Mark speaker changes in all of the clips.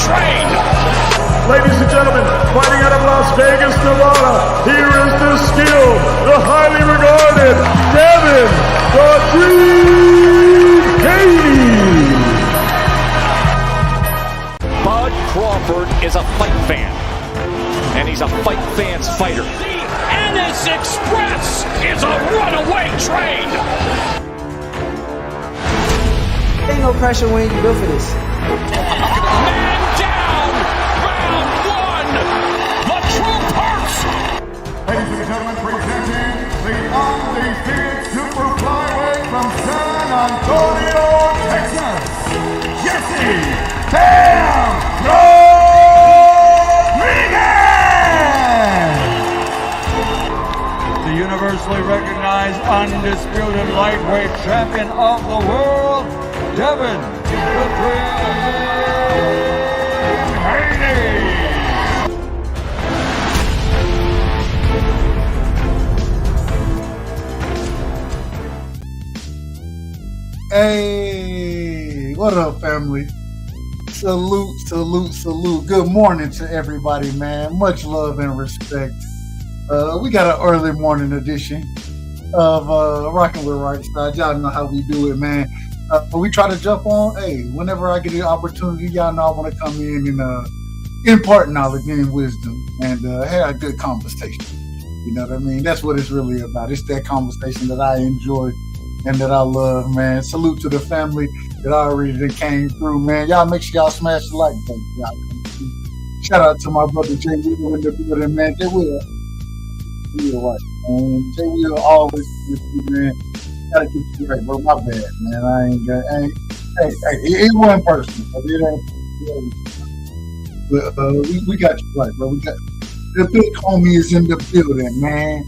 Speaker 1: train.
Speaker 2: Ladies and gentlemen, fighting out of Las Vegas, Nevada, here is the skill, the highly regarded Devin the Dream Haney.
Speaker 1: Bud Crawford is a fight fan, and he's a fight fan's fighter. The Ennis Express is a runaway train.
Speaker 3: Ain't no pressure when you built for this.
Speaker 1: Man down, round one. The truth hurts.
Speaker 4: Ladies and gentlemen, presenting the undefeated super flyweight from San Antonio, Texas, Jesse Bam Rodriguez! The universally recognized undisputed lightweight champion of the world, Devin the Dream Haney!
Speaker 5: Hey, what up, family? Salute, salute, salute. Good morning to everybody, man. Much love and respect. We got an early morning edition of Rockin' with Right Side. Y'all know how we do it, man. We try to jump on. Hey, whenever I get the opportunity, y'all know I want to come in and impart knowledge and wisdom and have a good conversation. You know what I mean? That's what it's really about. It's that conversation that I enjoy and that I love, man. Salute to the family that already came through, man. Y'all make sure y'all smash the like button. Y'all come through. Shout out to my brother Jay Will in the building, man. Jay Will. Right, man. Jay Will always with you, man. Gotta get you right, bro. My bad, man. Hey, it wasn't personal, but it ain't. But we got you right, bro. We got the big homie is in the building, man.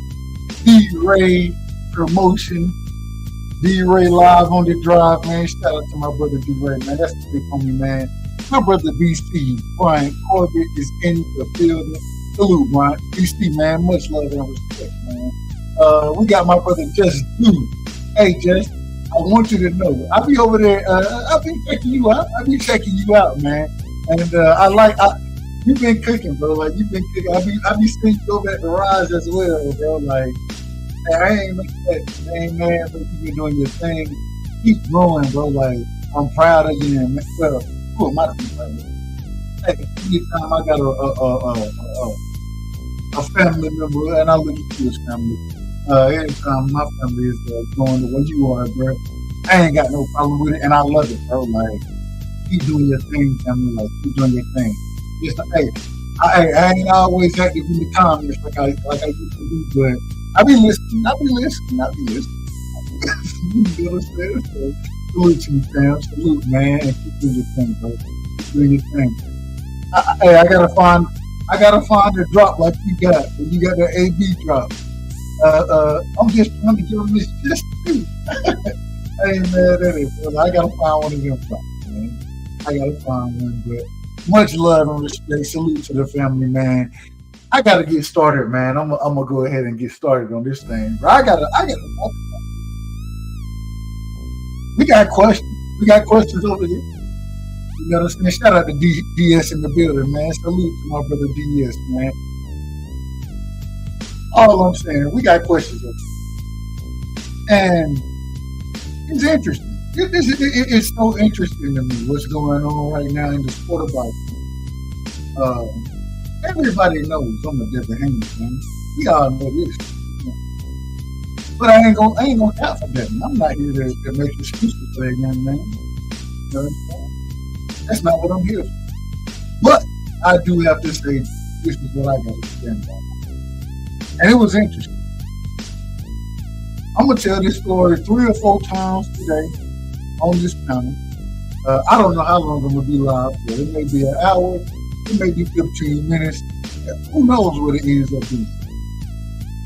Speaker 5: D-Ray promotion. D-Ray live on the drive, man. Shout out to my brother D-Ray, man. That's the big homie, man. My brother BC, Brian Corbett, is in the building. Salute, Brian. BC, man. Much love and respect, man. We got my brother Just Dude. Hey, Just, I want you to know, I'll be over there. I'll be checking you out. Man. And you've been cooking, bro. Like, you've been cooking. I be seeing you over at the Rise as well, bro. Like, I ain't making that thing, man, but you been doing your thing. Keep growing, bro. Like, I'm proud of you, man. Well, who am I to be proud of? Hey, anytime I got a family member, and I look at you as family, anytime my family is going the way you are, bro, I ain't got no problem with it, and I love it, bro. Like, keep doing your thing, family. Like, keep doing your thing. Just like, hey, I ain't always active in the comments like I used to do, but I be listening. You know what I'm saying? So, salute to you, fam. Salute, man. And keep doing your thing, bro. Keep doing your thing. Hey, I gotta find a drop like you got. When you got the AB drop. I'm just trying to give them this just too. Hey, man, that is. I gotta find one of them drops, man. I gotta find one, but much love and respect. Salute to the family, man. I gotta get started, man. I'm gonna go ahead and get started on this thing, bro. I gotta. We got questions. We got questions over here. You know what I'm saying? Shout out to DS in the building, man. Salute to my brother DS, man. All I'm saying, we got questions over here. And it's interesting. It's so interesting to me what's going on right now in the sport of boxing. Everybody knows I'm a Devin Haney fan. We all know this. But I ain't gonna count for that. I'm not here to make excuses for that young man. You know what I'm saying? That's not what I'm here for. But I do have to say this is what I got to stand on. And it was interesting. I'm gonna tell this story 3 or 4 times today on this panel. I don't know how long I'm gonna be live for. It may be an hour. It may be 15 minutes. Who knows what it ends up being.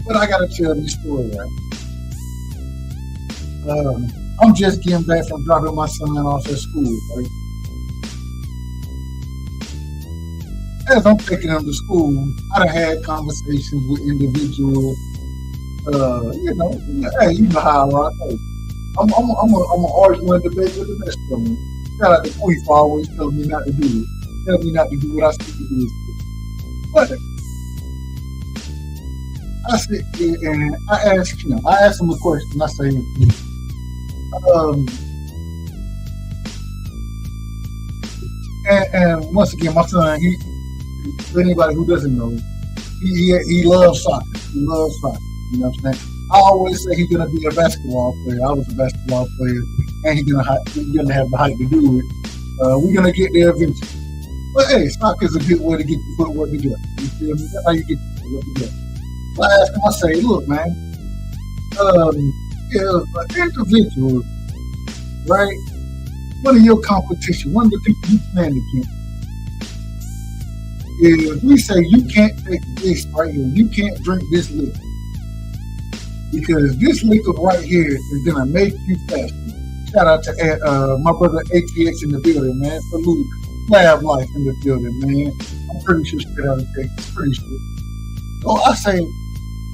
Speaker 5: But I gotta tell this story, right? I'm just getting back from dropping my son off at school, right? As I'm taking him to school, I done had conversations with individuals. You know how I rock. I'm an arguing debate with the best of them. Shout out to Queen for always telling me not to do it. tell me not to do what I see to do. But I sit here and I ask him a question. I say, and once again, my son, for anybody who doesn't know, he loves soccer. He loves soccer. You know what I'm saying? I always say he's gonna be a basketball player. I was a basketball player, and he's gonna have the height to do it. We're gonna get there eventually. But hey, soccer is a good way to get your footwork together. You feel me? That's how you get your footwork together. So I ask him, I say, look, man, an individual, right? One of your competition, one of the people you playing against, if we say you can't take this right here, you can't drink this liquor, because this liquor right here is gonna make you faster. Shout out to my brother ATX in the building, man. Salute. Lab life in the building, man. I'm pretty sure straight out of Texas. Pretty sure. So I say,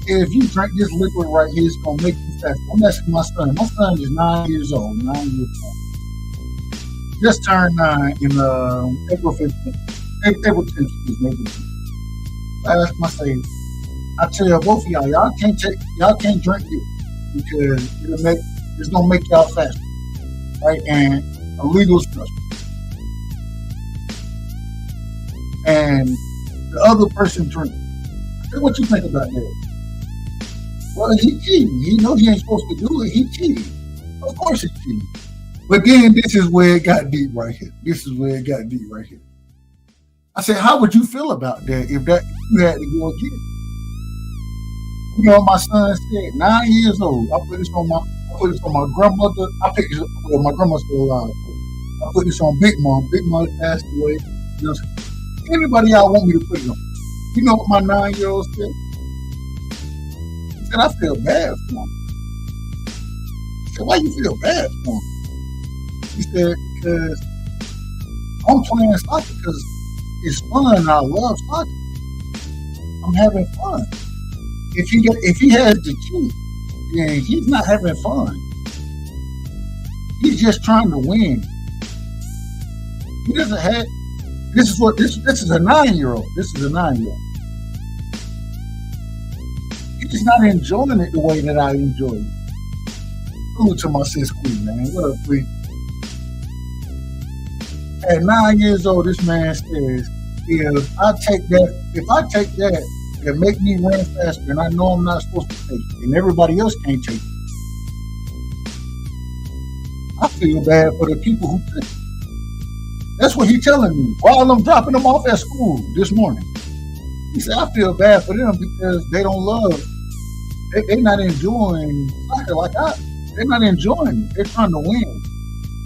Speaker 5: if you drink this liquid right here, it's gonna make you faster. I'm asking my son. My son is 9 years old. 9 years old. Just turned 9 in April 15th. April 10th, excuse me. I asked him, I say, I tell both of y'all can't drink it because it's gonna make y'all faster, right? And illegal stuff. And the other person drinking. I said, what you think about that? Well, he cheating. He know he ain't supposed to do it. He cheating. Of course he's cheating. But then this is where it got deep right here. I said, how would you feel about that if you had to go again? You know what my son said? 9 years old. I put this on my grandmother. My grandma's still alive. I put this on Big Mom. Big Mom passed away. You know, anybody y'all want me to put it on? You know what my 9-year-old said? He said, I feel bad for him. I said, why you feel bad for him? He said, because I'm playing soccer because it's fun and I love soccer. I'm having fun. If he has to cheat, then he's not having fun. He's just trying to win. He doesn't have. This is a 9-year-old. This is a 9-year-old. He's not enjoying it the way that I enjoy it. Salute to my sis Queen, man. What up, Queen? At 9 years old, this man says, if I take that and make me run faster, and I know I'm not supposed to take it, and everybody else can't take it, I feel bad for the people who take it. That's what he's telling me while I'm dropping them off at school this morning. He said, I feel bad for them because they don't love, they're not enjoying soccer like they're not enjoying it. They're trying to win.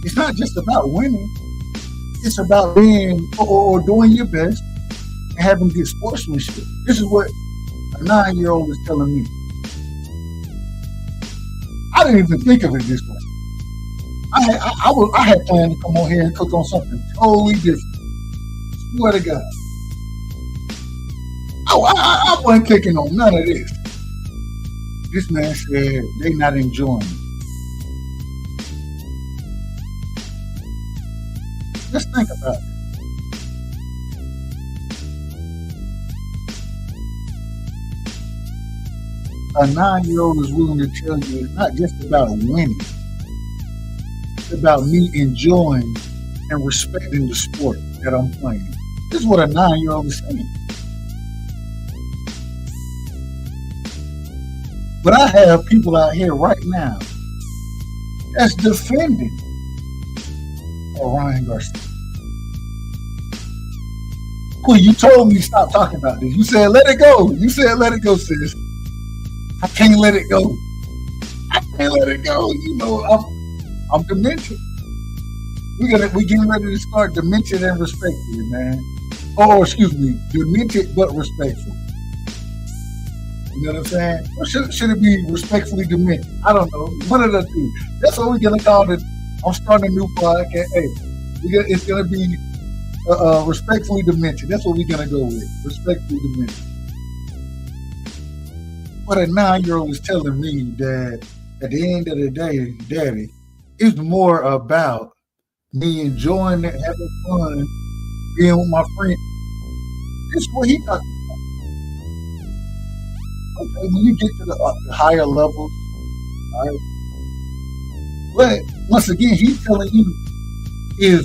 Speaker 5: It's not just about winning. It's about being or doing your best and having good sportsmanship. This is what a 9-year-old is telling me. I didn't even think of it this way. I had planned to come on here and cook on something totally different. Swear to God. I wasn't clicking on none of this. This man said they not enjoying it. Just think about it. A 9-year-old is willing to tell you it's not just about winning. It's about me enjoying and respecting the sport that I'm playing. This is what a 9-year-old is saying. But I have people out here right now that's defending Ryan Garcia. Cool, you told me to stop talking about this. You said let it go. You said let it go, sis. I can't let it go. I can't let it go. You know, I'm demented. We getting ready to start demented and respectfully, man. Oh, excuse me, demented but respectful. You know what I'm saying? Or should it be respectfully demented? I don't know. One of the two. That's what we're gonna call it. I'm starting a new podcast. Hey, it's gonna be respectfully demented. That's what we're gonna go with. Respectfully demented. But a 9-year-old is telling me that at the end of the day, Daddy, it's more about me enjoying it, having fun, being with my friend. This is what he talking about. Okay, when you get to the higher levels, all right. But once again, he's telling you if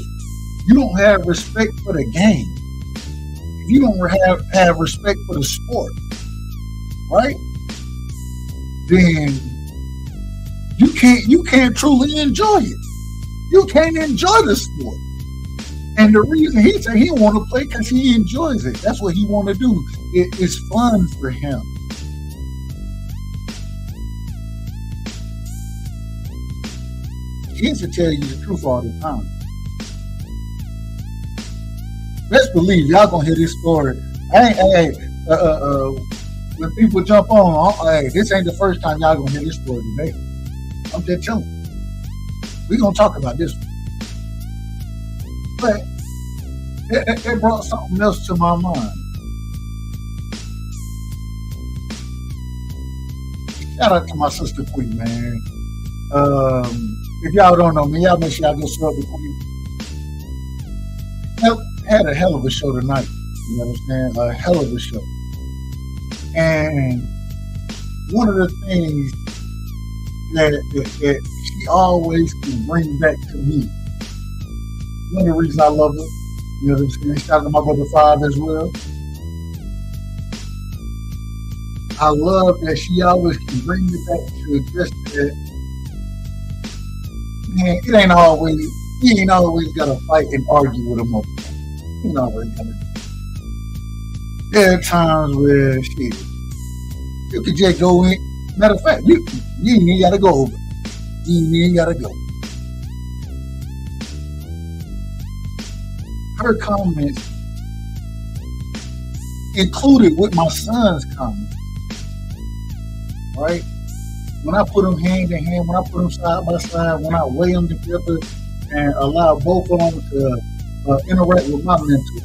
Speaker 5: you don't have respect for the game, if you don't have respect for the sport, right? Then you can't truly enjoy it. You can't enjoy the sport. And the reason he said he want to play because he enjoys it. That's what he want to do. It's fun for him. Kids will tell you the truth all the time. Best believe y'all gonna hear this story. When people jump on, this ain't the first time y'all gonna hear this story today. I'm just telling you. We're gonna talk about this one. But it brought something else to my mind. Shout out to my sister Queen, man. If y'all don't know me, y'all make sure y'all go sub the Queen. Had a hell of a show tonight. You understand? A hell of a show. And one of the things that she always can bring back to me. One of the reasons I love her, you know what I'm saying? Shout out to my brother Five as well. I love that she always can bring me back to just that. Man, you ain't always got to fight and argue with a motherfucker. You know what gotta do. There are times where shit, you could just go in. Matter of fact, you ain't even gotta go over. You ain't even gotta go. Her comments included with my son's comments, right? When I put them hand in hand, when I put them side by side, when I weigh them together and allow both of them to interact with my mentor,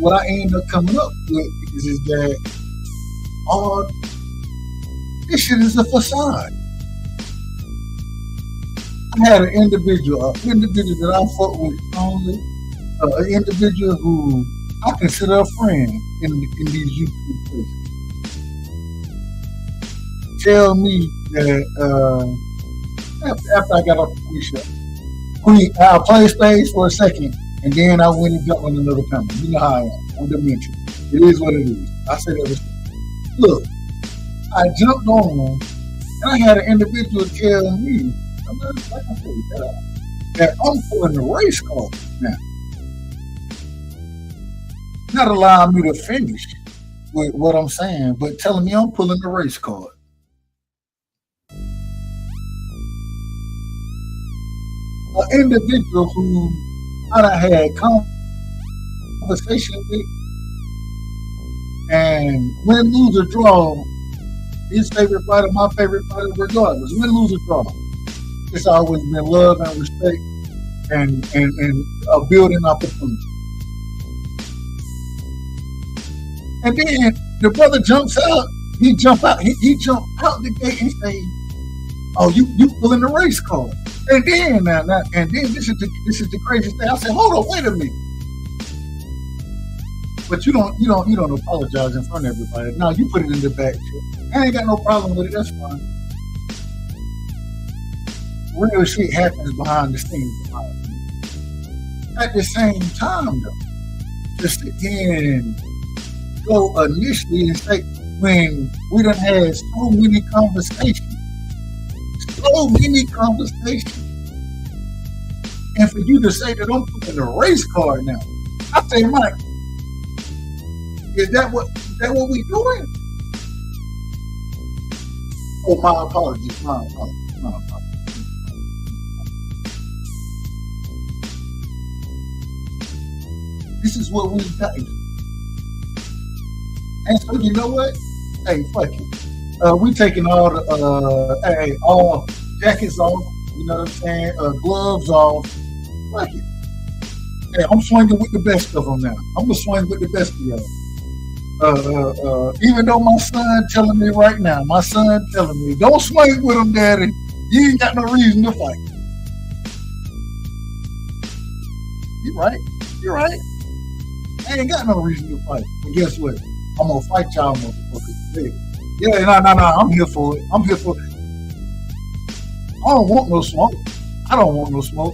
Speaker 5: what I end up coming up with is that all this shit is a facade. I had an individual that I fought with strongly, an individual who I consider a friend in these YouTube places. Tell me that after I got off the Queen, I'll play space for a second, and then I went and jumped on another camera. You know how I am. I'm dementia. It is what it is. I said everything. Look, I jumped on, and I had an individual tell me, like I said, that I'm pulling the race car now. Not allowing me to finish with what I'm saying, but telling me I'm pulling the race card. An individual who I done had conversation with, and win, lose, or draw, his favorite fighter, my favorite fighter, regardless, win, lose, or draw. It's always been love and respect and a building opportunity. And then the brother jumps out. He jumped out the gate and say, "Oh, you pulling the race car." And then this is the craziest thing. I said, "Hold on, wait a minute." But you don't apologize in front of everybody. No, you put it in the back. I ain't got no problem with it. That's fine. Real shit happens behind the scenes. At the same time, though, just to go initially and say, when we done had so many conversations, and for you to say that I'm putting a race card now, I say, Mike, is that what we doing? Oh, my apologies. This is what we've got. And so you know what? Hey, fuck it. We taking all jackets off, you know what I'm saying? Gloves off. Fuck it. Hey, I'm swinging with the best of them now. I'm gonna swing with the best of y'all. Even though my son telling me right now, don't swing with him, daddy. You ain't got no reason to fight. You right. You're right. I ain't got no reason to fight. But guess what? I'm gonna fight y'all motherfuckers today. Yeah, no. I'm here for it. I'm here for it. I don't want no smoke. I don't want no smoke.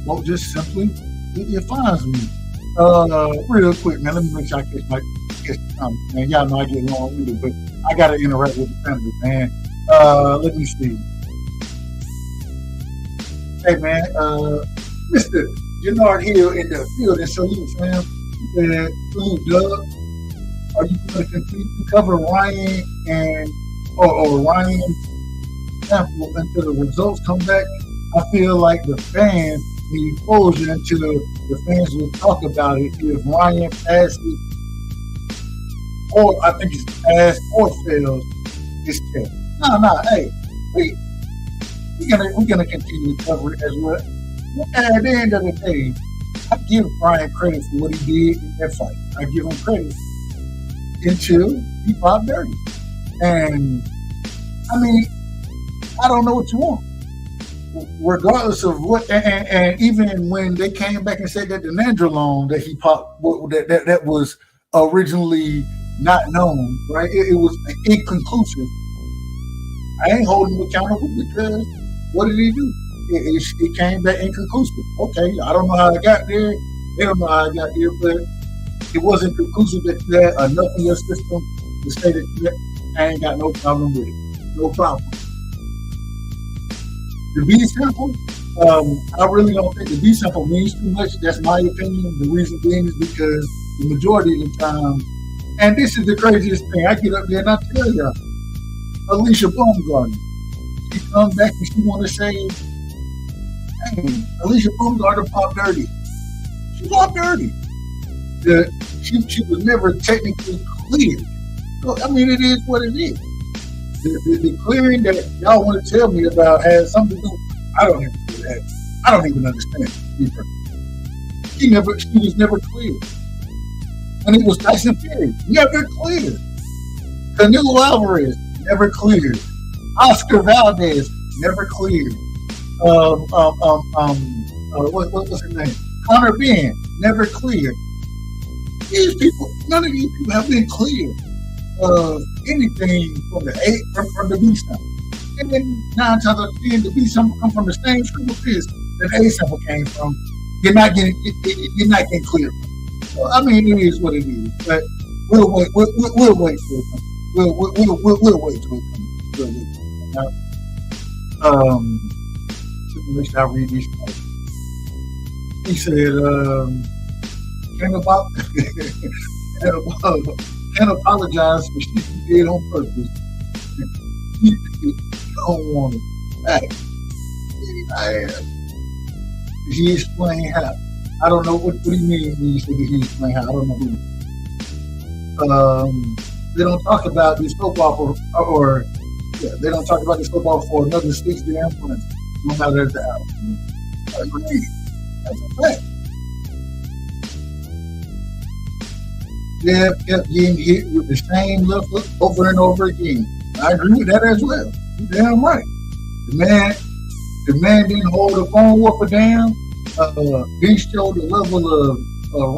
Speaker 5: Smoke just simply it finds me. Real quick, man. Let me make sure I catch the comments, man. Y'all know I get long with it, but I gotta interact with the family, man. Let me see. Hey, man. Mr. Jannard Hill in the field and salute, fam. Salute, Doug. Are you going to continue to cover Ryan or Ryan Temple until the results come back? I feel like the fans need exposure until the fans will talk about it. If Ryan passes, or I think it's pass or fails, it's test. No. Hey, we're gonna continue to cover it as well. At the end of the day, I give Ryan credit for what he did in that fight. I give him credit until he fought dirty. And I mean, I don't know what you want. Regardless of what, and even when they came back and said that the nandrolone that he popped, that was originally not known, right? It was inconclusive. I ain't holding him accountable because what did he do? It came back inconclusive. Okay, I don't know how I got there. They don't know how I got there, but it wasn't conclusive that you had enough in your system to say that I ain't got no problem with it. No problem. The B sample, I really don't think the B sample means too much. That's my opinion. The reason being is because the majority of the time, and this is the craziest thing, I get up there and I tell y'all, Alicia Baumgartner, she comes back and she want to say, hey, Alicia Baumgartner popped dirty. She popped dirty. She was never technically cleared. So, I mean, it is what it is. The clearing that y'all want to tell me about has something to do. I don't even do that. I don't even understand. She was never cleared. And it was Tyson Fury, never cleared. Canelo Alvarez, never cleared. Oscar Valdez, never cleared. What's his name? Conor Ben, never cleared. These people, none of these people have been cleared of anything from the B sample. And then 9 times out of 10, the B sample come from the same school of fish that the A sample came from. You're not getting cleared. So, I mean, it is what it is. But we'll wait. We'll wait for it. We'll wait till it comes. We'll wait. Now, make sure I read these. He said, can't apologize for shit you did on purpose. You don't want it back. He explained how. I don't know what he means when you say he explained how. I don't know who. They don't talk about this soap opera, they don't talk about this soap opera for another 6 damn months. No matter the outcome. I agree. That's a fact. Jeff kept getting hit with the same left hook over and over again. I agree with that as well. You're damn right. The man didn't hold the phone worth a damn. He showed the level of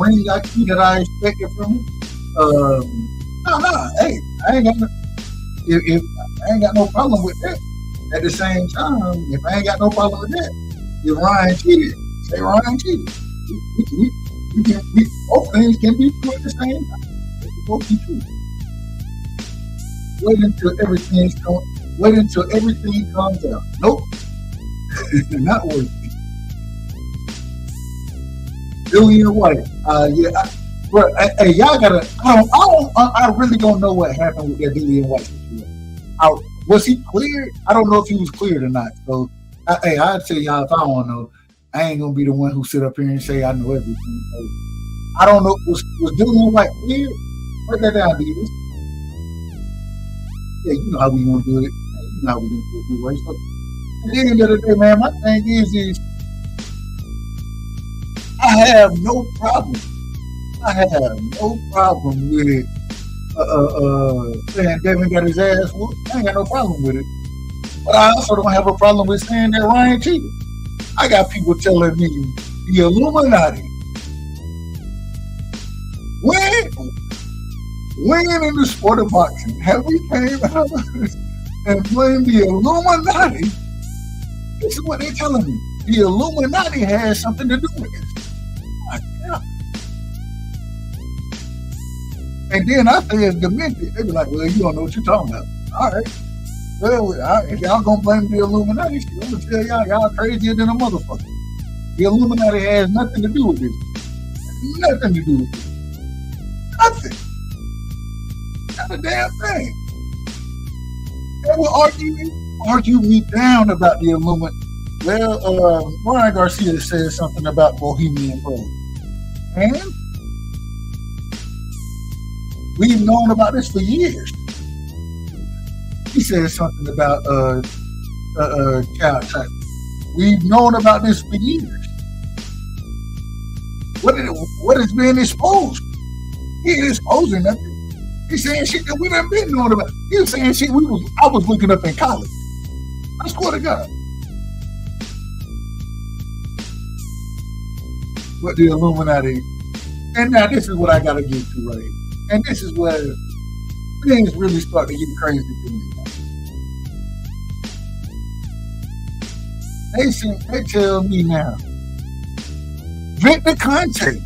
Speaker 5: ring IQ that I expected from him. Hey, I ain't got no problem with that. At the same time, if I ain't got no problem with that, if Ryan cheated, say Ryan cheated. Both things can be true at the same time. They can both be true. Wait until everything comes out. Nope. Not worth it. Dillian White. Hey, y'all gotta. I really don't know what happened with that Dillian White situation. Was he cleared? I don't know if he was cleared or not. So, I'll tell y'all if I don't know. I ain't gonna be the one who sit up here and say I know everything. So, I don't know. Was Dillian White cleared? Write that down, Davis. Yeah, you know how we gonna do it. You know how we gonna do it, right? So, at the end of the day, man, my thing is I have no problem. I have no problem with saying Devin got his ass whooped. I ain't got no problem with it. But I also don't have a problem with saying that Ryan cheated. I got people telling me the Illuminati When in the sport of boxing have we came out and blamed the Illuminati? This is what they're telling me. The Illuminati has something to do with this. My God. And then I say it's demented. They be like, well, you don't know what you're talking about. All right. Well, if y'all gonna blame the Illuminati, I'm gonna tell y'all crazier than a motherfucker. The Illuminati has nothing to do with this. Nothing to do with this. Nothing. Not a damn thing. They will argue me down about the Illuminati. Well, Ryan Garcia said something about Bohemian Grove. And we've known about this for years. He said something about child trafficking. We've known about this for years. What is being exposed? He ain't exposing nothing. He's saying shit that we done been knowing about. He was saying shit I was looking up in college. I swear to God. But the Illuminati, and now this is what I gotta get to right here. And this is where things really start to get crazy for me. They tell me now, Victor Conte,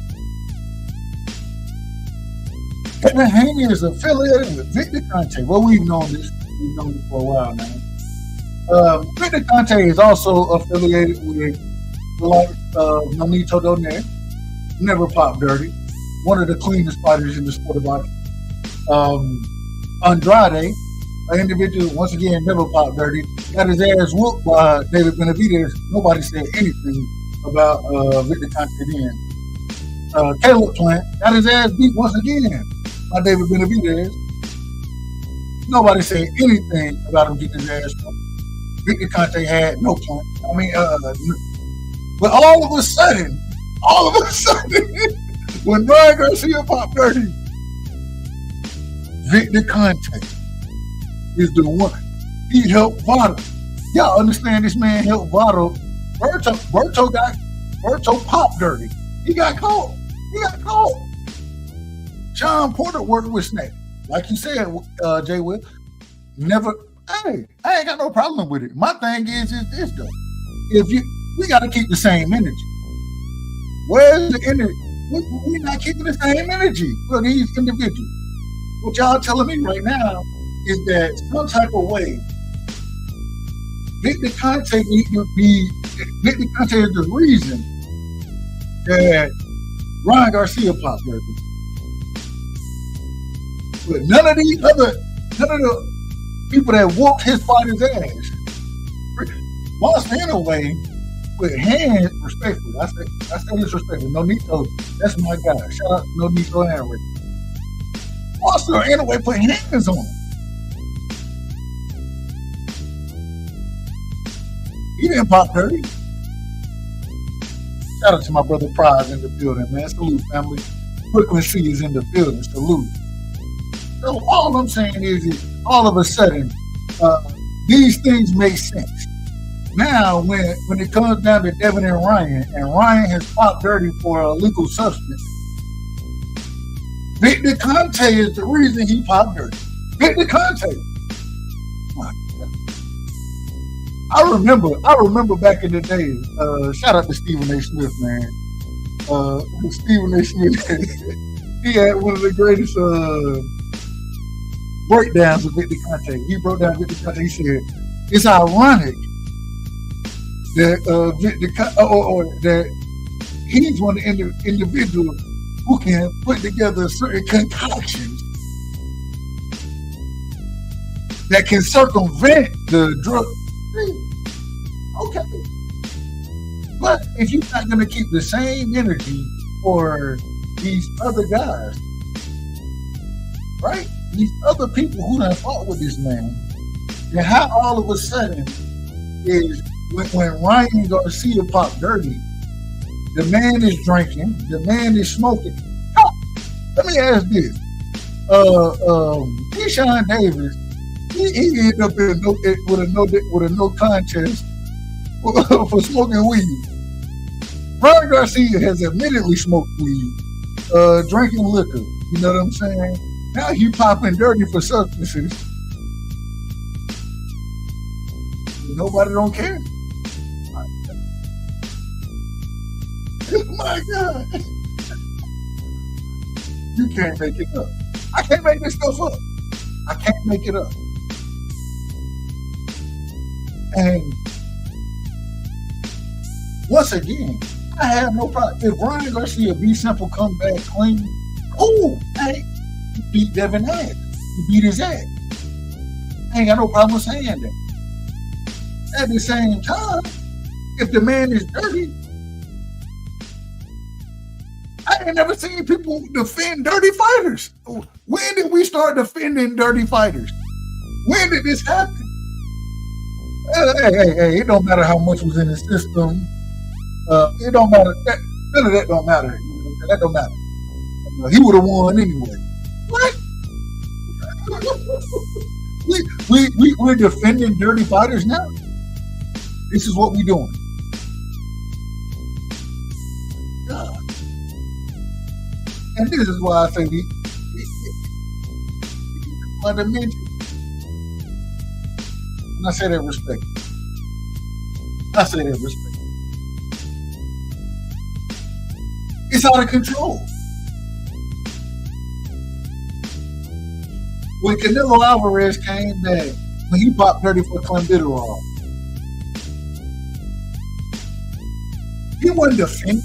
Speaker 5: Kevin Haney is affiliated with Victor Conte. Well, we've known this for a while now. Victor Conte is also affiliated with the likes of Nonito Donaire, never popped dirty, one of the cleanest fighters in the sport of boxing. Andrade, an individual, once again, never popped dirty, got his ass whooped by David Benavidez. Nobody said anything about Victor Conte then. Caleb Plant got his ass beat once again by David Benavidez. Nobody said anything about him getting his ass whooped. Victor Conte had no point. I mean, but all of a sudden, when Ryan Garcia popped dirty, Victor Conte is the one. He helped Votto. Y'all understand this man helped Votto. Berto popped dirty. He got caught. Sean Porter worked with Snake. Like you said, Jay Will, never, hey, I ain't got no problem with it. My thing is this though. We got to keep the same energy. Where's the energy? We're not keeping the same energy for these individuals. What y'all telling me right now is that some type of way, Victor Conte is the reason that Ryan Garcia popped dirty. But none of the people that whooped his fighter's ass lost anyway. With hands, respectfully, I say this respectfully. Nonito, that's my guy. Shout out to Nonito and Rick. Also, anyway, put hands on him. He didn't pop dirty. Shout out to my brother Prize in the building, man. Salute, family. Brooklyn C is in the building. Salute. So all I'm saying is all of a sudden, these things make sense. Now, when it comes down to Devin and Ryan has popped dirty for a legal substance, Victor Conte is the reason he popped dirty. Victor Conte. My God. I remember back in the day, shout out to Stephen A. Smith, man. Stephen A. Smith, he had one of the greatest breakdowns of Victor Conte. He broke down Victor Conte. He said, it's ironic that that he's one of the individuals who can put together certain concoctions that can circumvent the drug. Okay. But if you're not going to keep the same energy for these other guys, right? These other people who done fought with this man, then how all of a sudden is when Ryan Garcia popped dirty, the man is drinking, the man is smoking. Let me ask this. Keyshawn Davis, he ended up with a no contest for smoking weed. Ryan Garcia has admittedly smoked weed. drinking liquor. You know what I'm saying? Now he popping dirty for substances. Nobody don't care. My God. You can't make it up. I can't make this stuff up. I can't make it up. And once again, I have no problem. If Ryan Garcia, B Simple come back clean, cool. Hey, you beat Devin ass. You beat his ass. I ain't got no problem with saying that. At the same time, if the man is dirty, I ain't never seen people defend dirty fighters. When did we start defending dirty fighters? When did this happen? Hey, it don't matter how much was in the system. It don't matter. None of that don't matter. That don't matter. He would have won anyway. What? We're defending dirty fighters now? This is what we're doing. God. And this is why I say my dimension. And I say that respect. I say that respect. It's out of control. When Canelo Alvarez came back, when he popped 30 for clenbuterol, he wasn't defending.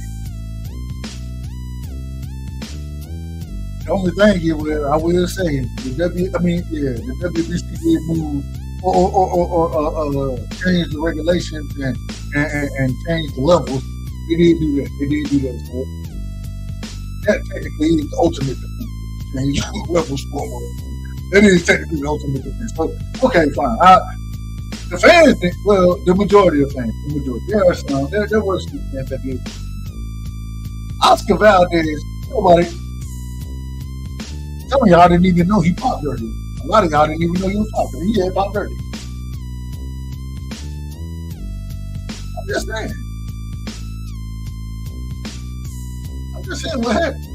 Speaker 5: The only thing I will say, the WBC did move or change the regulations and change the levels. They did do that. So that technically is the ultimate defense. Change levels forward. That is technically the ultimate defense. So, okay, fine. The fans think, well, the majority of fans, there were some fans that did. Oscar Valdez, nobody. Some of y'all didn't even know he popped dirty. A lot of y'all didn't even know he was popping. He had popped dirty. I'm just saying what happened.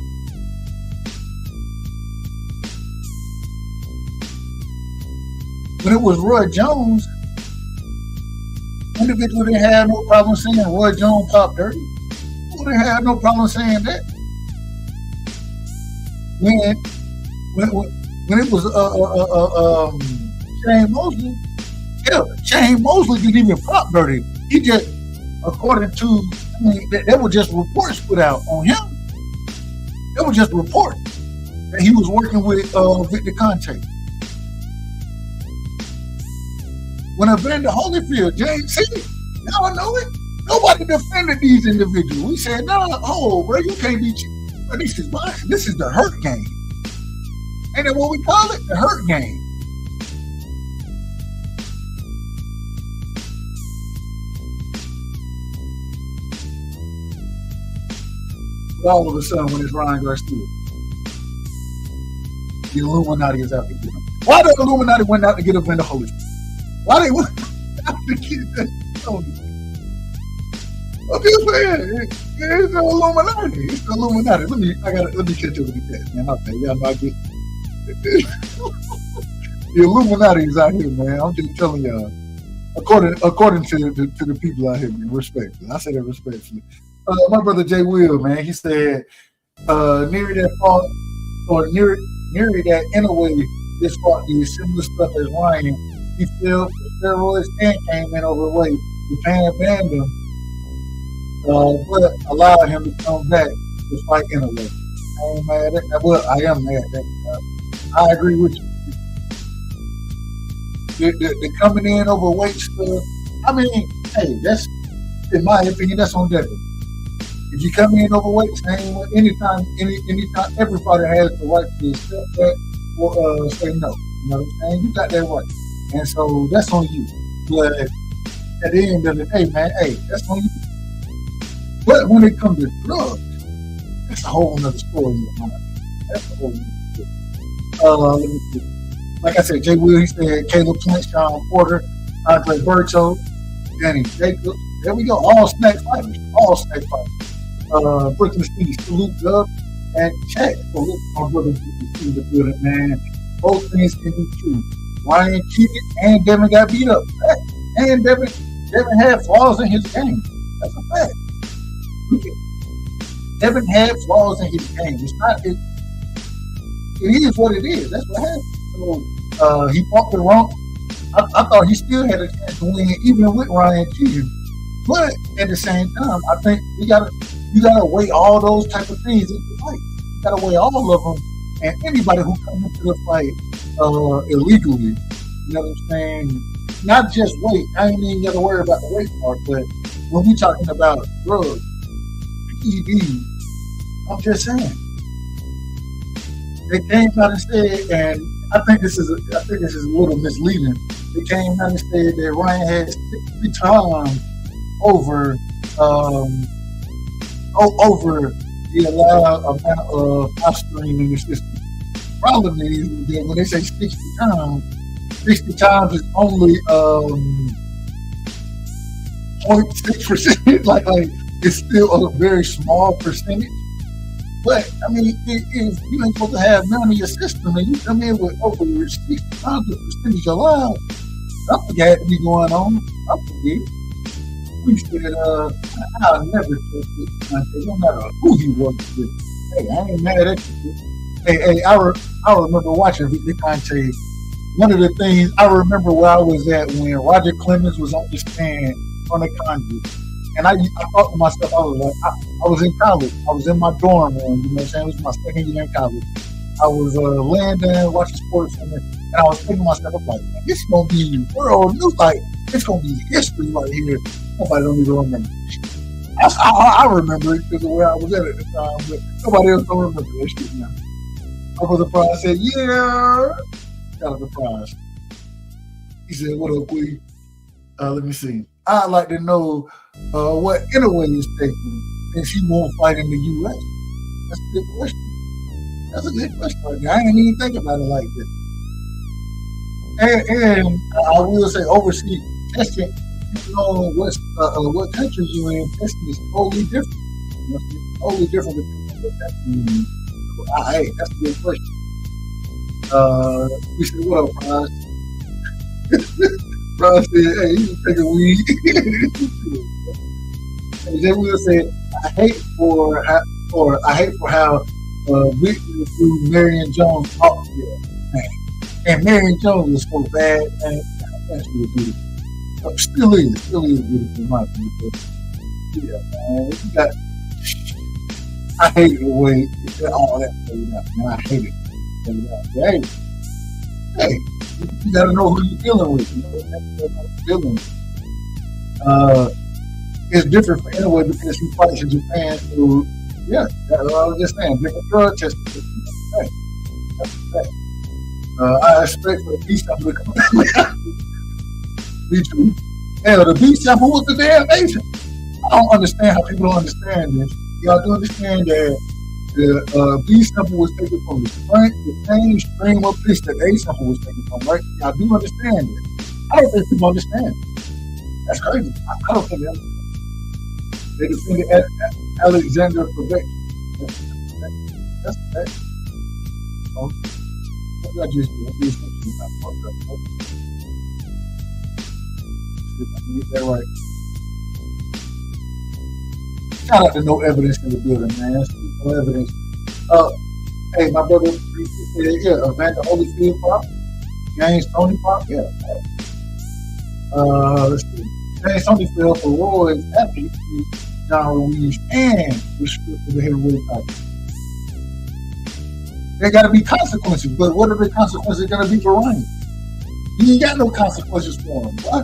Speaker 5: When it was Roy Jones, individuals didn't have no problem saying Roy Jones popped dirty. Who didn't have no problem saying that? When it was Shane Mosley, Shane Mosley didn't even pop dirty. He just, according to, there were just reports put out on him. There were just reports that he was working with Victor Conte. When Evander Holyfield, James C, now I know it. Nobody defended these individuals. We said, no, bro, you can't be cheap. This is boxing. This is the hurt game. Ain't that what we call it? The hurt game. But all of a sudden, when it's Ryan Garcia, the Illuminati is out to get him. Why the Illuminati went out to get Evander Holyfield? Why they went out to get that? I'm just saying, it's the Illuminati. It's the Illuminati. Let me catch up with the chat, man. Okay, y'all know I get the Illuminati is out here, man. I'm just telling y'all. According to the people out here, man, respectfully. I say that respectfully. My brother Jay Will, man, he said, near that fault, or near that in a way, this fought did similar stuff as Ryan. He fell for steroids and came in overweight. Japan banned him, but allowed him to come back to fight in a way. I ain't mad at that. Well, I am mad at that. I agree with you. The coming in overweight stuff, I mean, hey, that's, in my opinion, that's on Devin. If you come in overweight, anytime everybody has the right to accept that or say no. You know what I'm saying? You got that right. And so that's on you. But at the end of the day, man, hey, that's on you. But when it comes to drugs, that's a whole nother story. That's a whole nother story. Let me see. Like I said, Jay Will, he said Caleb Plant, Sean Porter, Andre Berto, Danny Jacobs. There we go. All snack fighters. Brooklyn City, salute Dub. And check. So look, my brother, see the building, man. Both things can be true. Ryan cheated and Devin got beat up. And Devin had flaws in his game. That's a fact. Look at Devin had flaws in his game. It's not it is what it is. That's what happened. So he fought the wrong. I thought he still had a chance to win, even with Ryan cheating. But at the same time, I think you gotta weigh all those type of things into fight. You gotta weigh all of them, and anybody who comes into the fight illegally, you know what I'm saying? Not just weight. I ain't even gotta worry about the weight part, but when we talking about drugs, PEDs, I'm just saying they came out and said, and I think this is a little misleading. They came out and said that Ryan had 60 times over the allowed amount of aspirin in the system. Problem is that when they say 60 times is only 0.6%. like it's still a very small percentage. But I mean, if you ain't supposed to have none in your system and you come in with over 60 times the percentage allowed, something had to be going on. I forget. We said, I'll never trust this Conte, no matter who he was with. Hey, I ain't mad at you. Hey, I remember watching Victor Conte. One of the things I remember where I was at when Roger Clemens was on the stand on the Congress. And I thought to myself, I was like, I was in college. I was in my dorm room, you know what I'm saying? It was my second year in college. I was laying down watching sports center, and I was thinking to myself, I'm like, man, this is going to be world news. Like, it's going to be history right here. Nobody don't even remember. I remember it because of where I was at the time, but nobody else don't remember that shit now. I was surprised. I said, yeah. Got a surprise. He said, what up, we? Let me see. I'd like to know what Inouye is taking and she won't fight in the U.S. That's a good question. That's a good question right there. I didn't even think about it like that. And I will say overseas testing, you know, what country you in, testing is totally different. You know, it's totally different depending on what testing you in. So, hey, that's a good question. We said, what up, Brian? Brian said, hey, you can take a weed. And then we'll say, I hate for how Whitney threw Marion Jones off here, man. And Marion Jones was so bad, man. That's really beautiful. Still is beautiful in my opinion. Yeah, man. You got, I hate the way all that played out, man. I hate it. Hey, you gotta know who you're dealing with. You know, it's different for Inouye because he fights in Japan. So yeah, that's what I was just saying. Different drug testing. That's the fact. I expect for the B sample to come out. Me too. Hell, the B sample was the damn agent. I don't understand how people don't understand this. Y'all do understand that the B sample was taken from the same stream of fish that A sample was taken from, right? Y'all do understand that. I don't think people understand. That's crazy. I don't think they understand. They defended Alexander Quebec. That's that. Oh, I just get that right. Shout out to No Evidence in the building, man. No evidence. Hey, my brother said, yeah, Evander Holyfield Pop, James Tony Pop, yeah. Let's see. James Tony fell for Roy's after he beat John Ruiz and restricted the heavyweight title. There got to be consequences, but what are the consequences going to be for Ryan? He ain't got no consequences for him. Why?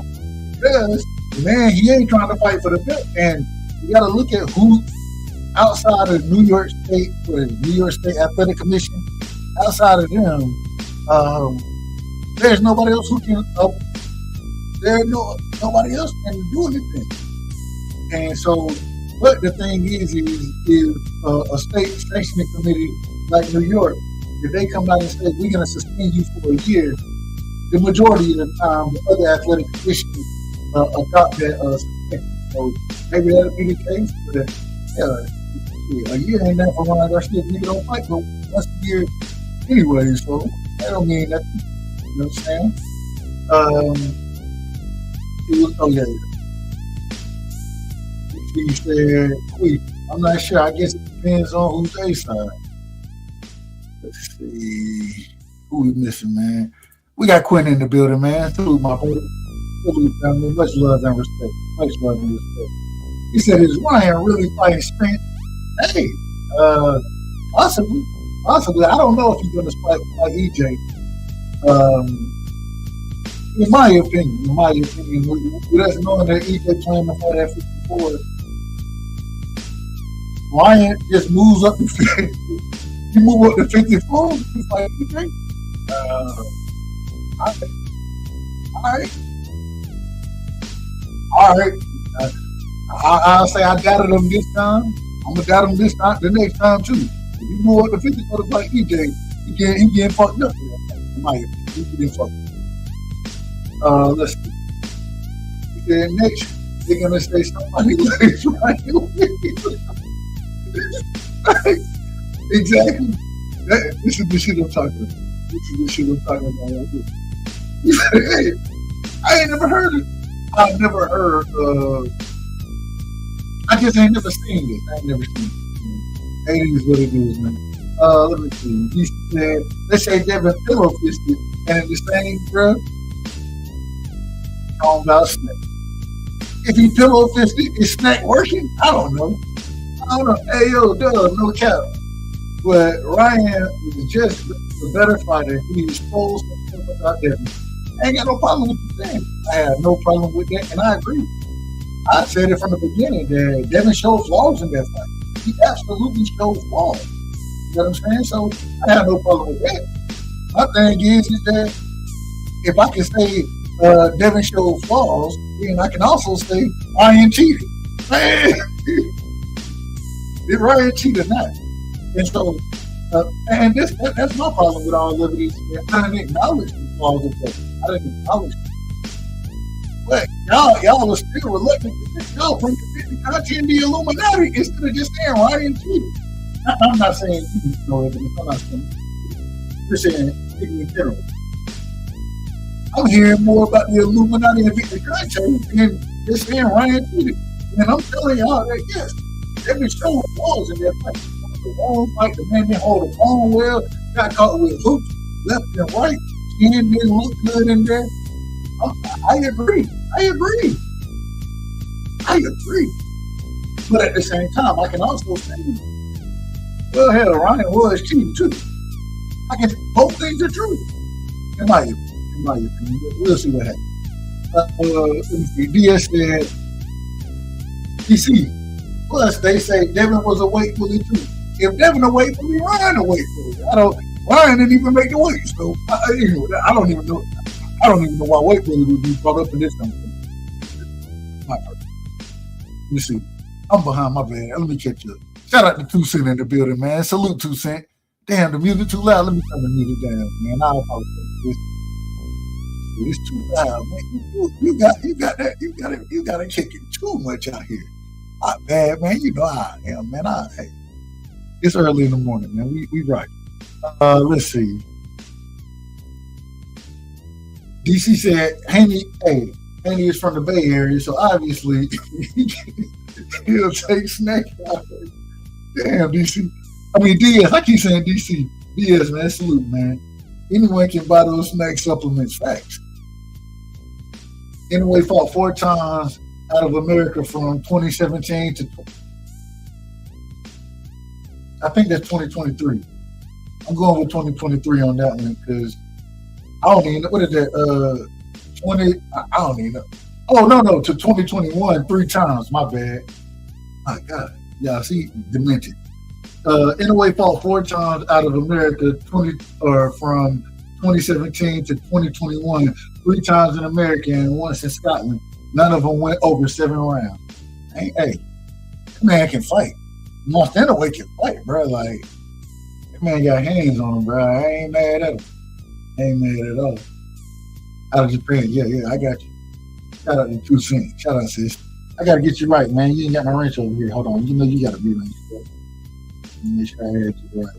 Speaker 5: Because, man, he ain't trying to fight for the belt, and you got to look at who outside of New York State, or the New York State Athletic Commission, outside of them, there's nobody else who can. Nobody else can do anything. And so, but the thing is a state sanctioning committee like New York, if they come out and say we're going to suspend you for a year, the majority of the time, the other athletic commissions adopt that suspension. So maybe that'll be the case, but a year ain't that for when I got shit nigga don't fight, but once a year anyway, so that don't mean nothing. You know what I'm saying? Yeah. He said, wait, I'm not sure. I guess it depends on who's they side. Let's see. Who we missing, man? We got Quentin in the building, man. Salute my brother. Salute family. Much love and respect. Much love and respect. He said, is Ryan really fighting strength? Hey, possibly. Possibly. I don't know if he's going to fight EJ. In my opinion, with us knowing that EJ playing the fight at 54, Ryan just moves up to 50. You move up to 54, you fight EJ. All right. I'll say I doubted him this time. I'm gonna doubt him this time, the next time too. If you move up to 50 for the fight EJ, he getting fucked up. In my opinion, he getting fucked up. Let's see. He said next, they're gonna say somebody lays right away. Exactly. This is the shit I'm talking about. Right here. He said, hey, I ain't never heard it. I've never heard I just ain't never seen this. I ain't never seen it. It is what it is, man. Let me see. He said, let's say Devin pillow fisted and in the same breath, talking about snack. If he pillow fisted, is snack working? I don't know. Hey, yo, duh, no cap. But Ryan is just a better fighter. He exposed himself about Devin. I ain't got no problem with the thing. I have no problem with that, and I agree. I said it from the beginning that Devin showed flaws in that fight. He absolutely showed flaws. You know what I'm saying? So I have no problem with that. My thing is that if I can say Devin showed flaws, then I can also say Ryan cheated. Did Ryan cheat or not? And so, and that's my problem with all of these. I didn't acknowledge the flaws of Devin. I didn't acknowledge them. But y'all are still reluctant to say y'all bring Conte in the Illuminati instead of just saying Ryan cheated. I'm not saying you know evidence. I'm not saying you're saying in general. I'm hearing more about the Illuminati and Victor Conte than just saying Ryan cheated. And I'm telling y'all that yes, every show flaws in that fight. The wrong fight, the man didn't hold the phone well, got caught with hoops, left and right, skin didn't look good in there. I agree. But at the same time, I can also say, well, hell, Ryan was cheating too. I can both things are true. In my opinion. We'll see what happens. Let me see. DS said, DC. Plus, they say Devin was a weight bully too. If Devin a weight bully, Ryan a weight bully. Ryan didn't even make the weight, so I don't even know. I don't even know why weight bully would be brought up in this conversation. My person. Let me see. I'm behind my bad. Let me catch you up. Shout out to 2 Cent in the building, man. Salute 2 Cent. Damn, the music too loud. Let me turn the music down, man. I apologize. It's too loud, man. You got it kicking too much out here. Not bad, man. You know how I am, man. Hey, it's early in the morning, man. We right. Let's see. DC said, Haney is from the Bay Area, so obviously he'll take snack out. Damn, DC. I mean, DS. I keep saying DC. DS, man. Salute, man. Anyone can buy those snack supplements. Facts. Anyway, fought 4 times out of America from 2017 to I think that's 2023. I'm going with 2023 on that one because I don't even know. What is that? 20? I don't even know. Oh, no, to 2021 3 times. My bad. My God. Yeah, see, demented. Anyway, fought 4 times out of America from 2017 to 2021. 3 times in America and once in Scotland. None of them went over 7 rounds. Hey, that man can fight. Most anyway can fight, bro. Like, that man got hands on him, bro. I ain't mad at him. Ain't mad at all. Out of Japan, yeah, I got you. Shout out to 2 Cent. Shout out, sis. I gotta get you right, man. You ain't got my wrench over here. Hold on. You know you gotta be right. Make sure I had you right.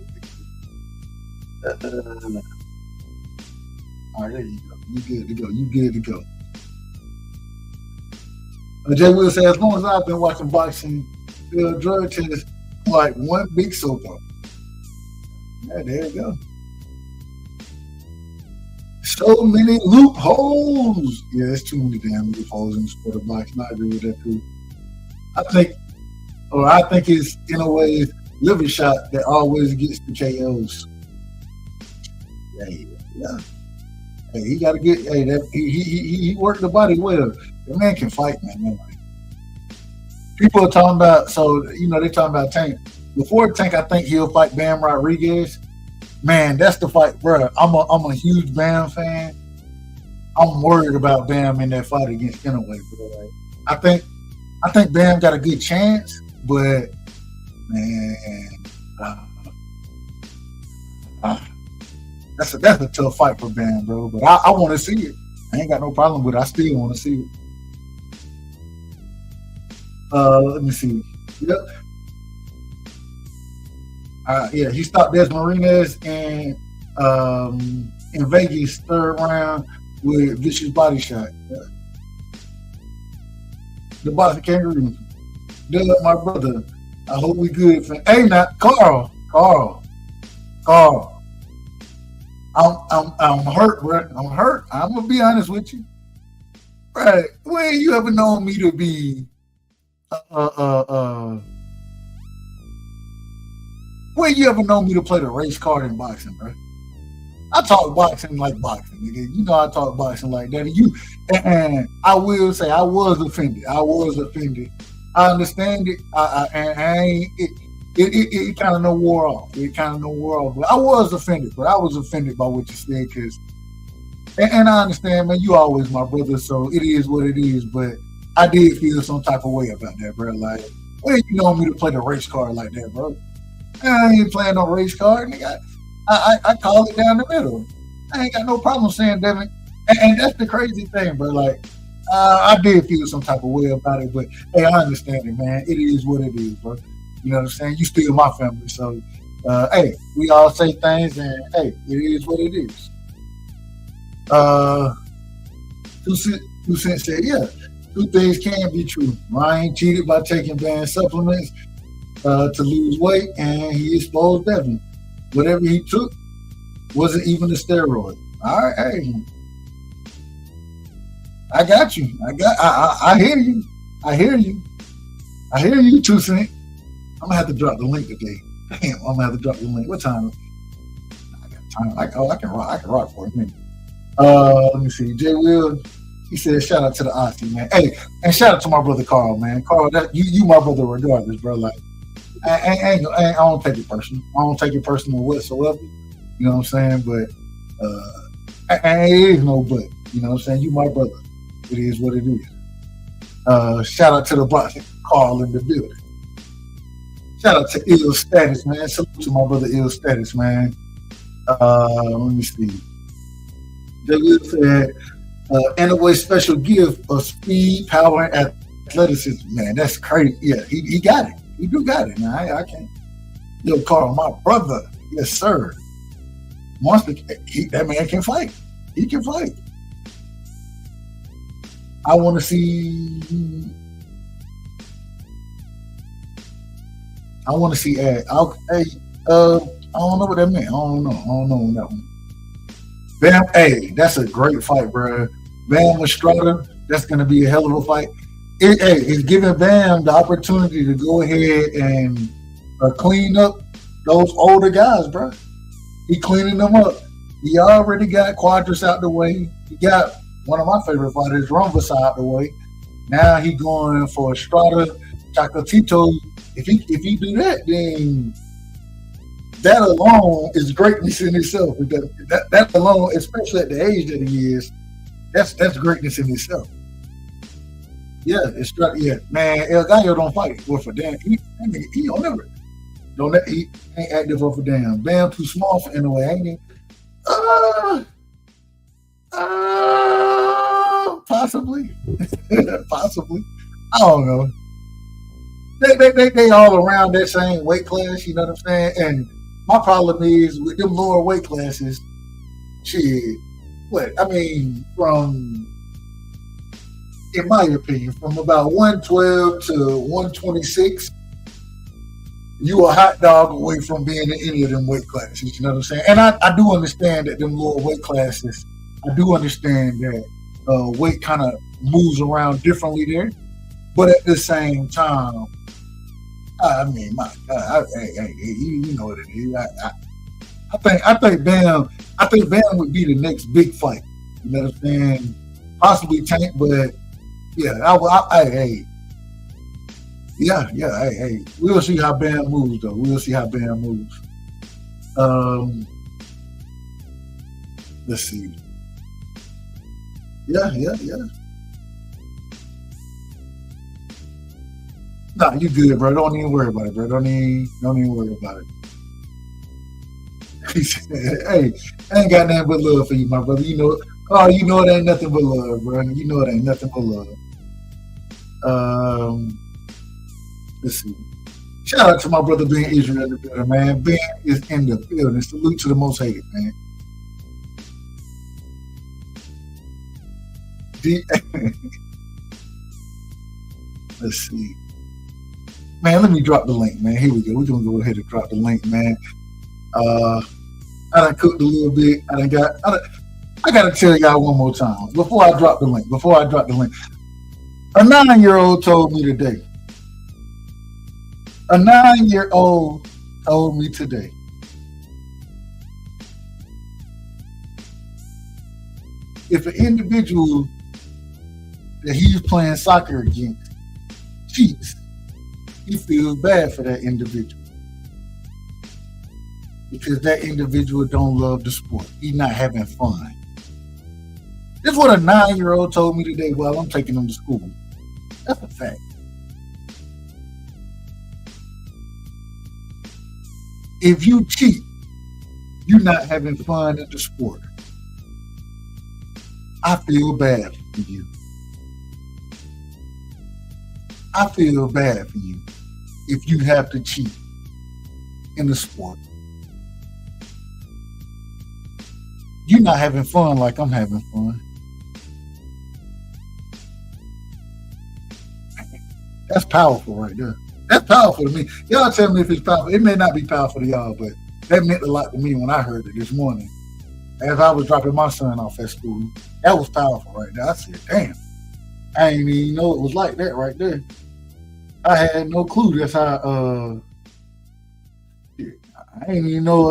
Speaker 5: All right, there you go. You good to go. You good to go. Jay Will said, as long as I've been watching boxing, the drug test like one big soap opera. Yeah, there you go. So many loopholes. Yeah, there's too many damn loopholes in the sport of boxing. I agree with that too. I think it's in a way liver shot that always gets the KOs. Yeah. Hey, he got to get. Hey, he worked the body well. The man can fight, man. People are talking about. So they're talking about Tank. Before Tank, I think he'll fight Bam Rodriguez. Man, that's the fight, bro. I'm a huge Bam fan. I'm worried about Bam in that fight against Inoue, bro. Like, I think Bam got a good chance, but man, that's a tough fight for Bam, bro. But I want to see it. I ain't got no problem with it. I still want to see it. Let me see. Yep. Yeah, he stopped Des Martinez in Vegas third round with vicious body shot. Yeah. The boxing kangaroo. Doug, my brother. I hope we good. Hey, now, Carl. I'm hurt, bro. I'm hurt. I'm gonna be honest with you. Right? When you ever known me to be when you ever known me to play the race card in boxing, bro? I talk boxing like boxing, nigga. You know I talk boxing like that. And I will say I was offended. I understand it. It kind of no wore off. But I was offended. But I was offended by what you said and I understand, man. You always my brother, so it is what it is. But I did feel some type of way about that, bro. Like, when you know me to play the race card like that, bro? I ain't playing no race card, nigga. I call it down the middle. I ain't got no problem saying Devin. And that's the crazy thing, bro. Like, I did feel some type of way about it, but hey, I understand it, man. It is what it is, bro. You know what I'm saying? You still my family, so hey, we all say things, and hey, it is what it is. 2 Cents said, yeah, two things can be true. Ryan cheated by taking banned supplements to lose weight, and he exposed Devin. Whatever he took wasn't even a steroid. All right, hey, I got you. I hear you. I hear you, 2 Cents. I'm gonna have to drop the link today. Damn, I'm gonna have to drop the link. What time? I got time. I can rock for a minute. Let me see. Jay Will, he said, shout out to the Aussie, man. Hey, and shout out to my brother Carl, man. Carl, you my brother regardless, bro. Like, I don't take it personal. I don't take it personal whatsoever. You know what I'm saying? But it is no but. You know what I'm saying? You my brother. It is what it is. Shout out to the boxing Carl in the building. Shout out to Ill Status, man. Salute to my brother Ill Status, man. Let me see. They said, Inoue special gift of speed, power, and athleticism. Man, that's crazy. Yeah, he got it. He do got it. Now I can't. Yo, Carl, my brother. Yes, sir. Monster, that man can fight. He can fight. I want to see. I don't know what that meant. I don't know on that one. Bam, hey, that's a great fight, bro. Bam Estrada, that's gonna be a hell of a fight. It's giving Bam the opportunity to go ahead and clean up those older guys, bro. He cleaning them up. He already got Quadras out the way. He got one of my favorite fighters, Rumvas, out the way. Now he going for Estrada, Chocolatito. If he do that, then that alone is greatness in itself. That alone, especially at the age that he is, that's greatness in itself. Yeah, yeah, man. El Gallo don't fight worth a damn. He don't never. He ain't active worth a damn. Bam too small for Inoue, ain't he? Possibly. Possibly. I don't know. they all around that same weight class. You know what I'm saying? And my problem is with them lower weight classes. Shit, what I mean from. In my opinion, from about 112 to 126, you a hot dog away from being in any of them weight classes. You know what I'm saying? And I do understand that them lower weight classes, I do understand that weight kind of moves around differently there. But at the same time, I mean, my God, you know what it is. I think Bam would be the next big fight. You know what I'm saying? Possibly Tank, but. Yeah, hey, we'll see how Bam moves, though. We'll see how Bam moves. Let's see. Yeah. Nah, you good, bro. Don't even worry about it, bro. Don't even worry about it. He said, hey, I ain't got nothing but love for you, my brother. You know it ain't nothing but love, bro. You know it ain't nothing but love. Let's see. Shout out to my brother Ben Israel in the building, man. Ben is in the building. Salute to the most hated, man. Let's see. Man, let me drop the link, man. Here we go. We're gonna go ahead and drop the link, man. I done cooked a little bit. I gotta tell y'all one more time before I drop the link. A 9-year-old told me today. A 9-year-old told me today. If an individual that he's playing soccer against cheats, he feels bad for that individual. Because that individual don't love the sport. He's not having fun. This is what a 9-year-old told me today while I'm taking him to school. That's a fact. If you cheat, you're not having fun in the sport. I feel bad for you. I feel bad for you if you have to cheat in the sport. You're not having fun like I'm having fun. That's powerful right there. That's powerful to me. Y'all tell me if it's powerful. It may not be powerful to y'all, but that meant a lot to me when I heard it this morning. As I was dropping my son off at school, that was powerful right there. I said, damn, I didn't even know it was like that right there. I had no clue that's how, I didn't even know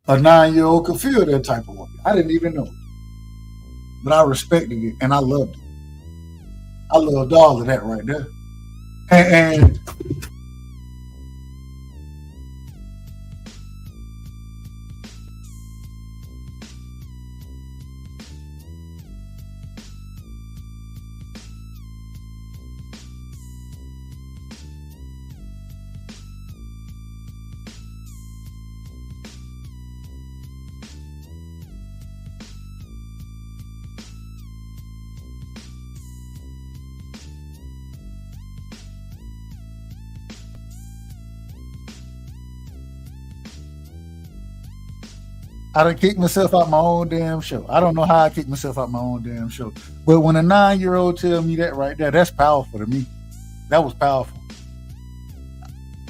Speaker 5: a 9-year-old could feel that type of way. I didn't even know. But I respected it and I loved it. I loved all of that right there. And I done kicked myself out my own damn show. I don't know how I kicked myself out my own damn show. But when a 9-year-old tell me that right there, that's powerful to me. That was powerful.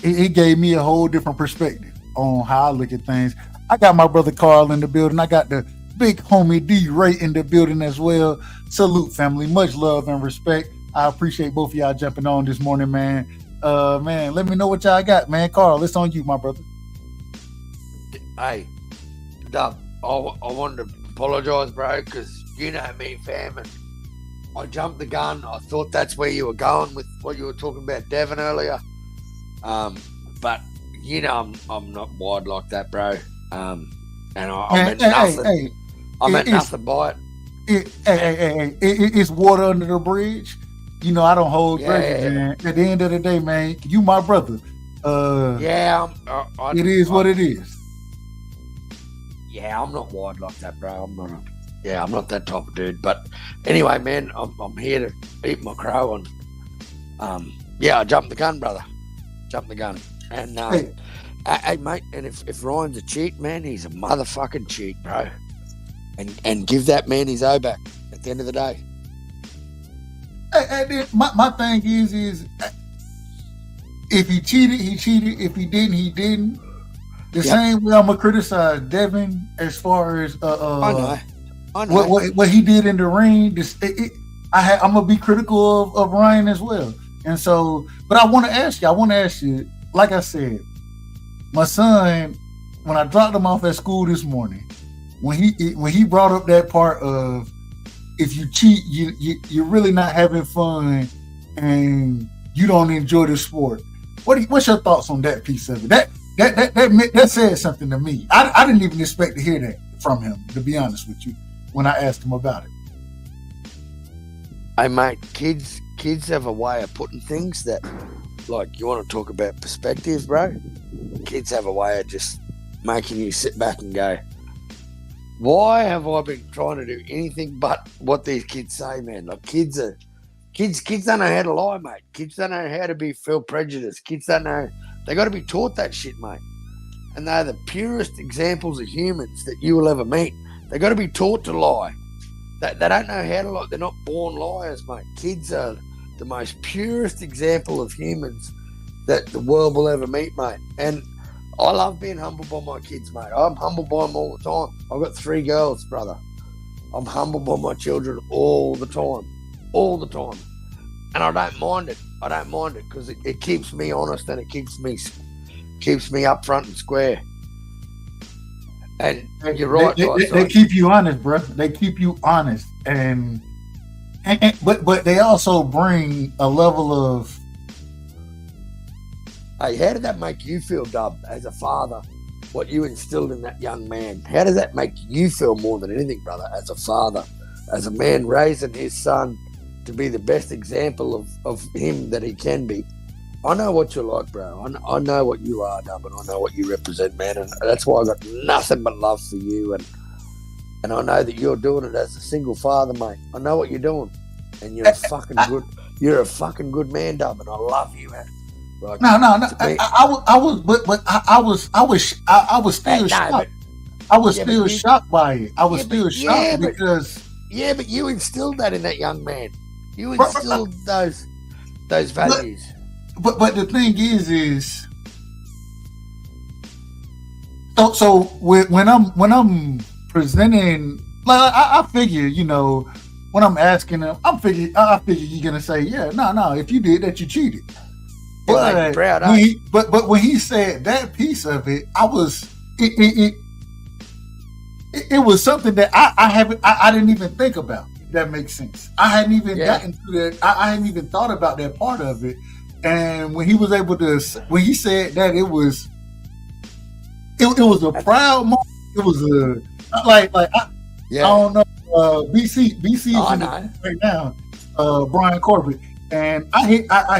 Speaker 5: It gave me a whole different perspective on how I look at things. I got my brother Carl in the building. I got the big homie D Ray in the building as well. Salute, family. Much love and respect. I appreciate both of y'all jumping on this morning, man. Man, let me know what y'all got, man. Carl, it's on you, my brother.
Speaker 6: Hey, Dub, I wanted to apologise, bro, because you know me, fam, and I jumped the gun. I thought that's where you were going with what you were talking about Devon earlier. But you know I'm not wide like that, bro. And I meant nothing. I meant nothing by it.
Speaker 5: It's water under the bridge. You know, I don't hold grudges, man. At the end of the day, man, you my brother. It is what it is.
Speaker 6: Yeah, I'm not wide like that, bro. I'm not that type of dude. But anyway, man, I'm here to eat my crow, and Yeah, I jumped the gun, brother. Jumped the gun. And
Speaker 5: Hey.
Speaker 6: hey, mate, and if Ryan's a cheat, man, he's a motherfucking cheat, bro. And give that man his O back at the end of the day.
Speaker 5: My thing is if he cheated, he cheated. If he didn't, he didn't. The same way I'm gonna criticize Devin as far as
Speaker 6: I know.
Speaker 5: What he did in the ring. I'm gonna be critical of Ryan as well. And so, but I want to ask you, like I said, my son, when I dropped him off at school this morning, when he brought up that part of if you cheat, you're really not having fun and you don't enjoy the sport. What's your thoughts on that piece of it? That said something to me. I didn't even expect to hear that from him, to be honest with you, when I asked him about it.
Speaker 6: Hey, mate, kids have a way of putting things that, like, you want to talk about perspective, bro? Kids have a way of just making you sit back and go, why have I been trying to do anything but what these kids say, man? Like, kids don't know how to lie, mate. Kids don't know how to feel prejudiced. Kids don't know. They got to be taught that shit, mate. And they're the purest examples of humans that you will ever meet. They got to be taught to lie. They don't know how to lie. They're not born liars, mate. Kids are the most purest example of humans that the world will ever meet, mate. And I love being humbled by my kids, mate. I'm humbled by them all the time. I've got 3 girls, brother. I'm humbled by my children all the time. All the time. And I don't mind it. I don't mind it because it keeps me honest and it keeps me up front and square. And you're right.
Speaker 5: They keep you honest, bro. They keep you honest, but they also bring a level of.
Speaker 6: Hey, how did that make you feel, Dub, as a father? What you instilled in that young man? How does that make you feel more than anything, brother? As a father, as a man raising his son to be the best example of him that he can be. I know what you're like, bro. I know what you are, Dub, and I know what you represent, man. And that's why I got nothing but love for you. And I know that you're doing it as a single father, mate. I know what you're doing, and you're a fucking good. You're a fucking good man, Dub, and I love you, man. Like,
Speaker 5: No. I was still shocked. I was still shocked by it. I was still shocked because.
Speaker 6: Yeah, but you instilled that in that young man. You instilled those values.
Speaker 5: But the thing is so when I'm presenting, like I figure, when I'm asking them, I figure you're gonna say, yeah, no, if you did that, you cheated. But
Speaker 6: proud,
Speaker 5: but when he said that piece of it, it was something that I didn't even think about. If that makes sense. I hadn't even gotten to that. I hadn't even thought about that part of it. And when he was able to, when he said that, it was a proud moment. It was I don't know. BC is right now. Brian Corbett, and I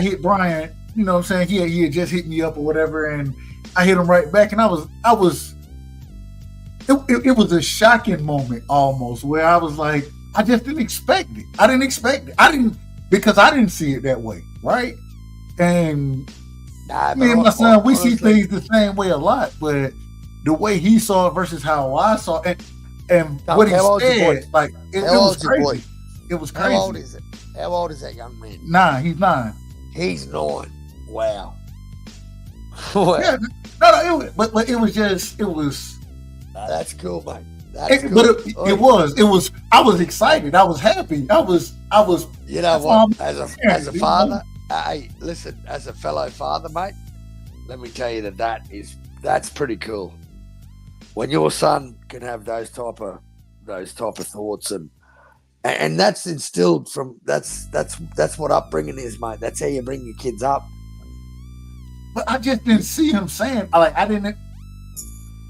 Speaker 5: hit Brian. You know what I'm saying? He had just hit me up or whatever, and I hit him right back, and it was a shocking moment almost, where I was like, I just didn't expect it. Because I didn't see it that way, right? And me and my son, we see things the same way a lot, but the way he saw it versus how I saw it, and what he said, like it was crazy. It was crazy.
Speaker 6: How old is it? How old is that young man?
Speaker 5: 9. He's 9.
Speaker 6: He's 9. Wow.
Speaker 5: Yeah, but it was.
Speaker 6: That's cool, mate. That's cool.
Speaker 5: But it was. I was excited. I was happy. I was.
Speaker 6: You know what? As a father, hey, listen. As a fellow father, mate, let me tell you that's pretty cool. When your son can have those type of thoughts, and that's instilled from that's what upbringing is, mate. That's how you bring your kids up.
Speaker 5: But I just didn't see him saying, I didn't.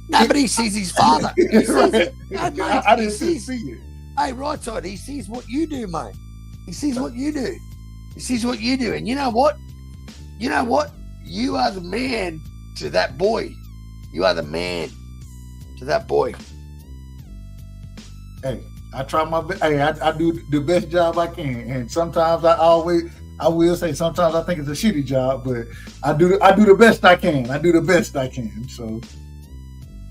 Speaker 6: No, but he sees his father. He sees it.
Speaker 5: I didn't see it.
Speaker 6: Hey, right side, he sees what you do, mate. He sees what you do. He sees what you do. And you know what? You are the man to that boy. You are the man to that boy. Hey,
Speaker 5: I try my best. Hey, I do the best job I can. And sometimes I always, I will say sometimes I think it's a shitty job, but I do the best I can. I do the best I can. So,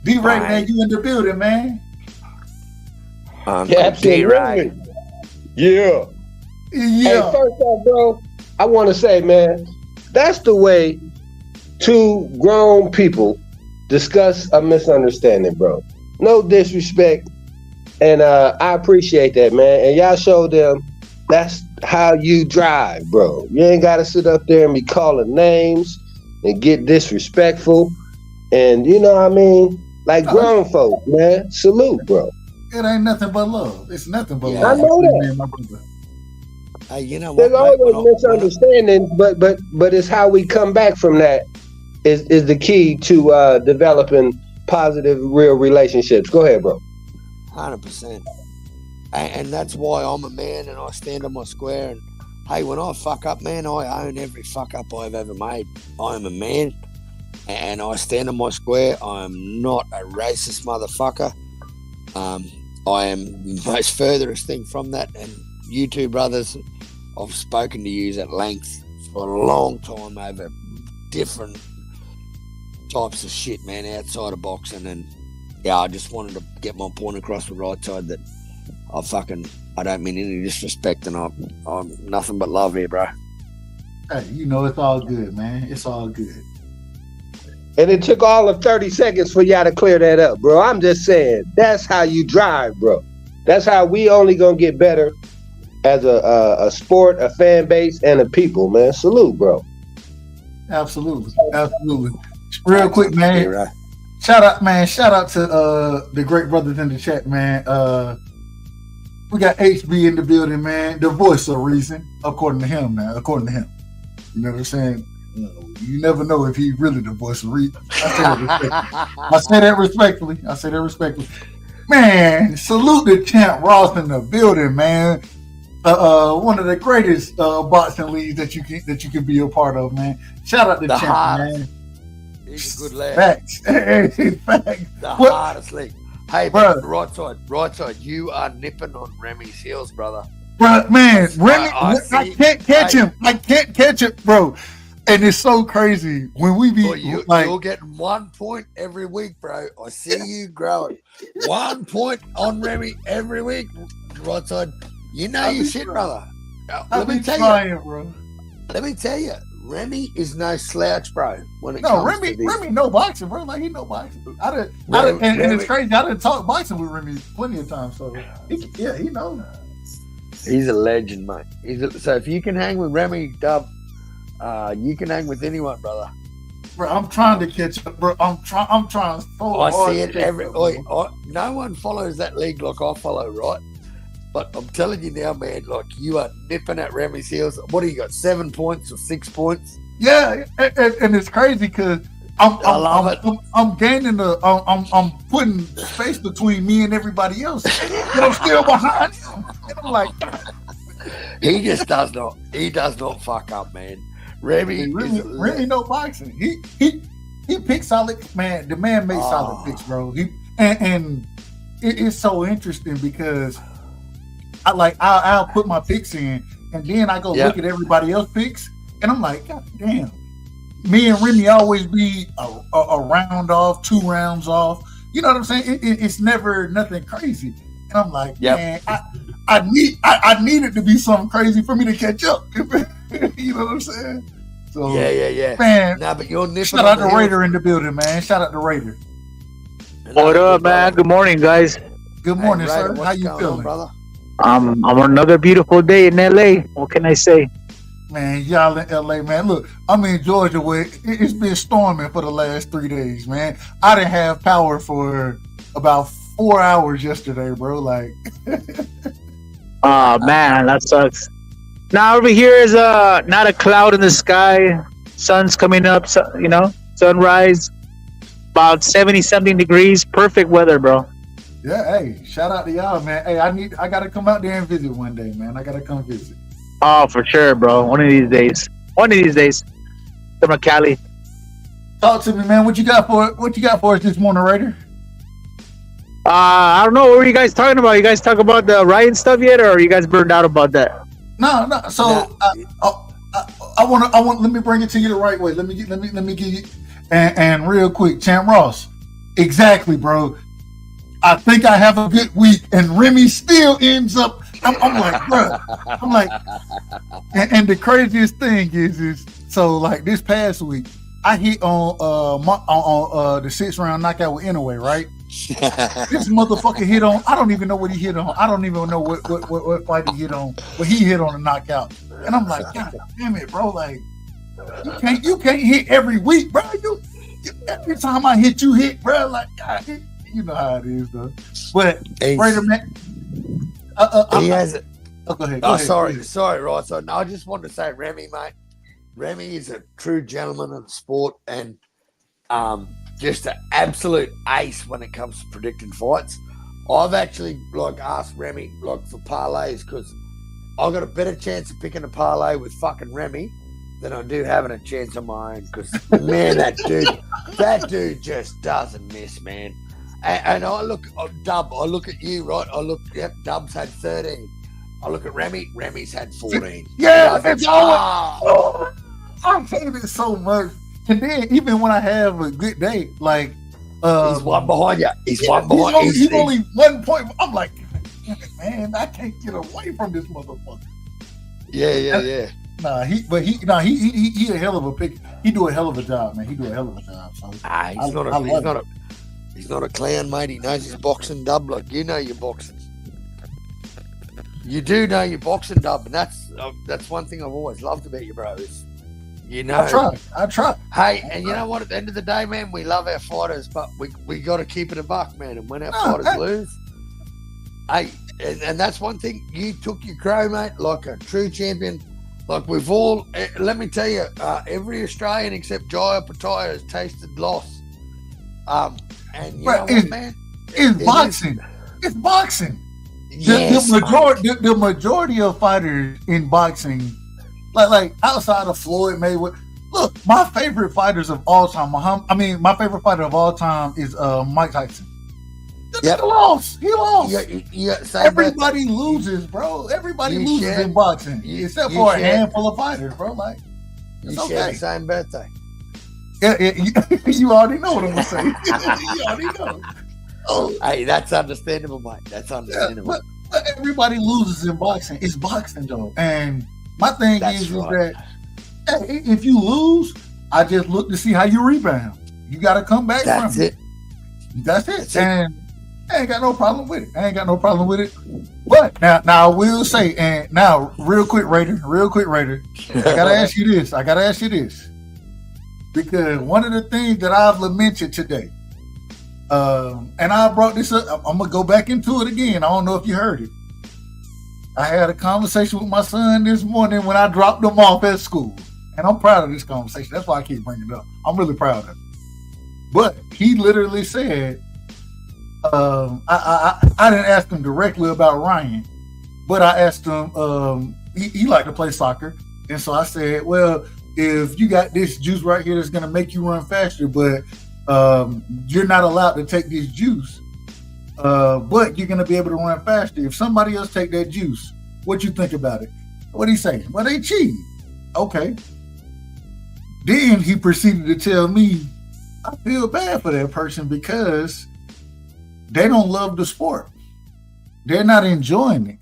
Speaker 5: D-Ray, man, you in the building, man.
Speaker 7: Yeah, absolutely. Yeah. Hey, first off, bro, I want to say, man, that's the way two grown people discuss a misunderstanding, bro. No disrespect. And I appreciate that, man. And y'all show them that's how you drive, bro. You ain't got to sit up there and be calling names and get disrespectful. And you know what I mean? Like grown folk, man. Salute, bro.
Speaker 5: It ain't nothing but love. It's nothing but love.
Speaker 7: I know that.
Speaker 5: My brother.
Speaker 6: Hey, you know
Speaker 7: There's
Speaker 6: what?
Speaker 7: always misunderstandings, but it's how we come back from that is the key to developing positive, real relationships. Go ahead, bro.
Speaker 6: 100%. And that's why I'm a man and I stand on my square. And hey, when I fuck up, man, I own every fuck up I've ever made. I am a man and I stand on my square. I'm not a racist motherfucker. I am the most furthest thing from that. And you two brothers, I've spoken to you at length for a long time over different types of shit, man, outside of boxing. And yeah, I just wanted to get my point across the right side that I don't mean any disrespect, and I'm nothing but love here, bro.
Speaker 5: Hey, you know it's all good, man. It's all good.
Speaker 7: And it took all of 30 seconds for y'all to clear that up, bro. I'm just saying, that's how you drive, bro. That's how we only gonna get better as a sport, a fan base, and a people, man. Salute, bro.
Speaker 5: Absolutely. Real quick, man. Shout out to the great brothers in the chat, man. We got HB in the building, man. The voice of reason, according to him, man. According to him. You know what I'm saying? You never know if he's really the voice of reason. I say that respectfully. Man, salute the champ Ross in the building, man. One of the greatest boxing leagues that you can be a part of, man. Shout out to the champ, man.
Speaker 6: He's a good lad.
Speaker 5: Facts. Facts.
Speaker 6: The hardest league. Hey, bro, right side. You are nipping on Remy's heels, brother.
Speaker 5: Bro, man, Remy, I can't catch him. I can't catch it, bro. And it's so crazy when we be
Speaker 6: you're getting 1 point every week, bro. I see you growing. 1 point on Remy every week. Right side. You know your shit, brother. Let me tell you, Remy is no slouch, bro. When it comes to this.
Speaker 5: Remy no boxing, bro. Like he no boxing. And it's crazy. I done talk boxing with Remy plenty of times. So he knows.
Speaker 6: He's a legend, mate. So if you can hang with Remy Dub, you can hang with anyone, brother.
Speaker 5: Bro, I'm trying to catch up, bro. I'm trying so hard.
Speaker 6: I see it no one follows that league like I follow, right? But I'm telling you now, man, like you are nipping at Remy's heels. What do you got? 7 points or 6 points?
Speaker 5: Yeah, and it's crazy because I'm gaining I'm putting space between me and everybody else. But I'm still behind him. And I'm like,
Speaker 6: he does not fuck up, man. Remy
Speaker 5: no boxing. He picks solid, man. The man makes solid picks, bro. And it's so interesting because I'll put my picks in, and then I go look at everybody else's picks, and I'm like, God damn. Me and Remy always be a round off, 2 rounds off. You know what I'm saying? It's never nothing crazy. And I'm like, man, I need it to be something crazy for me to catch up. You know what I'm saying? So
Speaker 6: yeah.
Speaker 5: Man,
Speaker 6: but you're nipping.
Speaker 5: Shout out to Raider in the building, man. Shout out to Raider.
Speaker 8: What up, man? Good morning, guys.
Speaker 5: Good morning, sir. How you feeling,
Speaker 6: brother?
Speaker 8: I'm on another beautiful day in LA. What can I say?
Speaker 5: Man, y'all in LA, man. Look, I'm in Georgia where it's been storming for the last 3 days, man. I didn't have power for about 4 hours yesterday, bro. Like,
Speaker 8: oh man, that sucks. Now over here is not a cloud in the sky. Sun's coming up, sunrise. About 70-something degrees. Perfect weather, bro.
Speaker 5: Yeah, hey, shout out to y'all, man. Hey, I gotta come out there and visit one day, man. I gotta come visit.
Speaker 8: Oh, for sure, bro. One of these days. Come to Cali.
Speaker 5: Talk to me, man. What you got for us this morning, Raider?
Speaker 8: I don't know. What were you guys talking about? You guys talk about the riot stuff yet, or are you guys burned out about that?
Speaker 5: No. So I want. Let me bring it to you the right way. Let me give you, and real quick, Champ Ross. Exactly, bro. I think I have a good week, and Remy still ends up. I'm like, bro. I'm like, and the craziest thing is so like this past week, I hit on the 6th round knockout with Inouye, right? This motherfucker hit on. I don't even know what he hit on. I don't even know what fight he hit on, but he hit on a knockout. And I'm like, God damn it, bro! Like, you can't hit every week, bro. You every time I hit, you hit, bro. Like, God, you know how it is, though. But Raider man,
Speaker 6: he has it.
Speaker 5: Oh, go ahead.
Speaker 6: Sorry, Ross. So, no, I just wanted to say, Remy, mate. Remy is a true gentleman of the sport and just an absolute ace when it comes to predicting fights. I've actually asked Remy for parlays because I've got a better chance of picking a parlay with fucking Remy than I do having a chance on my own. Because man, that dude just doesn't miss, man. And I look at Dub. I look at you, right? Dub's had 13. I look at Remy's had 14.
Speaker 5: Yeah, it's always. I hate it so much. And then even when I have a good day, like
Speaker 6: he's one behind you. He's
Speaker 5: only 1 point. I'm like, man, I can't get away from this motherfucker.
Speaker 6: Yeah.
Speaker 5: Nah, he a hell of a pick. He do a hell of a job, man. He do a hell of a job. So
Speaker 6: he's not a clown, mate. He knows his boxing, Dub. Like you know your boxing. You do know your boxing, Dub, and that's one thing I've always loved about you, bro. Is you know,
Speaker 5: I try.
Speaker 6: Hey, and you know what? At the end of the day, man, we love our fighters, but we got to keep it a buck, man. And when our fighters lose, hey, and that's one thing. You took your crow, mate, like a true champion. Like we've all. Let me tell you, every Australian except Jaya Pataya has tasted loss. And you know what, man?
Speaker 5: It's boxing. It's boxing.
Speaker 6: Yes,
Speaker 5: the majority of fighters in boxing, like outside of Floyd Mayweather. Look, my favorite fighters of all time, my favorite fighter of all time is Mike Tyson. He lost. Everybody loses, bro. Everybody loses in boxing, except for a handful of fighters, bro. Like,
Speaker 6: it's okay. Share the same birthday.
Speaker 5: Yeah, you already know what I'm gonna say. You already know.
Speaker 6: Hey, that's understandable, mate. That's understandable.
Speaker 5: But everybody loses in boxing. It's boxing, though. And my thing is that hey, if you lose, I just look to see how you rebound. You got to come back from it. That's it. And I ain't got no problem with it. But now I will say, and now real quick, Raider. I gotta ask you this. Because one of the things that I've lamented today, and I brought this up, I'm going to go back into it again. I don't know if you heard it. I had a conversation with my son this morning when I dropped him off at school. And I'm proud of this conversation. That's why I keep bringing it up. I'm really proud of it. But he literally said, I didn't ask him directly about Ryan, but I asked him, he liked to play soccer. And so I said, well, if you got this juice right here that's going to make you run faster, but you're not allowed to take this juice, but you're going to be able to run faster. If somebody else take that juice, what you think about it? What he saying? Well, they cheating. Okay. Then he proceeded to tell me, I feel bad for that person because they don't love the sport. They're not enjoying it.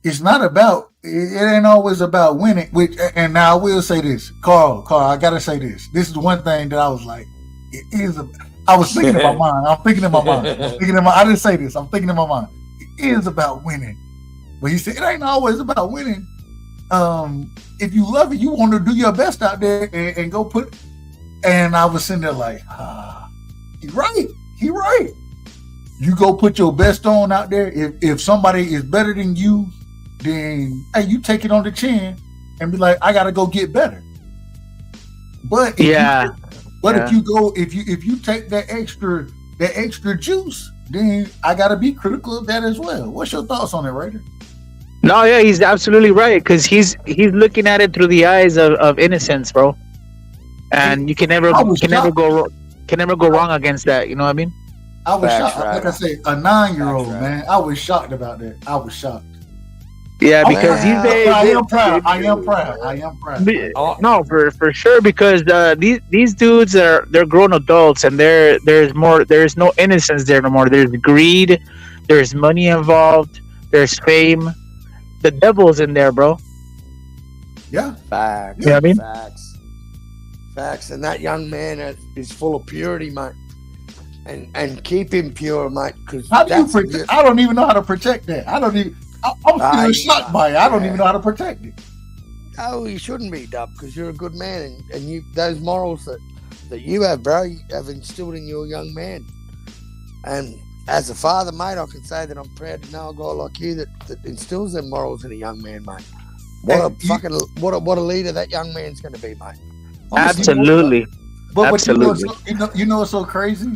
Speaker 5: It's not about, it ain't always about winning. And now I will say this, Carl, I gotta say this. This is one thing that I was like, I was thinking in my mind. I didn't say this. I'm thinking in my mind. It is about winning. But he said, it ain't always about winning. If you love it, you want to do your best out there and go put. And I was sitting there like, he right. You go put your best on out there. If somebody is better than you, then hey, you take it on the chin and be like, I gotta go get better. But if you take that extra juice, then I gotta be critical of that as well. What's your thoughts on it, Raider?
Speaker 8: No, yeah, he's absolutely right because he's looking at it through the eyes of innocence, bro. And you can never go wrong against that. You know what I mean?
Speaker 5: I was shocked. Like I said, a 9-year-old man. I was shocked about that. I was shocked.
Speaker 8: Yeah, because these days
Speaker 5: I am proud. I am proud. I am proud.
Speaker 8: No, for sure, because these dudes they're grown adults, and there's no innocence there no more. There's greed, there's money involved, there's fame. The devil's in there, bro.
Speaker 5: Yeah,
Speaker 6: facts.
Speaker 8: You know what I mean?
Speaker 6: Facts. And that young man is full of purity, mate. And keep him pure, mate. Because
Speaker 5: how do you protect? I don't even know how to protect that. I'm still shocked by it. I don't even know how to protect it.
Speaker 6: Oh, you shouldn't be, Dub, because you're a good man, and you those morals that you have, bro, you have instilled in your young man. And as a father, mate, I can say that I'm proud to know a guy like you that instills them morals in a young man, mate. What a leader that young man's going to be, mate.
Speaker 8: Absolutely.
Speaker 5: But you know what's so crazy?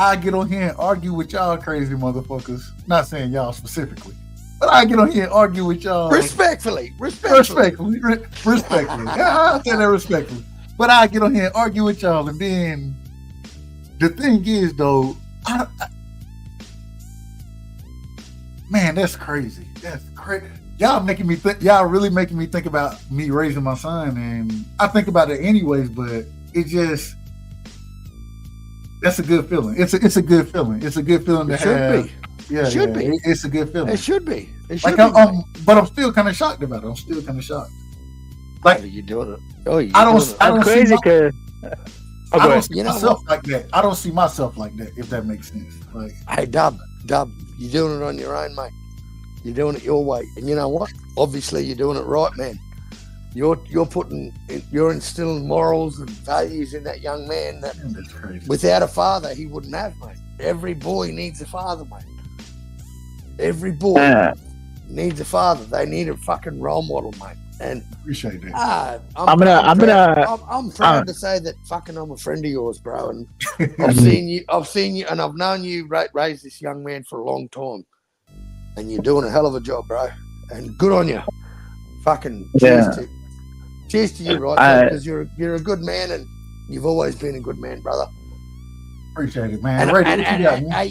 Speaker 5: I get on here and argue with y'all crazy motherfuckers. Not saying y'all specifically, but I get on here and argue with y'all
Speaker 6: respectfully.
Speaker 5: Yeah, I'll say that respectfully. But I get on here and argue with y'all, and then the thing is, though, man, that's crazy. That's crazy. Y'all making me think. Y'all really making me think about me raising my son, and I think about it anyways. But it just. That's a good feeling. It's a good feeling. It's a good feeling to have. Be. Yeah, it should be. It's a good feeling.
Speaker 6: It should be.
Speaker 5: But I'm still kind of shocked about it. I'm still kind of shocked. Like,
Speaker 6: you doing it?
Speaker 5: I don't
Speaker 8: crazy because
Speaker 5: I don't see myself like that. I don't see myself like that. If that makes sense. Like,
Speaker 6: hey, Dub, you're doing it on your own, mate. You're doing it your way, and you know what? Obviously, you're doing it right, man. You're instilling morals and values in that young man that without a father he wouldn't have, mate. Every boy needs a father, mate. Every boy needs a father. They need a fucking role model, mate. And
Speaker 5: appreciate that.
Speaker 6: I'm proud to say that fucking I'm a friend of yours, bro. And I've seen you, and I've known you raise this young man for a long time. And you're doing a hell of a job, bro. And good on you. Fucking cheers to you, right? Because you're a good man, and you've always been a good man, brother.
Speaker 5: Appreciate it, man.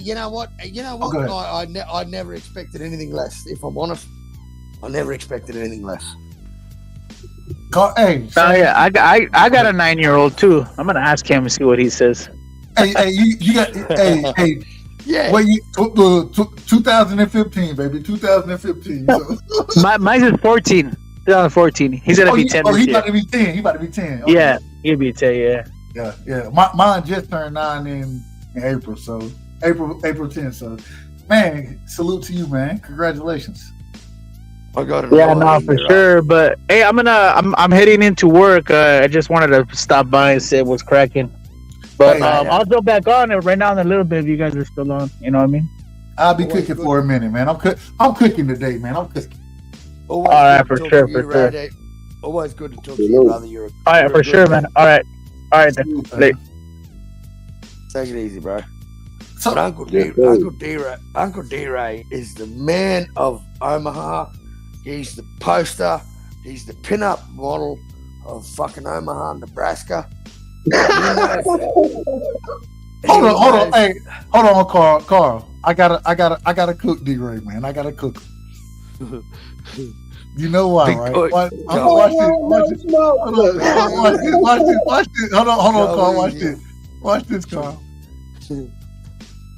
Speaker 6: You know what? I never expected anything less. If I'm honest, I never expected anything less.
Speaker 8: I got a 9-year-old too. I'm gonna ask him and see what he says.
Speaker 5: You got yeah. Well, 2015, baby, 2015. So.
Speaker 8: Mine's is 14. 2014. He's gonna be 10.
Speaker 5: He's about to be 10. He's about to be 10. Okay.
Speaker 8: Yeah, he'll be 10.
Speaker 5: Yeah. Mine just turned 9 in April, so April 10th. So, man, salute to you, man. Congratulations.
Speaker 6: I got it.
Speaker 8: Yeah, no, for sure. But hey, I'm heading into work. I just wanted to stop by and say what's cracking. But I'll go back on it right now in a little bit if you guys are still on. You know what I mean?
Speaker 5: I'll be cooking for a minute, man. I'm cooking today, man. I'm cooking.
Speaker 8: All right, for sure.
Speaker 6: Always good to talk to you, brother.
Speaker 8: All right, for sure, man. All right, then.
Speaker 6: Take it easy, bro. So, but Uncle D-Ray is the man of Omaha. He's the poster. He's the pin-up model of fucking Omaha, Nebraska.
Speaker 5: Hold on. Hey, hold on, Carl. I gotta cook D-Ray, man. I gotta cook. You know why, right? Watch this. Hold on, Carl. Watch this, Carl.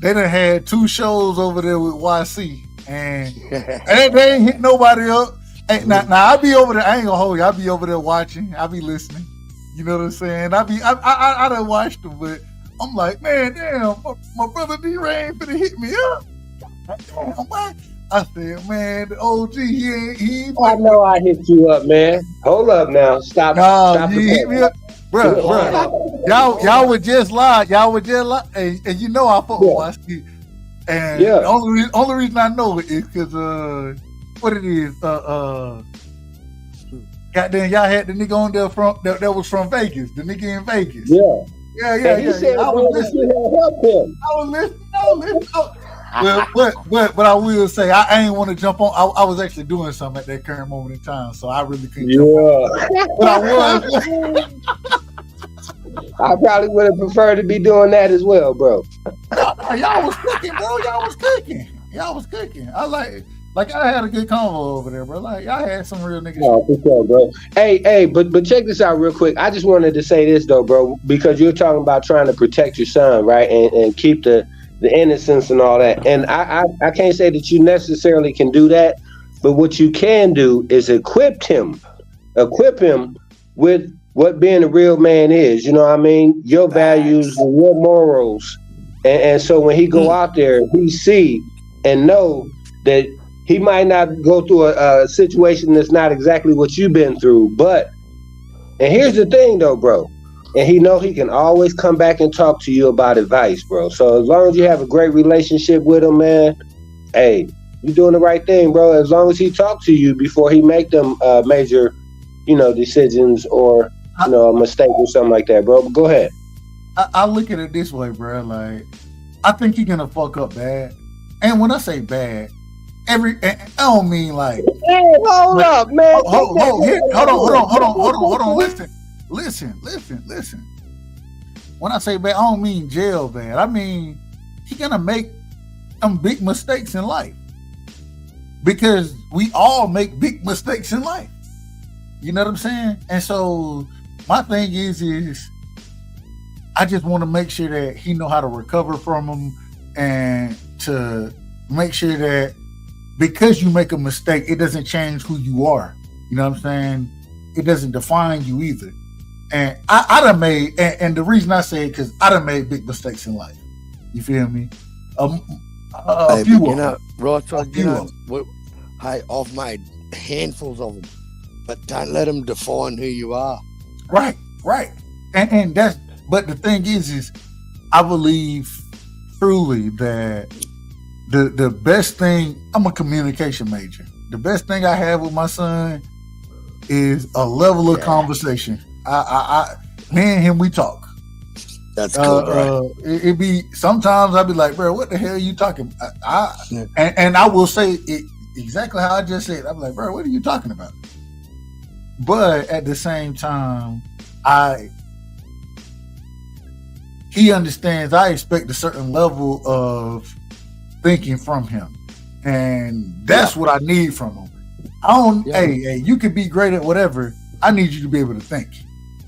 Speaker 5: They done had 2 shows over there with YC, and they ain't hit nobody up. Hey, now I be over there. I ain't gonna hold you. I be over there watching. I be listening. You know what I'm saying? I done watched them, but I'm like, man, damn, my brother D-Ray ain't finna hit me up. I said, man, the OG, he ain't.
Speaker 7: I know I hit you up, man. Hold up now. Stop.
Speaker 5: You hit me up. Bro. Y'all would just lie. And you know I fuck with YC. And the only reason I know it is because, what it is, goddamn, y'all had the nigga on there that was from Vegas, the nigga in Vegas.
Speaker 7: Yeah.
Speaker 5: He said, I was listening. But I will say I ain't want to jump on. I was actually doing something at that current moment in time, so I really couldn't jump on. But I was.
Speaker 7: I probably would have preferred to be doing that as well, bro.
Speaker 5: Y'all was cooking, bro. Y'all was cooking. I Like I had a good convo over there, bro. Like I had some real niggas.
Speaker 7: Oh, for sure, bro. Hey, but check this out real quick. I just wanted to say this though, bro, because you're talking about trying to protect your son, right, and keep the innocence and all that. And I can't say that you necessarily can do that, but what you can do is equip him with what being a real man is. You know what I mean? Your values and your morals, and so when he go out there, he see and know that. He might not go through a situation that's not exactly what you've been through, and here's the thing though, bro, and he know he can always come back and talk to you about advice, bro. So as long as you have a great relationship with him, man, hey, you're doing the right thing, bro. As long as he talk to you before he make them major, decisions or, a mistake or something like that, bro. But go ahead.
Speaker 5: I look at it this way, bro. Like, I think he's gonna fuck up bad. And when I say bad, I don't mean like.
Speaker 7: Hold up, man.
Speaker 5: Hold on. Listen. When I say bad, I don't mean jail bad. I mean he's gonna make some big mistakes in life because we all make big mistakes in life. You know what I'm saying? And so my thing is I just want to make sure that he know how to recover from them and to make sure that. Because you make a mistake, it doesn't change who you are. You know what I'm saying? It doesn't define you either. And I done made, and the reason I say it, because I done made big mistakes in life. You feel me? A few of them.
Speaker 6: Right on, hey, I've made handfuls of them, but don't let them define who you are.
Speaker 5: Right. And that's, but the thing is I believe truly that the best thing, I'm a communication major. The best thing I have with my son is a level of conversation. Me and him, we talk.
Speaker 6: That's cool, bro.
Speaker 5: It be sometimes I'll be like, bro, what the hell are you talking? And I will say it exactly how I just said. I'm like, bro, what are you talking about? But at the same time, he understands. I expect a certain level of thinking from him, and that's what I need from him. Hey, you can be great at whatever. I need you to be able to think.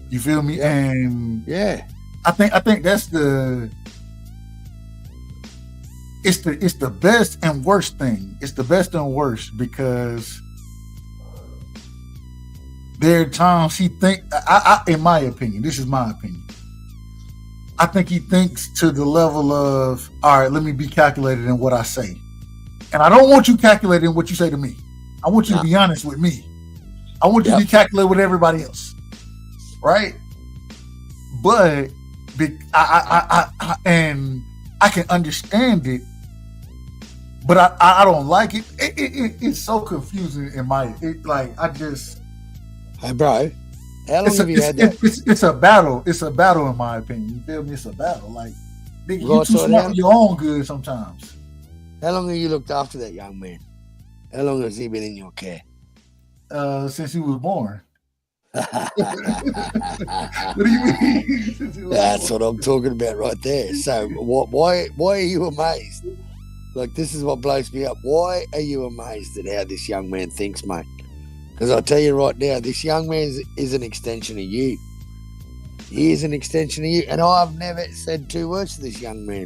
Speaker 5: You feel me? And I think that's it's the best and worst thing. It's the best and worst because there are times he think. In my opinion, this is my opinion. I think he thinks to the level of, all right, let me be calculated in what I say. And I don't want you calculated in what you say to me. I want you to be honest with me. I want you to be calculated with everybody else. Right? But and I can understand it, but I don't like it. It's so confusing in my,
Speaker 6: Hey, bro. How long have you had that?
Speaker 5: It's a battle. It's a battle, in my opinion. You feel me? It's a battle. Like, nigga, you too smart for your own good sometimes.
Speaker 6: How long have you looked after that young man? How long has he been in your care?
Speaker 5: Since he was born. What do you mean?
Speaker 6: That's what I'm talking about right there. So, why are you amazed? Like, this is what blows me up. Why are you amazed at how this young man thinks, mate? Because I'll tell you right now, this young man is an extension of you. He is an extension of you. And I've never said two words to this young man.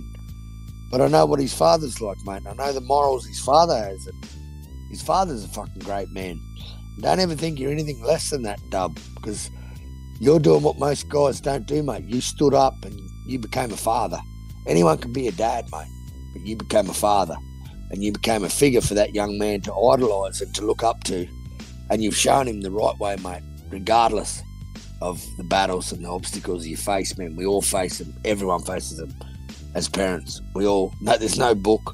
Speaker 6: But I know what his father's like, mate. I know the morals his father has. And his father's a fucking great man. Don't ever think you're anything less than that, Dub. Because you're doing what most guys don't do, mate. You stood up and you became a father. Anyone can be a dad, mate. But you became a father. And you became a figure for that young man to idolise and to look up to. And you've shown him the right way, mate, regardless of the battles and the obstacles you face, man. We all face them. Everyone faces them as parents. There's no book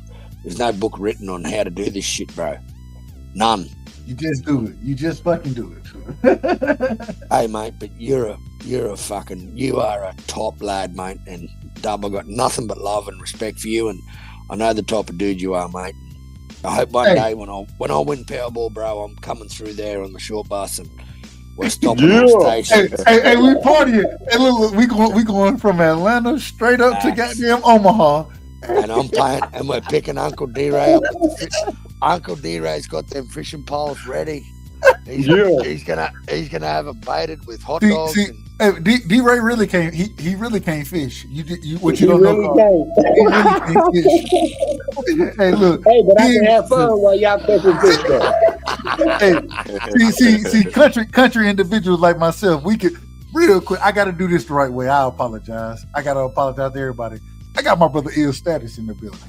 Speaker 6: written on how to do this shit, bro. None.
Speaker 5: You just do it. You just fucking do it.
Speaker 6: Hey, mate, but you are a top lad, mate. And Dub, I've got nothing but love and respect for you. And I know the type of dude you are, mate. I hope one day when I win Powerball, bro, I'm coming through there on the short bus and we're stopping on station.
Speaker 5: Hey, we partying. Hey, look, we going from Atlanta straight up to goddamn Omaha.
Speaker 6: And I'm playing, and we're picking Uncle D-Ray up. Uncle D-Ray's got them fishing poles ready. He's gonna have them baited with hot dogs.
Speaker 5: Hey, D-Ray really can't. He really can't fish. What you
Speaker 7: He
Speaker 5: don't
Speaker 7: really
Speaker 5: know? He really can't fish. Hey, look.
Speaker 7: Hey, but I can have fun while y'all catching fish though.
Speaker 5: Hey, see, country individuals like myself, we could real quick. I got to do this the right way. I apologize. I got to apologize to everybody. I got my brother Ill Status in the building,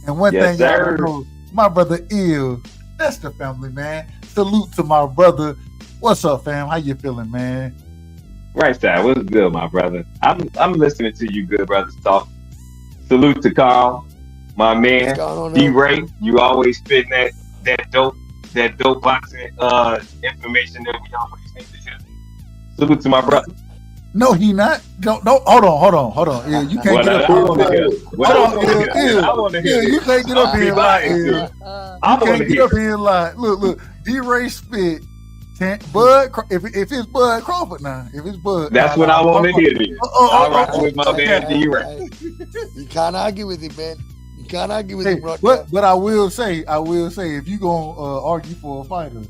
Speaker 5: and one thing y'all know, my brother Ill, that's the family, man. Salute to my brother. What's up, fam? How you feeling, man?
Speaker 9: Right side, what's good, my brother? I'm listening to you, good brothers talk. Salute to Carl, my man, D-Ray. You always spitting that dope boxing information that we always need to hear. Salute to my brother.
Speaker 5: No, he not. Don't. Hold on. Yeah, you can't get up here. Hold on, you can't get up here and lie. You can't get up here and lie. Look. D-Ray spit. Bud, if it's Bud Crawford now, if it's Bud,
Speaker 9: that's what I want to hear. All right, with my man D-Ray.
Speaker 6: You can't argue with him, man. You can't argue with him, right?
Speaker 5: But I will say, if you gonna argue for a fighter,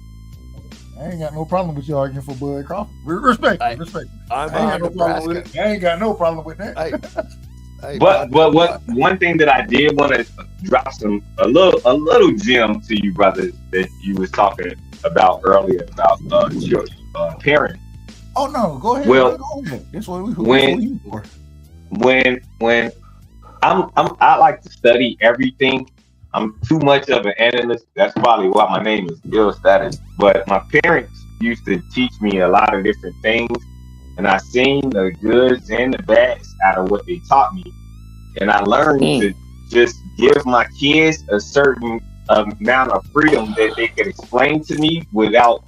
Speaker 5: I ain't got no problem with you arguing for Bud Crawford. Respect. I ain't got no problem with it. I ain't got no problem with that.
Speaker 9: But what one thing that I did want to drop a little gem to you, brothers, that you was talking about earlier about your parent.
Speaker 5: Oh no, go ahead.
Speaker 9: Well,
Speaker 5: go ahead. That's what we for.
Speaker 9: When I like to study everything. I'm too much of an analyst. That's probably why my name is Ill Status. But my parents used to teach me a lot of different things, and I seen the goods and the bads out of what they taught me. And I learned to just give my kids a certain amount of freedom that they could explain to me without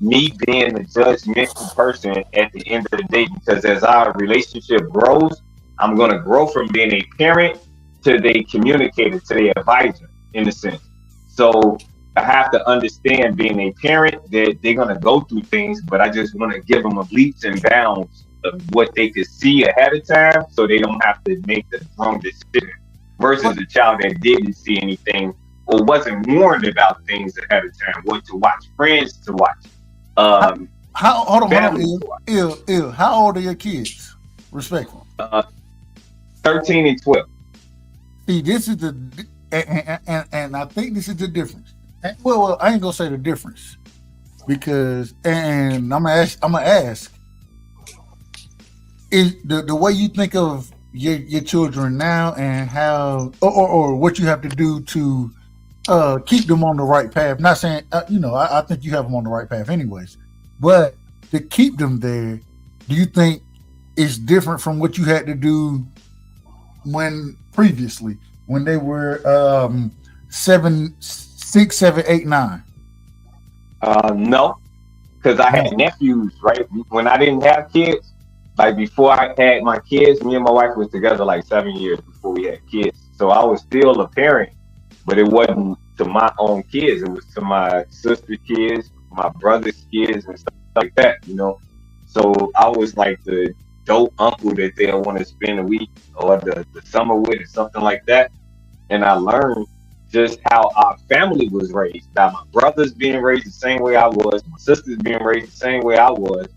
Speaker 9: me being a judgmental person at the end of the day. Because as our relationship grows, I'm going to grow from being a parent to the communicator, to the advisor, in a sense. So I have to understand, being a parent, that they're going to go through things, but I just want to give them a leaps and bounds of what they could see ahead of time, so they don't have to make the wrong decision, versus a child that didn't see anything or wasn't warned about things ahead of time, what to watch, friends to watch.
Speaker 5: Hold on. Ill. How old are your kids? Respectful.
Speaker 9: 13 and 12.
Speaker 5: See, this is and I think this is the difference. Well, I ain't gonna say the difference, because, and I'm gonna ask, is the way you think of your children now, and how or what you have to do to keep them on the right path. Not saying I think you have them on the right path anyways, but to keep them there, do you think it's different from what you had to do previously when they were 7, 6, 7, 8, 9?
Speaker 9: No, because I had nephews, right? When I didn't have kids, like before I had my kids, me and my wife was together like 7 years before we had kids. So I was still a parent, but it wasn't to my own kids. It was to my sister's kids, my brother's kids, and stuff like that, So I was like the dope uncle that they'll want to spend a week or the summer with, or something like that. And I learned just how our family was raised. By my brothers being raised the same way I was, my sisters being raised the same way I was,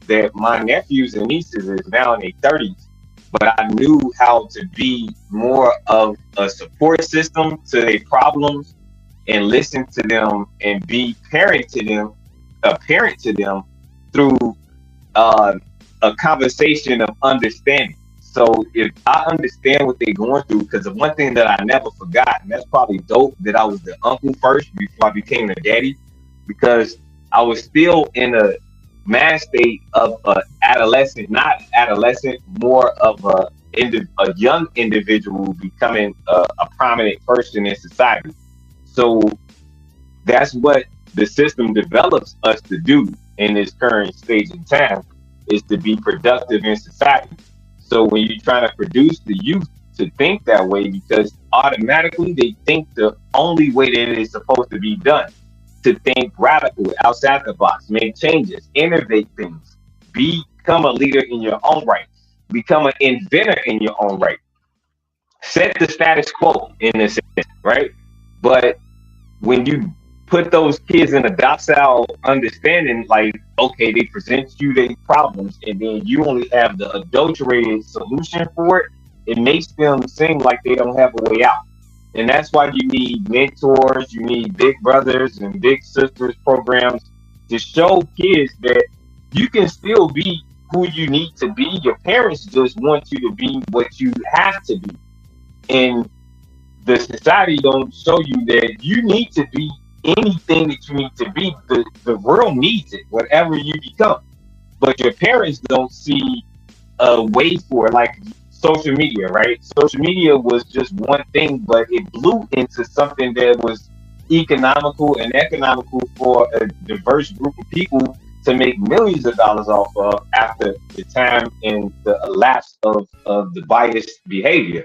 Speaker 9: that my nephews and nieces is now in their 30s. But I knew how to be more of a support system to their problems, and listen to them and be a parent to them through a conversation of understanding. So if I understand what they're going through, because the one thing that I never forgot, and that's probably dope, that I was the uncle first before I became the daddy, because I was still in a mind state of adolescent, not adolescent, more of a young individual becoming a prominent person in society. So that's what the system develops us to do in this current stage in time, is to be productive in society. So when you're trying to produce the youth to think that way, because automatically they think the only way that it is supposed to be done, to think radical, outside the box, make changes, innovate things, become a leader in your own right, become an inventor in your own right, set the status quo in a sense, right? But when you put those kids in a docile understanding, like, okay, they present you their problems, and then you only have the adulterated solution for it, it makes them seem like they don't have a way out. And that's why you need mentors, you need big brothers and big sisters programs to show kids that you can still be who you need to be. Your parents just want you to be what you have to be. And the society don't show you that you need to be anything that you need to be. The world needs it, whatever you become. But your parents don't see a way for it, like social media, right? Social media was just one thing, but it blew into something that was economical and economical for a diverse group of people to make millions of dollars off of after the time and the elapse of the biased behavior.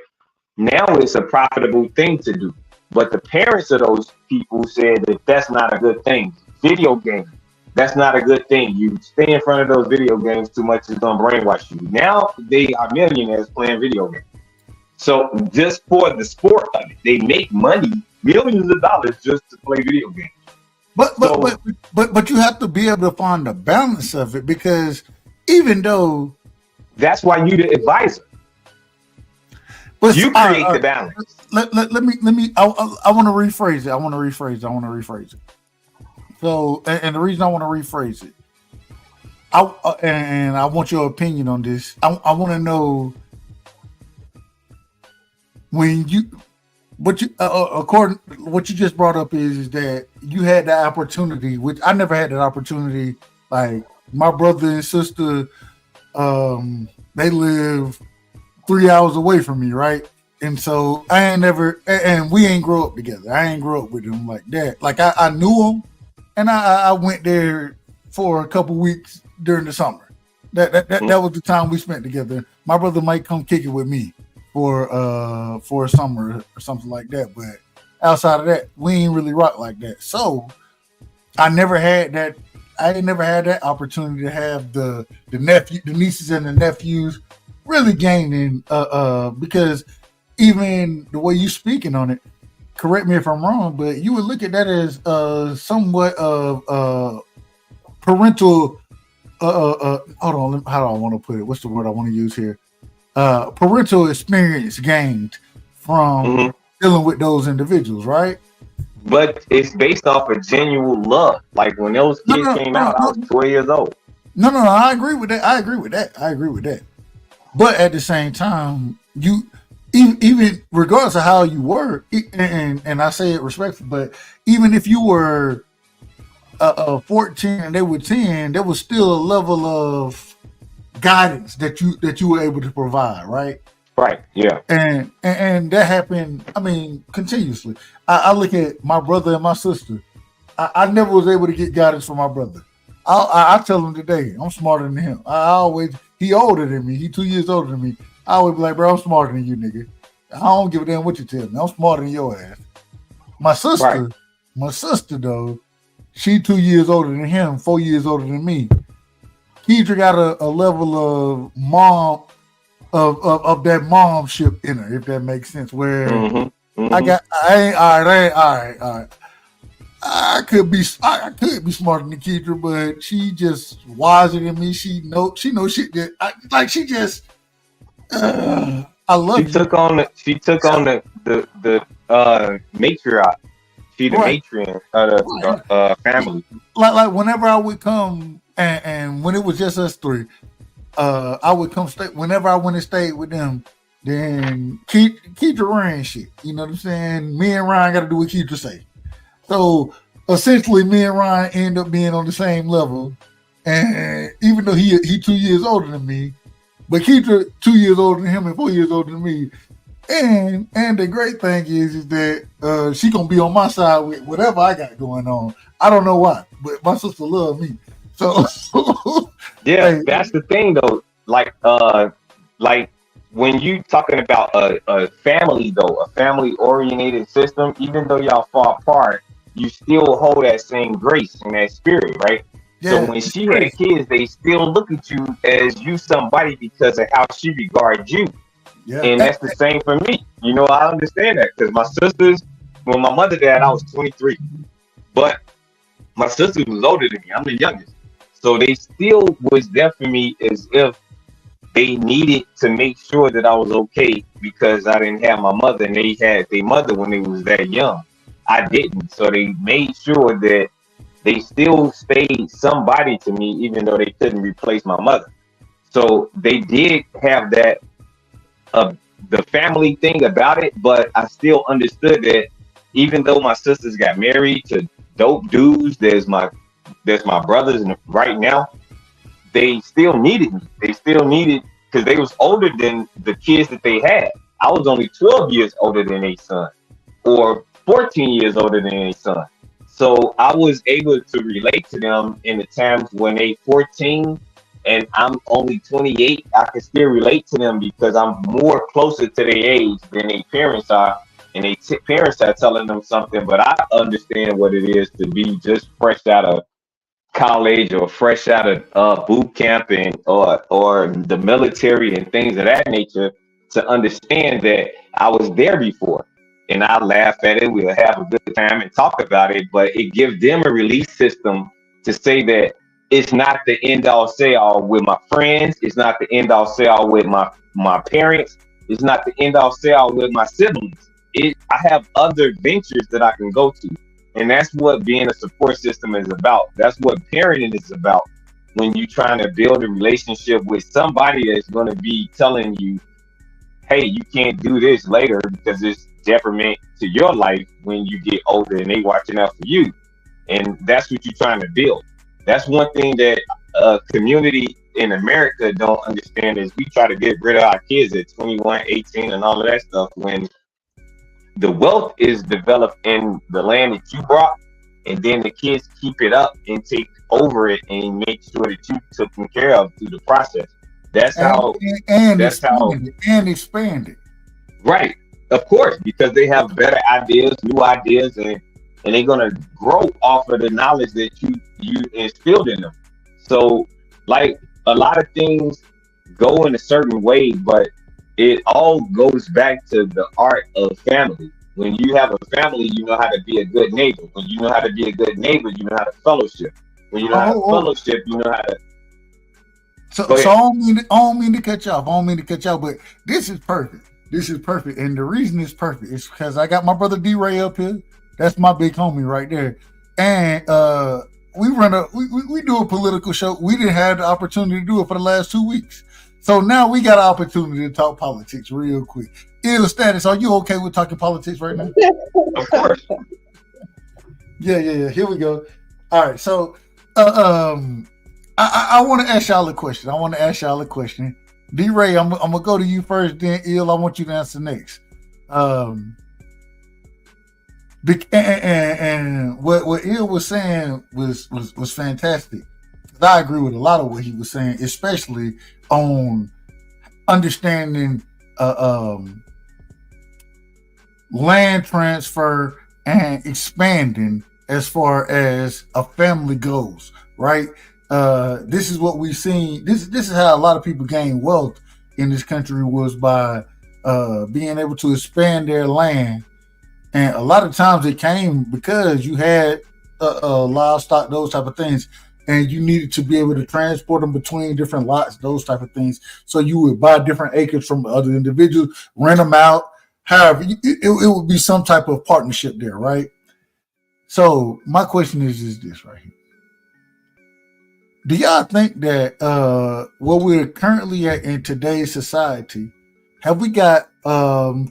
Speaker 9: Now it's a profitable thing to do. But the parents of those people said that that's not a good thing. Video games, that's not a good thing. You stay in front of those video games too much, it's gonna brainwash you. Now they are millionaires playing video games. So just for the sport of it, they make money, millions of dollars just to play video games.
Speaker 10: But you have to be able to find the balance of it, because even though
Speaker 9: that's why you the advisor. But you create the balance.
Speaker 10: Let me. I want to rephrase it. So, and the reason I want to rephrase it, and I want your opinion on this. I want to know when you, according what you just brought up is that you had the opportunity, which I never had that opportunity. Like my brother and sister, they live 3 hours away from me, right? And so I ain't never, and we ain't grow up together. I ain't grow up with them like that. Like I knew them, and I went there for a couple weeks during the summer. That was the time we spent together. My brother might come kick it with me for a summer or something like that. But outside of that, we ain't really rock like that. So I never had that. I ain't never had that opportunity to have the nieces and the nephews really gaining because even the way you speaking on it, correct me if I'm wrong, but you would look at that as somewhat of parental hold on, how do I want to put it? What's the word I want to use here? Parental experience gained from dealing with those individuals, right?
Speaker 9: But it's based off of genuine love. Like when those kids came out, I was 12 years old.
Speaker 10: No, I agree with that. But at the same time, you even regardless of how you were, and I say it respectfully, but even if you were 14 and they were 10, there was still a level of guidance that you were able to provide, right?
Speaker 9: Right. Yeah.
Speaker 10: And that happened. I mean, continuously. I look at my brother and my sister. I never was able to get guidance from my brother. I tell him today, I'm smarter than him. He older than me. He 2 years older than me. I always be like, bro, I'm smarter than you, nigga. I don't give a damn what you tell me. I'm smarter than your ass. My sister though, she 2 years older than him, 4 years older than me. Kedra got a level of mom of that momship in her, if that makes sense. Where I could be smarter than Kedra, but she just wiser than me. She knows shit that I love.
Speaker 9: She took on the matriarch. She the matriarch of the family.
Speaker 10: Like whenever I would come and when it was just us three, I would come stay. Whenever I went and stayed with them, then Kedra ran shit. You know what I'm saying? Me and Ryan got to do what Kedra say. So essentially, me and Ryan end up being on the same level. And even though he 2 years older than me, but Kedra 2 years older than him and 4 years older than me. And the great thing is that she gonna be on my side with whatever I got going on. I don't know why, but my sister loves me. So
Speaker 9: yeah, hey, that's the thing though. Like when you talking about a family though, a family oriented system, even though y'all fall apart, you still hold that same grace and that spirit, right? Yeah, so when she had kids, they still look at you as you somebody because of how she regards you. Yeah. And that's the same for me. You know, I understand that because my sisters, when my mother died, I was 23. But my sister was older than me. I'm the youngest. So they still was there for me as if they needed to make sure that I was okay because I didn't have my mother and they had their mother when they was that young. I didn't. So they made sure that they still stayed somebody to me, even though they couldn't replace my mother. So they did have that, the family thing about it, but I still understood that even though my sisters got married to dope dudes, there's my brothers right now, they still needed me. They still needed, because they was older than the kids that they had. I was only 12 years older than a son, or 14 years older than a son. So I was able to relate to them in the times when they 14 and I'm only 28. I can still relate to them because I'm more closer to their age than their parents are. And parents are telling them something, but I understand what it is to be just fresh out of college or fresh out of boot camp and or the military and things of that nature, to understand that I was there before. And I laugh at it, we'll have a good time and talk about it, but it gives them a release system to say that it's not the end all say all with my friends, it's not the end all say all with my parents, it's not the end all say all with my siblings. I have other ventures that I can go to. And that's what being a support system is about. That's what parenting is about. When you're trying to build a relationship with somebody that's going to be telling you, hey, you can't do this later because it's detriment to your life when you get older and they watching out for you. And that's what you're trying to build. That's one thing that a community in America don't understand is we try to get rid of our kids at 21, 18 and all of that stuff when the wealth is developed in the land that you brought, and then the kids keep it up and take over it and make sure that you took care of through the process. That's how
Speaker 10: expand it.
Speaker 9: Right. Of course, because they have better ideas, new ideas, and they're gonna grow off of the knowledge that you instilled in them. So like a lot of things go in a certain way, but it all goes back to the art of family. When you have a family, you know how to be a good neighbor. When you know how to be a good neighbor, you know how to fellowship. When you know how to fellowship, you know how to.
Speaker 10: So I don't mean to cut you off. I don't mean to cut you off, but this is perfect. This is perfect, and the reason it's perfect is because I got my brother D-Ray up here. That's my big homie right there, and we do a political show. We didn't have the opportunity to do it for the last 2 weeks. So now we got an opportunity to talk politics real quick. Ill Status, are you okay with talking politics right now?
Speaker 9: Of course.
Speaker 10: Yeah. Here we go. All right. So I want to ask y'all a question. D-Ray, I'm gonna go to you first, then Ill, I want you to answer next. And what Ill was saying was fantastic. I agree with a lot of what he was saying, especially on understanding land transfer and expanding as far as a family goes, right? This is what we've seen. This is how a lot of people gain wealth in this country, was by being able to expand their land. And a lot of times it came because you had livestock, those type of things, and you needed to be able to transport them between different lots, those type of things. So you would buy different acres from other individuals, rent them out. However, it would be some type of partnership there, right? So my question is this right here. Do y'all think that what we're currently at in today's society, have we got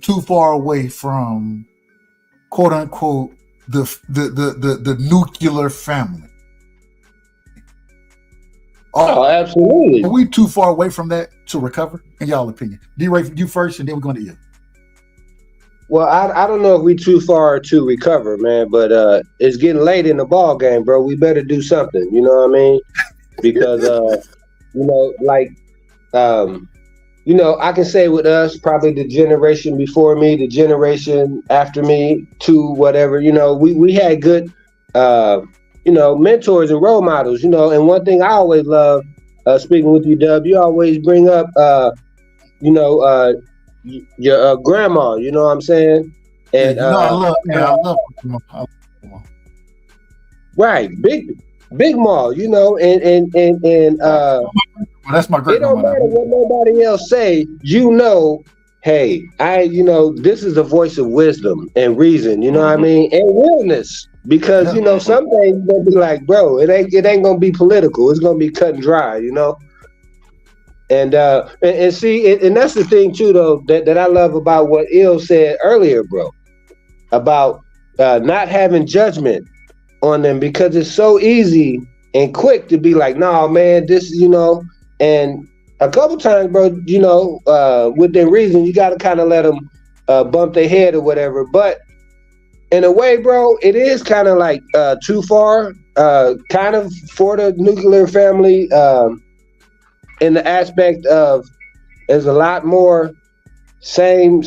Speaker 10: too far away from quote unquote the nuclear family?
Speaker 7: Oh, absolutely.
Speaker 10: Are we too far away from that to recover, in y'all opinion? D-Ray, you first, and then we're going to you.
Speaker 7: Well, I don't know if we too far to recover, man, but it's getting late in the ball game, bro. We better do something. You know what I mean? Because I can say with us, probably the generation before me, the generation after me, to whatever, we had good mentors and role models, and one thing I always love, speaking with you, Dub, you always bring up your grandma, you know what I'm saying? And
Speaker 10: I love Pokemon. I love Pokemon.
Speaker 7: Right, big mall, you know, and
Speaker 10: that's my great
Speaker 7: it don't
Speaker 10: grandma.
Speaker 7: matter what nobody else say, you know, hey, this is the voice of wisdom and reason, you know what I mean, and realness. Because you know, some things gonna be like, bro, it ain't gonna be political. It's gonna be cut and dry, you know. And see, and that's the thing too, though, that I love about what Il said earlier, bro, about not having judgment on them, because it's so easy and quick to be like, nah, man, this, you know, and a couple times, bro, you know, with their reason, you got to kind of let them bump their head or whatever. But in a way, bro, it is kind of like too far, kind of for the nuclear family, in the aspect of there's a lot more same,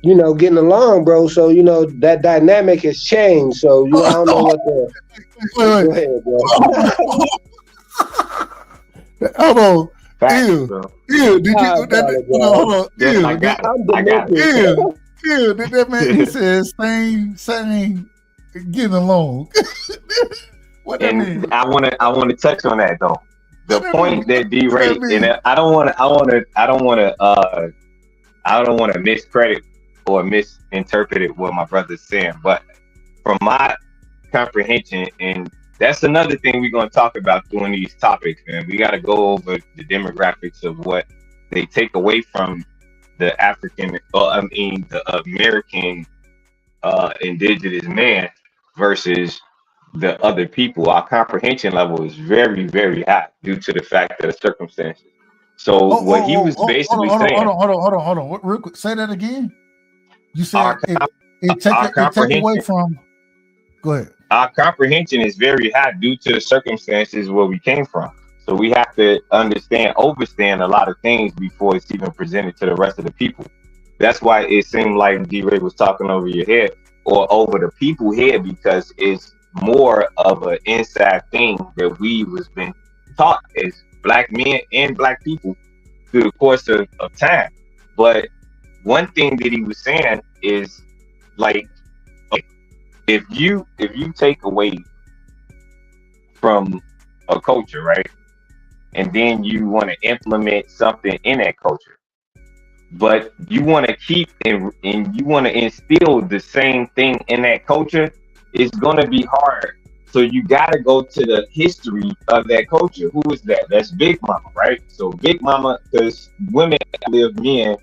Speaker 7: you know, getting along, bro. So, you know, that dynamic has changed. So, you know, I don't know what the... Go ahead, bro.
Speaker 10: Hold on. Did you... Hold on.
Speaker 9: I got it.
Speaker 10: Did that man, he said same, getting along. What that mean?
Speaker 9: I want to touch on that, though. The point that D-Ray, and I don't want to miscredit or misinterpret it what my brother's saying, but from my comprehension, and that's another thing we're going to talk about during these topics, man. We got to go over the demographics of what they take away from the the American indigenous man versus the other people. Our comprehension level is very, very high due to the fact of the circumstances. So what he was basically saying.
Speaker 10: Hold on. Real quick, say that again. You said it take away from. Go ahead.
Speaker 9: Our comprehension is very high due to the circumstances where we came from. So we have to overstand a lot of things before it's even presented to the rest of the people. That's why it seemed like D-Ray was talking over your head or over the people's head, because it's more of an inside thing that we was been taught as black men and black people through the course of time. But one thing that he was saying is, like, if you take away from a culture, right, and then you want to implement something in that culture, but you want to keep and you want to instill the same thing in that culture, it's going to be hard. So you got to go to the history of that culture. Who is that? That's Big Mama, right? So Big Mama, because women outlive men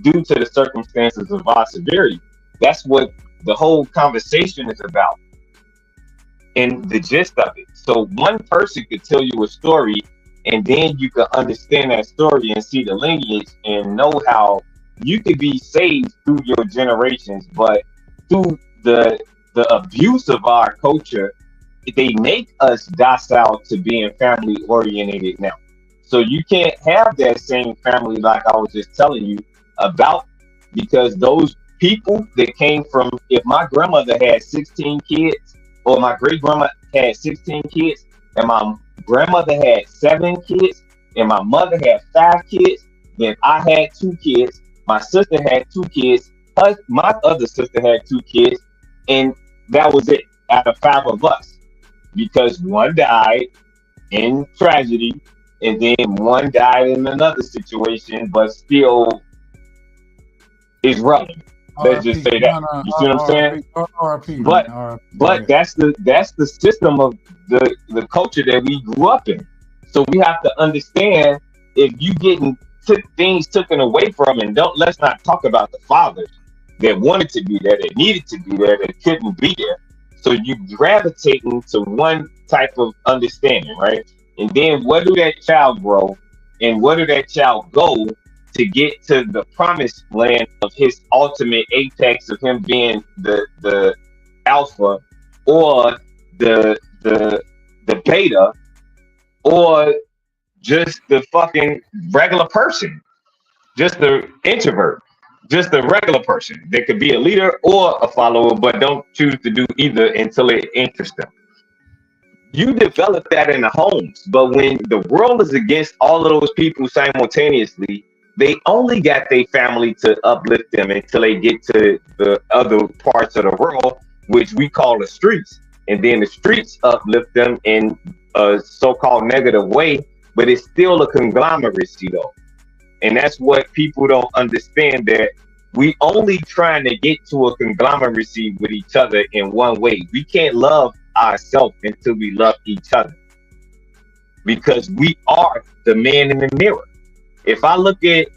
Speaker 9: due to the circumstances of our severity. That's what the whole conversation is about, and the gist of it. So one person could tell you a story, and then you can understand that story and see the lineage and know how you could be saved through your generations. But through the abuse of our culture, they make us docile to being family oriented now. So you can't have that same family like I was just telling you about, because those people that came from, if my grandmother had 16 kids, or my great grandma had 16 kids, and my grandmother had 7 kids, and my mother had 5 kids, then I had 2 kids, my sister had 2 kids, my other sister had 2 kids, and that was it out of 5 of us, because one died in tragedy, and then one died in another situation, but still is relevant. Let's just say that. You see what I'm saying? But that's the system of the culture that we grew up in. So we have to understand, if you getting things taken away from, and let's not talk about the fathers that wanted to be there, that needed to be there, that couldn't be there. So you gravitating to one type of understanding, right? And then where do that child grow, and where do that child go to get to the promised land of his ultimate apex of him being the alpha, or the beta, or just the fucking regular person, just the introvert, just the regular person that could be a leader or a follower, but don't choose to do either until it interests them. You develop that in the homes, but when the world is against all of those people simultaneously, they only got their family to uplift them until they get to the other parts of the world, which we call the streets. And then the streets uplift them in a so-called negative way, but it's still a conglomeracy though. And that's what people don't understand, that we only trying to get to a conglomeracy with each other in one way. We can't love ourselves until we love each other, because we are the man in the mirror. If I look at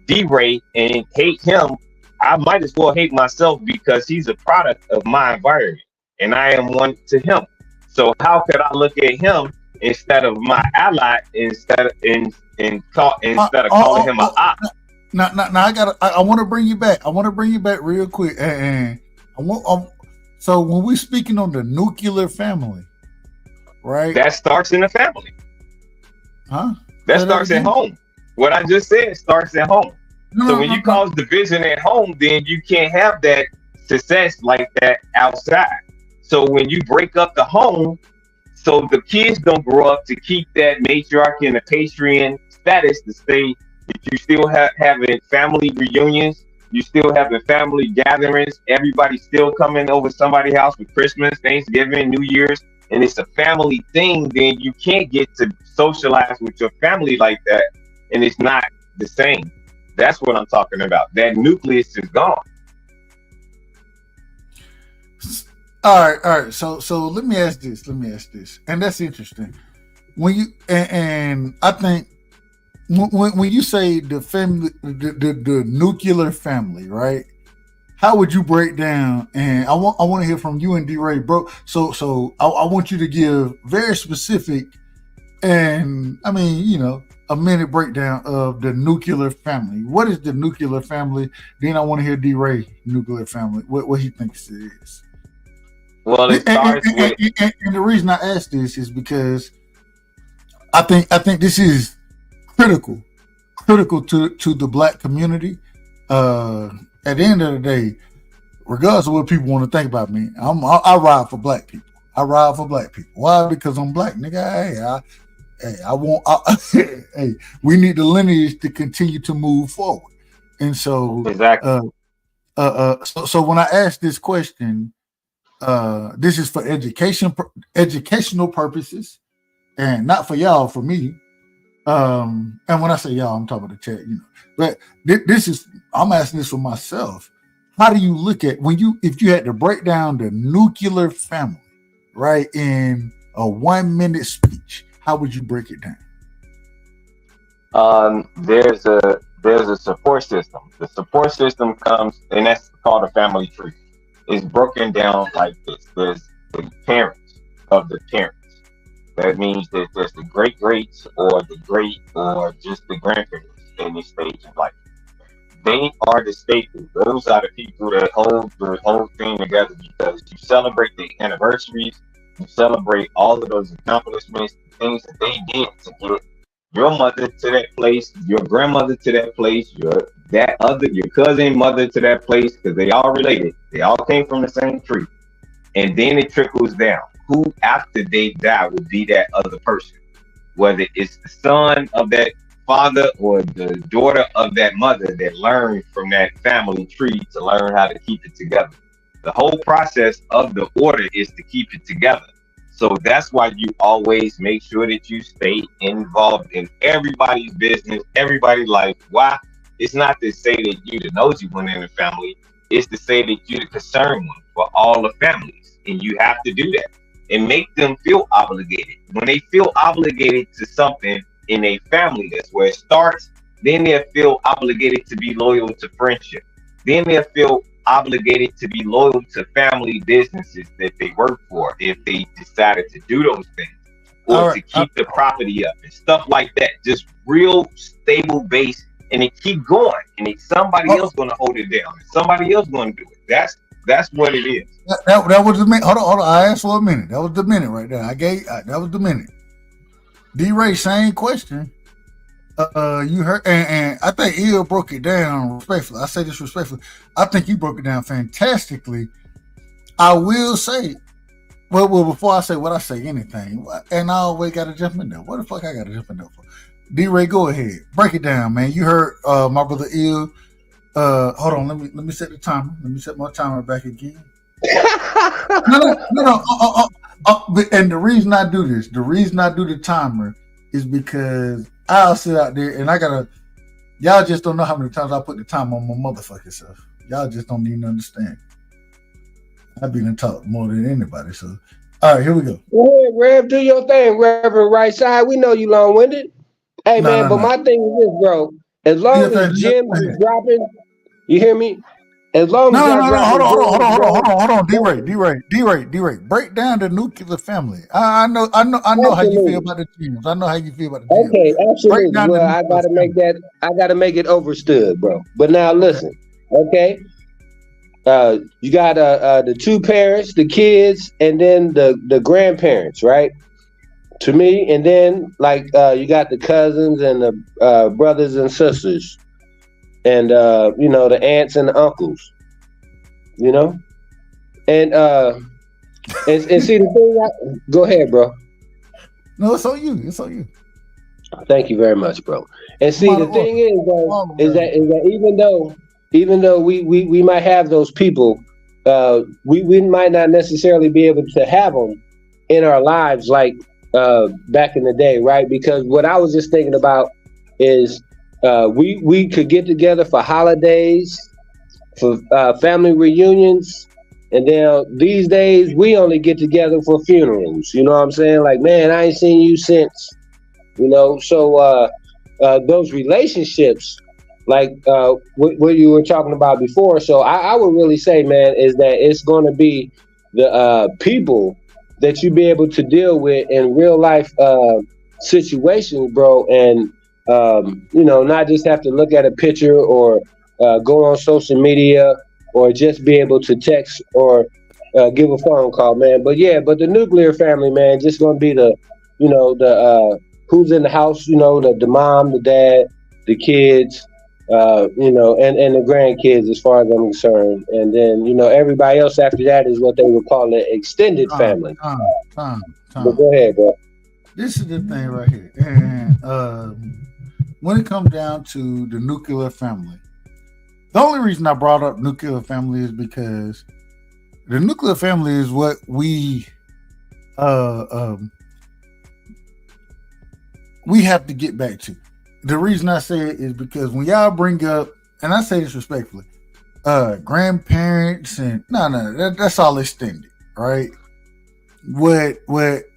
Speaker 9: D-Ray and hate him, I might as well hate myself, because he's a product of my environment and I am one to him. So how could I look at him instead of my ally, instead of calling him an op?
Speaker 10: Now, I want to bring you back. I want to bring you back real quick. And so when we're speaking on the nuclear family, right?
Speaker 9: That starts in the family.
Speaker 10: Huh?
Speaker 9: That starts at home. What I just said starts at home. So when you cause division at home, then you can't have that success like that outside. So when you break up the home, so the kids don't grow up to keep that matriarchy and the patriarch status, to stay, that you still having family reunions, you still having family gatherings, everybody still coming over somebody's house for Christmas, Thanksgiving, New Year's, and it's a family thing, then you can't get to socialize with your family like that, and it's not the same. That's what I'm talking about. That nucleus is gone.
Speaker 10: All right. So let me ask this, and that's interesting. When you and I think when you say the family, the nuclear family, right? How would you break down? And I want to hear from you and D-Ray, bro. So I want you to give very specific, and I mean, a minute breakdown of the nuclear family. What is the nuclear family? Then I want to hear D-Ray nuclear family. What he thinks it is.
Speaker 9: Well, it starts with,
Speaker 10: and the reason I ask this is because I think this is critical to the Black community. At the end of the day, regardless of what people want to think about me, I ride for Black people. I ride for Black people. Why? Because I'm Black, nigga. Hey, we need the lineage to continue to move forward. And so,
Speaker 9: exactly.
Speaker 10: So when I ask this question, this is for educational purposes, and not for y'all, for me. And when I say y'all, I'm talking about the chat, But I'm asking this for myself. How do you look at if you had to break down the nuclear family, right, in a 1-minute speech? How would you break it
Speaker 9: down? There's a support system. The support system comes, and that's called a family tree. It's broken down like this. There's the parents of the parents. That means that there's the great-greats or the great or just the grandparents in this stage of life. They are the staple. Those are the people that hold the whole thing together, because you celebrate the anniversaries, you celebrate all of those accomplishments, the things that they did to get your mother to that place, your grandmother to that place, your cousin mother to that place, because they all related. They all came from the same tree. And then it trickles down. Who after they die would be that other person? Whether it's the son of that father or the daughter of that mother that learned from that family tree to learn how to keep it together. The whole process of the order is to keep it together. So that's why you always make sure that you stay involved in everybody's business, everybody's life. Why? It's not to say that you the nosy one in the family. It's to say that you're the concerned one for all the families. And you have to do that and make them feel obligated. When they feel obligated to something in a family, that's where it starts. Then they'll feel obligated to be loyal to friendship. Then they'll feel obligated to be loyal to family businesses that they work for if they decided to do those things, or to keep the property up and stuff like that. Just real stable base, and it keep going, and it's somebody else going to hold it down, and somebody else going to do it. That's what it is.
Speaker 10: That was the minute. Hold on. I asked for a minute. That was the minute right there. That was the minute. D-Ray, same question. You heard, and I think Il broke it down respectfully. I say this respectfully. I think you broke it down fantastically. I will say, well, before I say what I say anything, and I always got to jump in there. What the fuck I got to jump in there for? D-Ray, go ahead. Break it down, man. You heard my brother Ill. Hold on, let me set the timer. Let me set my timer back again. No. And the reason I do this, the reason I do the timer is because I'll sit out there and y'all just don't know how many times I put the timer on my motherfucking self. Y'all just don't even understand. I've been talk more than anybody, so all right, here we go.
Speaker 7: Go ahead, Rev, do your thing, Reverend Right Side. We know you long-winded. Hey, man, my thing is this, bro. As long as gems is dropping, you hear me? As long as
Speaker 10: hold on, D-Ray. Break down the nuclear family. I know how you feel about the gems. I know how you feel about the gems.
Speaker 7: Okay, absolutely. Well, I gotta make it overstood, bro. But now listen, okay? You got the two parents, the kids, and then the grandparents, right? To me, and then you got the cousins and the brothers and sisters, and the aunts and the uncles, and see the thing. Go ahead, bro.
Speaker 10: No, it's on you.
Speaker 7: Thank you very much, bro. And see, the thing is, though, is that even though we might have those people, we might not necessarily be able to have them in our lives like back in the day, right? Because what I was just thinking about is we could get together for holidays, for family reunions, and then these days we only get together for funerals. You know what I'm saying? Like, man, I ain't seen you since, So those relationships, like what you were talking about before. So I would really say, man, is that it's going to be the people that you be able to deal with in real life situations, bro, and not just have to look at a picture or go on social media or just be able to text or give a phone call, man. But the nuclear family, man, just gonna be the who's in the house, the mom, the dad, the kids, and the grandkids, as far as I'm concerned. And then, everybody else after that is what they would call an extended family.
Speaker 10: Time.
Speaker 7: But go ahead, bro.
Speaker 10: This is the thing right here. And when it comes down to the nuclear family, the only reason I brought up nuclear family is because the nuclear family is what we have to get back to. The reason I say it is because when y'all bring up, and I say this respectfully, grandparents and that's all extended, right? What it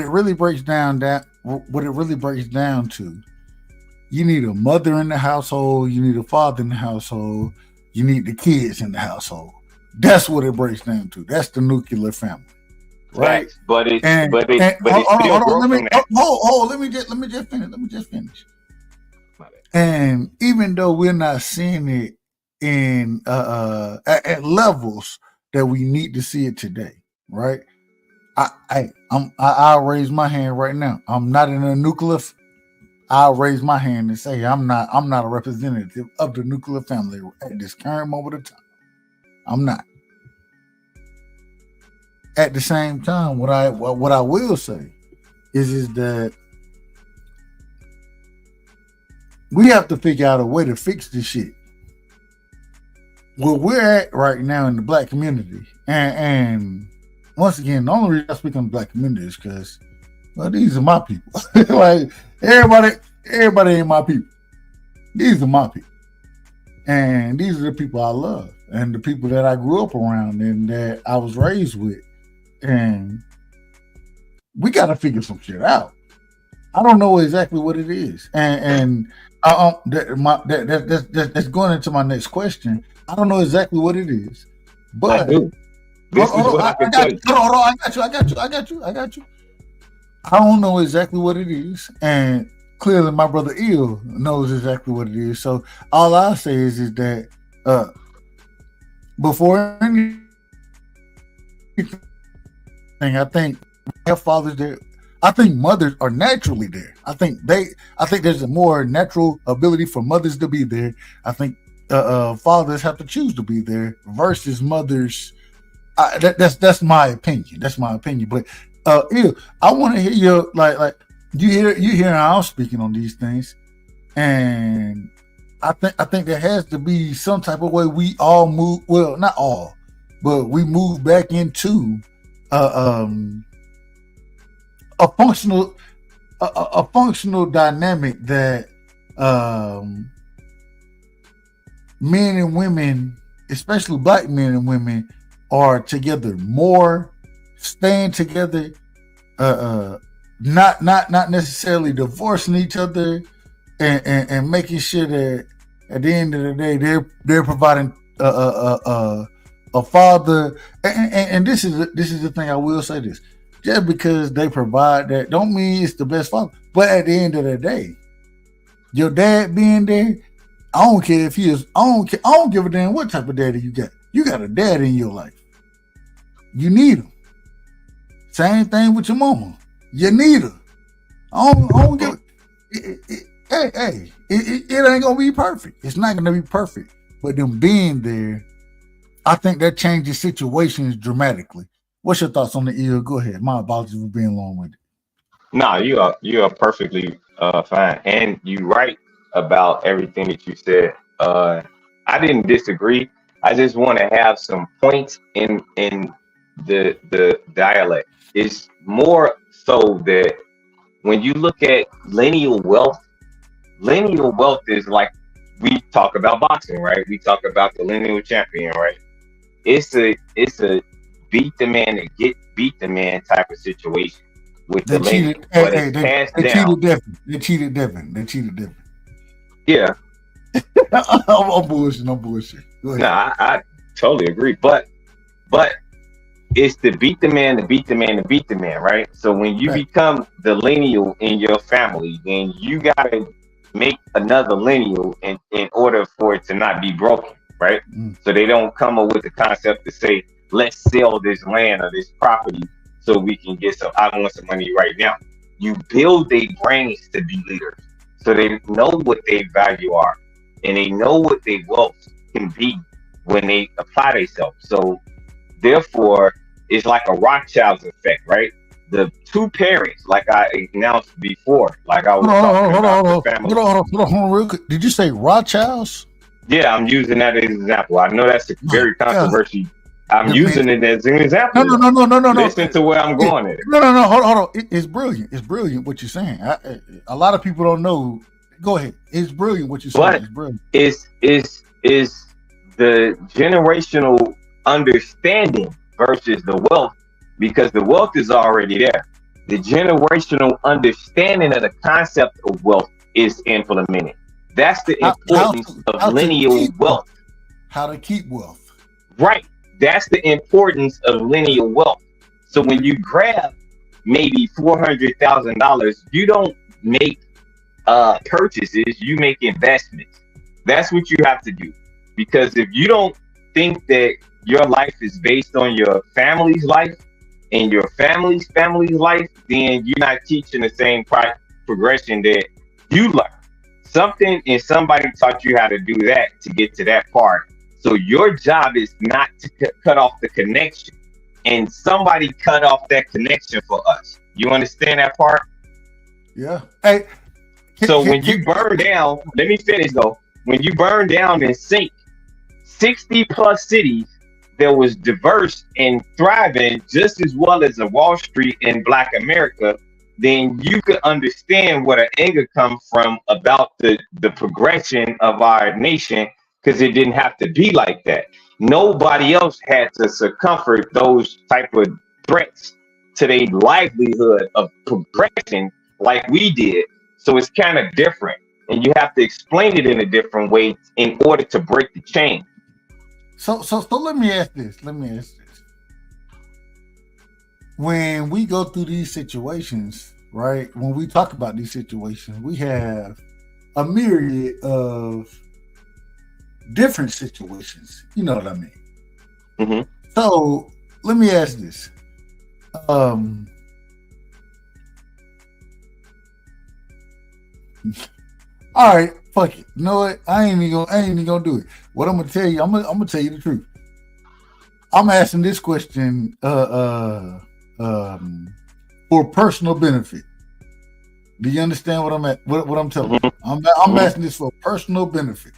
Speaker 10: really breaks down to, you need a mother in the household, you need a father in the household, you need the kids in the household. That's what it breaks down to. That's the nuclear family, right?
Speaker 9: But it's still broken.
Speaker 10: Let me just finish. And even though we're not seeing it in at levels that we need to see it today, right? I'll raise my hand right now. I'm not in a nuclear. I'll raise my hand and say I'm not a representative of the nuclear family at this current moment of time. I'm not. At the same time, what I will say is that we have to figure out a way to fix this shit. Where we're at right now in the black community, and once again, the only reason I speak on the black community is because, well, these are my people. Like everybody ain't my people. These are my people, and these are the people I love, and the people that I grew up around and that I was raised with, and we got to figure some shit out. I don't know exactly what it is, and that's going into my next question. I don't know exactly what it is, but I got you. I don't know exactly what it is, and clearly my brother Ill knows exactly what it is. So all I say is that before anything, I think their fathers there. I think mothers are naturally there. I think there's a more natural ability for mothers to be there. I think fathers have to choose to be there versus mothers. That's my opinion. That's my opinion. But I want to hear your like you hear how I'm speaking on these things, and I think there has to be some type of way we all move. Well, not all, but we move back into a functional a functional dynamic that men and women, especially black men and women, are together more, staying together, not necessarily divorcing each other, and making sure that at the end of the day they're providing a father. And this is the thing I will say this: just because they provide that don't mean it's the best father. But at the end of the day, your dad being there, I don't care if he is. I don't give a damn what type of daddy you got. You got a dad in your life. You need him. Same thing with your mama. You need her. I don't give. It ain't gonna be perfect. It's not gonna be perfect. But them being there, I think that changes situations dramatically. What's your thoughts on the ear? Go ahead. My apologies for being long-winded.
Speaker 9: No, you are perfectly fine, and you right about everything that you said. I didn't disagree. I just want to have some points in the dialect. It's more so that when you look at lineal wealth is like we talk about boxing, right? We talk about the lineal champion, right? It's a beat the man to get beat the man type of situation with the lineal, but it's passed down.
Speaker 10: They cheated Devin.
Speaker 9: Yeah.
Speaker 10: I'm bullshit. Go ahead.
Speaker 9: No, I totally agree. But it's to beat the man to beat the man to beat the man, right? So when you become the lineal in your family, then you gotta make another lineal in order for it to not be broken, right? So they don't come up with the concept to say, let's sell this land or this property so we can get some. I want some money right now. You build their brains to be leaders, so they know what their value are, and they know what their wealth can be when they apply themselves. So therefore, it's like a Rothschild's effect, right? The two parents, like I announced before, like I was talking about the family.
Speaker 10: Hold on, real quick. Did you say Rothschilds?
Speaker 9: Yeah, I'm using that as an example. I know that's a very controversial. I'm using it as an example.
Speaker 10: No.
Speaker 9: Listen to where I'm going at.
Speaker 10: No. Hold on. It's brilliant. It's brilliant what you're saying. A lot of people don't know. Go ahead. It's brilliant what you're saying.
Speaker 9: But
Speaker 10: it's brilliant.
Speaker 9: It's the generational understanding versus the wealth, because the wealth is already there. The generational understanding of the concept of wealth is implemented. That's the importance of lineal wealth.
Speaker 10: How to keep wealth.
Speaker 9: Right. That's the importance of lineal wealth. So when you grab maybe $400,000, you don't make purchases, you make investments. That's what you have to do. Because if you don't think that your life is based on your family's life and your family's life, then you're not teaching the same progression that you learned. Something and somebody taught you how to do that to get to that part. So your job is not to cut off the connection, and somebody cut off that connection for us. You understand that part?
Speaker 10: Yeah. Hey.
Speaker 9: So when you burn down, let me finish though. When you burn down and sink 60 plus cities that was diverse and thriving just as well as a Wall Street in Black America, then you could understand where the anger comes from about the progression of our nation, because it didn't have to be like that. Nobody else had to succumb those type of threats to their livelihood of progression like we did. So it's kind of different, and you have to explain it in a different way in order to break the chain.
Speaker 10: So let me ask this. When we go through these situations, right? When we talk about these situations, we have a myriad of different situations. You know what I mean?
Speaker 9: Mm-hmm.
Speaker 10: So let me ask this. All right, fuck it. You know what? I ain't even gonna do it. What I'm gonna tell you, I'm gonna tell you the truth. I'm asking this question for personal benefit. Do you understand what I'm at? What I'm telling you? I'm asking this for personal benefit.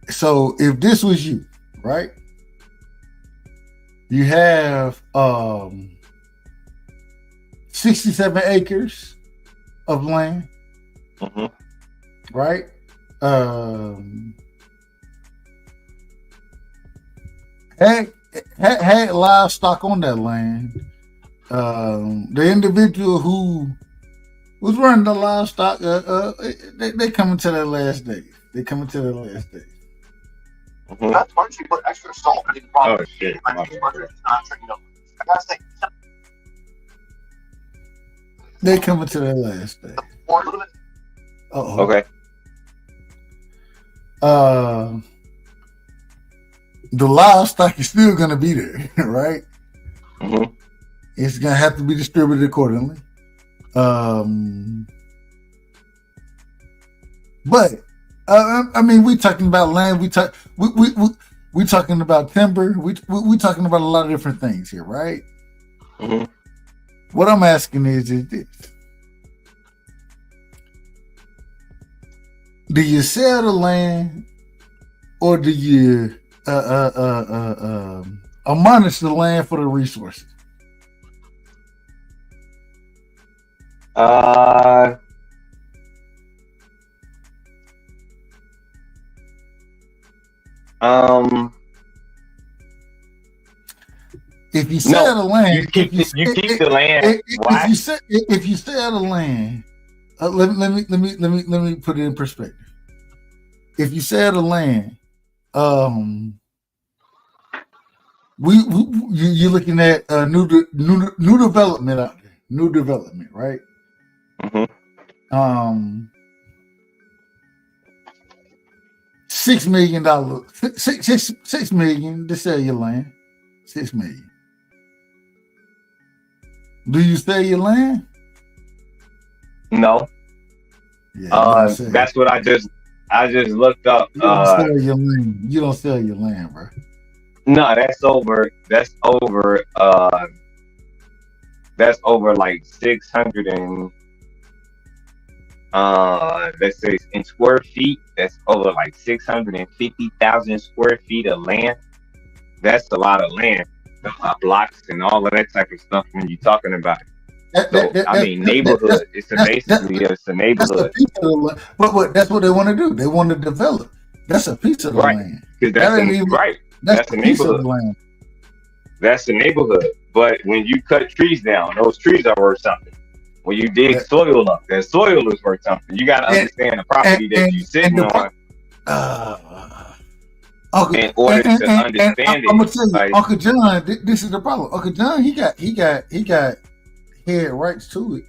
Speaker 10: So if this was you, right? You have 67 acres of land, right? Had livestock on that land. The individual who was running the livestock, they coming to their last day. They coming to their last day.
Speaker 11: That's why you put extra salt in the bottom.
Speaker 9: Oh shit!
Speaker 10: They coming to their last day.
Speaker 9: Okay.
Speaker 10: The livestock is still gonna be there, right? It's gonna have to be distributed accordingly. But I mean, we talking about land. We talking about timber. We talking about a lot of different things here, right? What I'm asking is this: do you sell the land, or do you admonish the land for the resources? If you sell the land,
Speaker 9: you keep the land.
Speaker 10: If you sell the land, let me put it in perspective. If you sell the land, you're looking at new development out there, new development, right? $6 million, $6 million to sell your land. $6 million. Do you sell your land?
Speaker 9: No.
Speaker 10: Yeah,
Speaker 9: that's what I just looked up.
Speaker 10: You don't sell your land. You don't sell your land, bro.
Speaker 9: No, that's over like 600 and let's say in square feet. That's over like 650,000 square feet of land. That's a lot of land, blocks and all of that type of stuff when you're talking about it. I mean, neighborhood. It's a neighborhood.
Speaker 10: But that's what they want to do. They want to develop. That's a piece of the land.
Speaker 9: That's a neighborhood. That's the neighborhood. But when you cut trees down, those trees are worth something. When you dig soil up, that soil is worth something. You got to understand the property that you're sitting on. In order to understand it,
Speaker 10: I'm gonna tell you, Uncle John, this is the problem. Uncle John, he got head rights to it.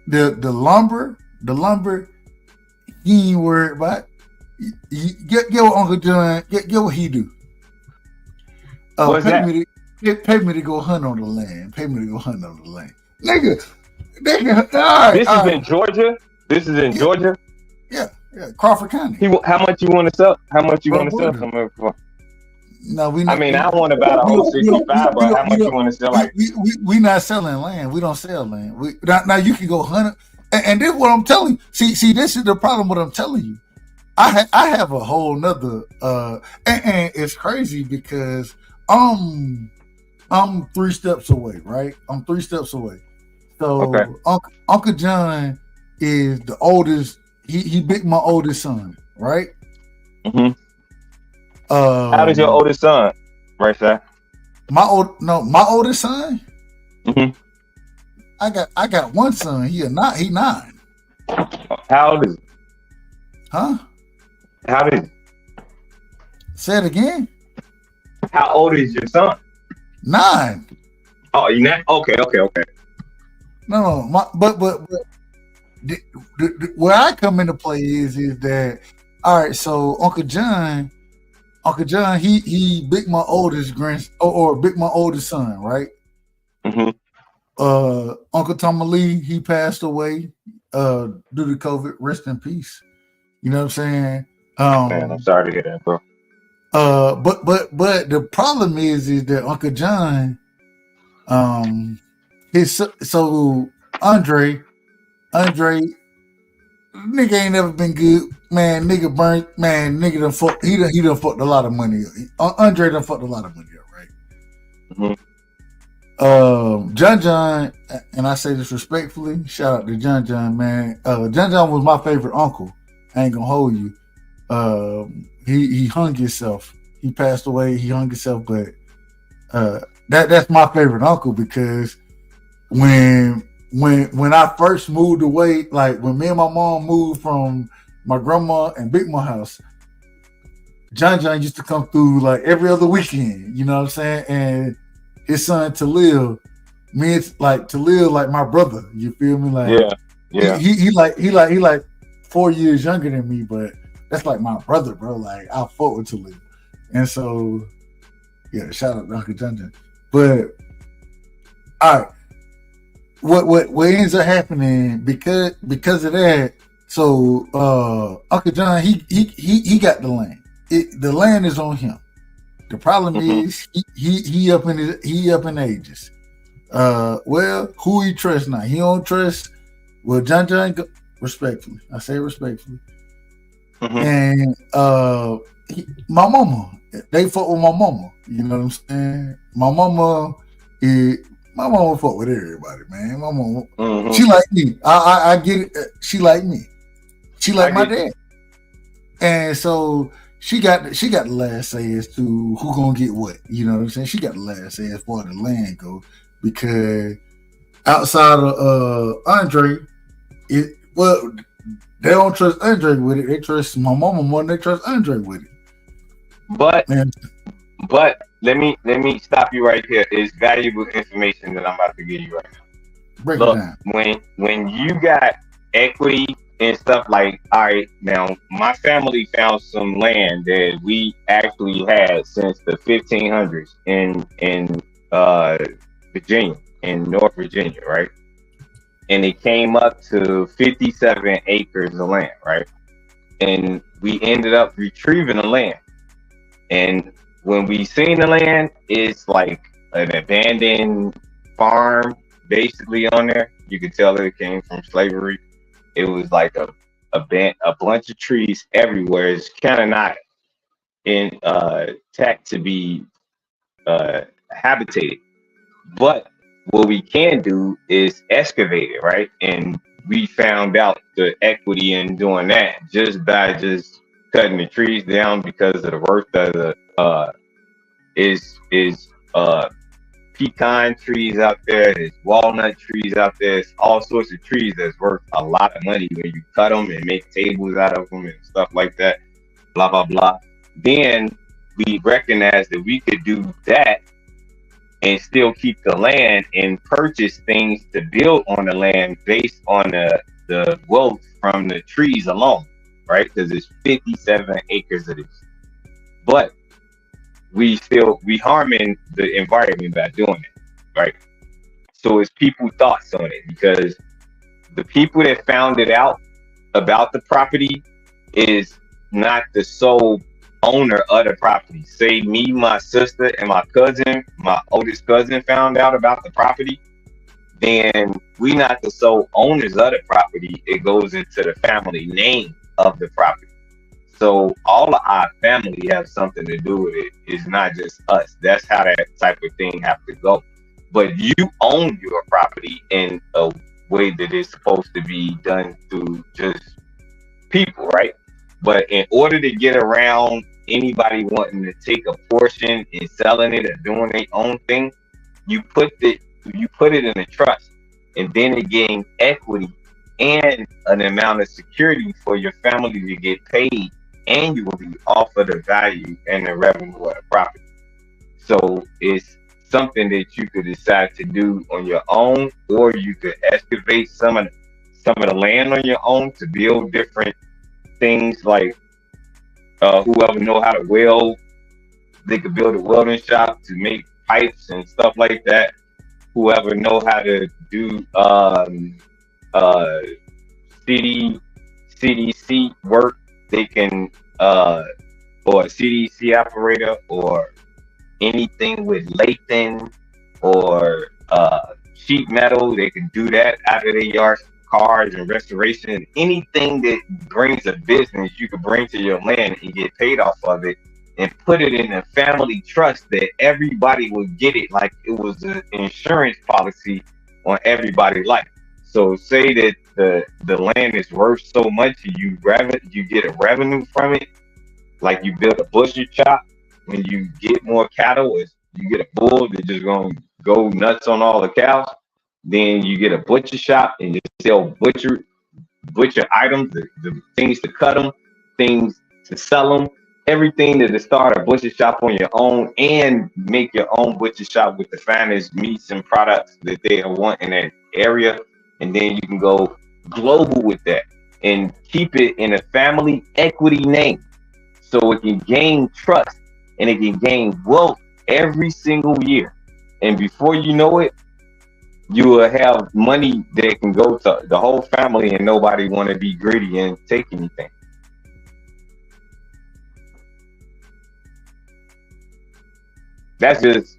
Speaker 10: The lumber, he ain't worried about. Get what Uncle John, get what he do. Pay me to go hunt on the land. Pay me to go hunt on the land, nigga. All right,
Speaker 9: in Georgia. This is in Georgia.
Speaker 10: Yeah, Crawford County.
Speaker 9: How much you want to sell? How much you want to sell somewhere for?
Speaker 10: No, we.
Speaker 9: I mean, I want about a whole 65, but how much you want to sell? Like,
Speaker 10: we not selling land. We don't sell land. Now you can go hunt it, and this is what I'm telling you. See, this is the problem. What I'm telling you, I have a whole nother, and it's crazy because I'm 3 steps away, right? I'm 3 steps away. So Uncle John is the oldest. He big my oldest son, right?
Speaker 9: How does your oldest son, right, sir?
Speaker 10: My oldest son. I got one son. He 9.
Speaker 9: How old is he?
Speaker 10: Huh?
Speaker 9: How old is he?
Speaker 10: Say it again.
Speaker 9: How old is your son?
Speaker 10: 9.
Speaker 9: Oh, you not? Okay.
Speaker 10: No, but where I come into play is that all right. So Uncle John, he big my oldest big my oldest son, right? Uncle Tom Lee, he passed away due to COVID. Rest in peace. You know what I'm saying?
Speaker 9: Man, I'm sorry to hear that, bro.
Speaker 10: But the problem is that Uncle John, Andre, nigga ain't never been good, man. Nigga burnt, man. Nigga done fucked. He done fucked a lot of money up. Andre done fucked a lot of money up, right? John, and I say this respectfully. Shout out to John, man. John was my favorite uncle. I ain't gonna hold you. He hung himself. He passed away. He hung himself, but that's my favorite uncle because when I first moved away, like when me and my mom moved from my grandma and Big Mom house, John used to come through like every other weekend, you know what I'm saying? And his son Talil, Talil like my brother, you feel me? Like he like 4 years younger than me, but that's like my brother, bro. Like I fought with Talil. And so yeah, shout out to Uncle John. But all right. What ends up happening because of that? So Uncle John he got the land. The land is on him. The problem is he up in ages. Well, who he trusts now? He don't trust. Well, John respectfully, I say respectfully, and my mama. They fuck with my mama. You know what I'm saying? My mama fuck with everybody, man. My mama, she like me. I get it. She like me. She like my dad. And so she got the last say as to who gonna get what. You know what I'm saying? She got the last say as far as the land go, because outside of Andre, they don't trust Andre with it. They trust my mama more than they trust Andre with it.
Speaker 9: But let me stop you right here. It's valuable information that I'm about to give you right now.
Speaker 10: Break it down.
Speaker 9: When you got equity and stuff, like, all right, now my family found some land that we actually had since the 1500s in Virginia, in North Virginia, right? And it came up to 57 acres of land, right? And we ended up retrieving the land. And when we seen the land, it's like an abandoned farm basically on there. You could tell it came from slavery. It was like a bunch of trees everywhere. It's kind of not intact to be habitated. But what we can do is excavate it, right? And we found out the equity in doing that just by cutting the trees down, because of the worth of the is pecan trees out there, there's walnut trees out there, there's all sorts of trees that's worth a lot of money when you cut them and make tables out of them and stuff like that, blah blah blah. Then we recognized that we could do that and still keep the land and purchase things to build on the land based on the wealth from the trees alone, right? Because it's 57 acres of this. But we harming the environment by doing it, right? So it's people's thoughts on it, because the people that found it out about the property is not the sole owner of the property. Say me, my sister, and my cousin, my oldest cousin, found out about the property, then we not the sole owners of the property. It goes into the family name of the property. So all of our family have something to do with it. It's not just us. That's how that type of thing have to go. But you own your property in a way that is supposed to be done through just people, right? But in order to get around anybody wanting to take a portion and selling it or doing their own thing, you put it in a trust, and then it gains equity and an amount of security for your family to get paid annually off of the value and the revenue of the property. So it's something that you could decide to do on your own, or you could excavate some of the land on your own to build different things, like whoever know how to weld, they could build a welding shop to make pipes and stuff like that. Whoever know how to do CDC work, they can or a CDC operator, or anything with lathing or sheet metal. They can do that out of their yards, cars and restoration. Anything that brings a business, you can bring to your land and get paid off of it, and put it in a family trust that everybody will get it like it was an insurance policy on everybody's life. So say that the land is worth so much, you get a revenue from it, like you build a butcher shop. When you get more cattle, you get a bull that's just gonna go nuts on all the cows. Then you get a butcher shop and you sell butcher items, the things to cut them, things to sell them, everything to start a butcher shop on your own and make your own butcher shop with the finest meats and products that they want in that area. And then you can go global with that and keep it in a family equity name so it can gain trust and it can gain wealth every single year. And before you know it, you will have money that can go to the whole family and nobody want to be greedy and take anything. That's just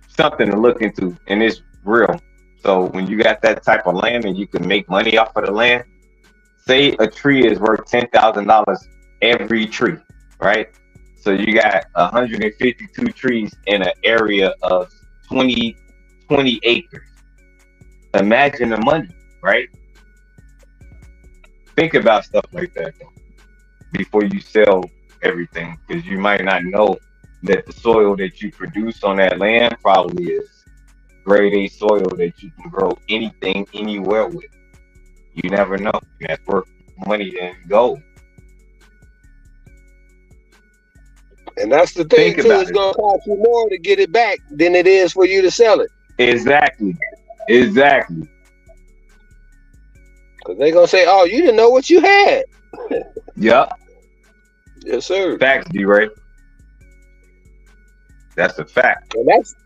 Speaker 9: something to look into, and it's real. So when you got that type of land and you can make money off of the land, say a tree is worth $10,000 every tree, right? So you got 152 trees in an area of 20 acres. Imagine the money, right? Think about stuff like that though, before you sell everything, because you might not know that the soil that you produce on that land probably is grade A soil that you can grow anything anywhere with. You never know. And that's worth money than gold.
Speaker 7: And that's the thing too. It's gonna cost you more to get it back than it is for you to sell it.
Speaker 9: Exactly. Because
Speaker 7: they're gonna say, "Oh, you didn't know what you had."
Speaker 9: Yep.
Speaker 7: Yes, sir.
Speaker 9: Facts, D-Ray. That's a fact.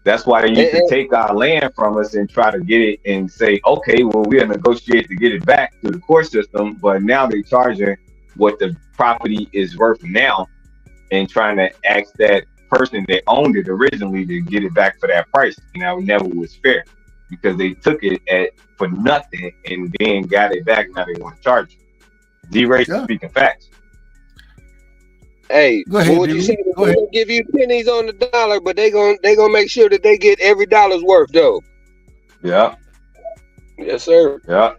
Speaker 9: That's why they used to take our land from us and try to get it and say, okay, well, we'll negotiate to get it back to the court system. But now they're charging what the property is worth now and trying to ask that person that owned it originally to get it back for that price. Now, it never was fair because they took it for nothing and then got it back. Now they want to charge you. D-Ray speaking facts.
Speaker 7: Hey, what would you say? They're gonna give you pennies on the dollar, but they gonna make sure that they get every dollar's worth, though.
Speaker 9: Yeah.
Speaker 7: Yes, sir.
Speaker 9: Yeah.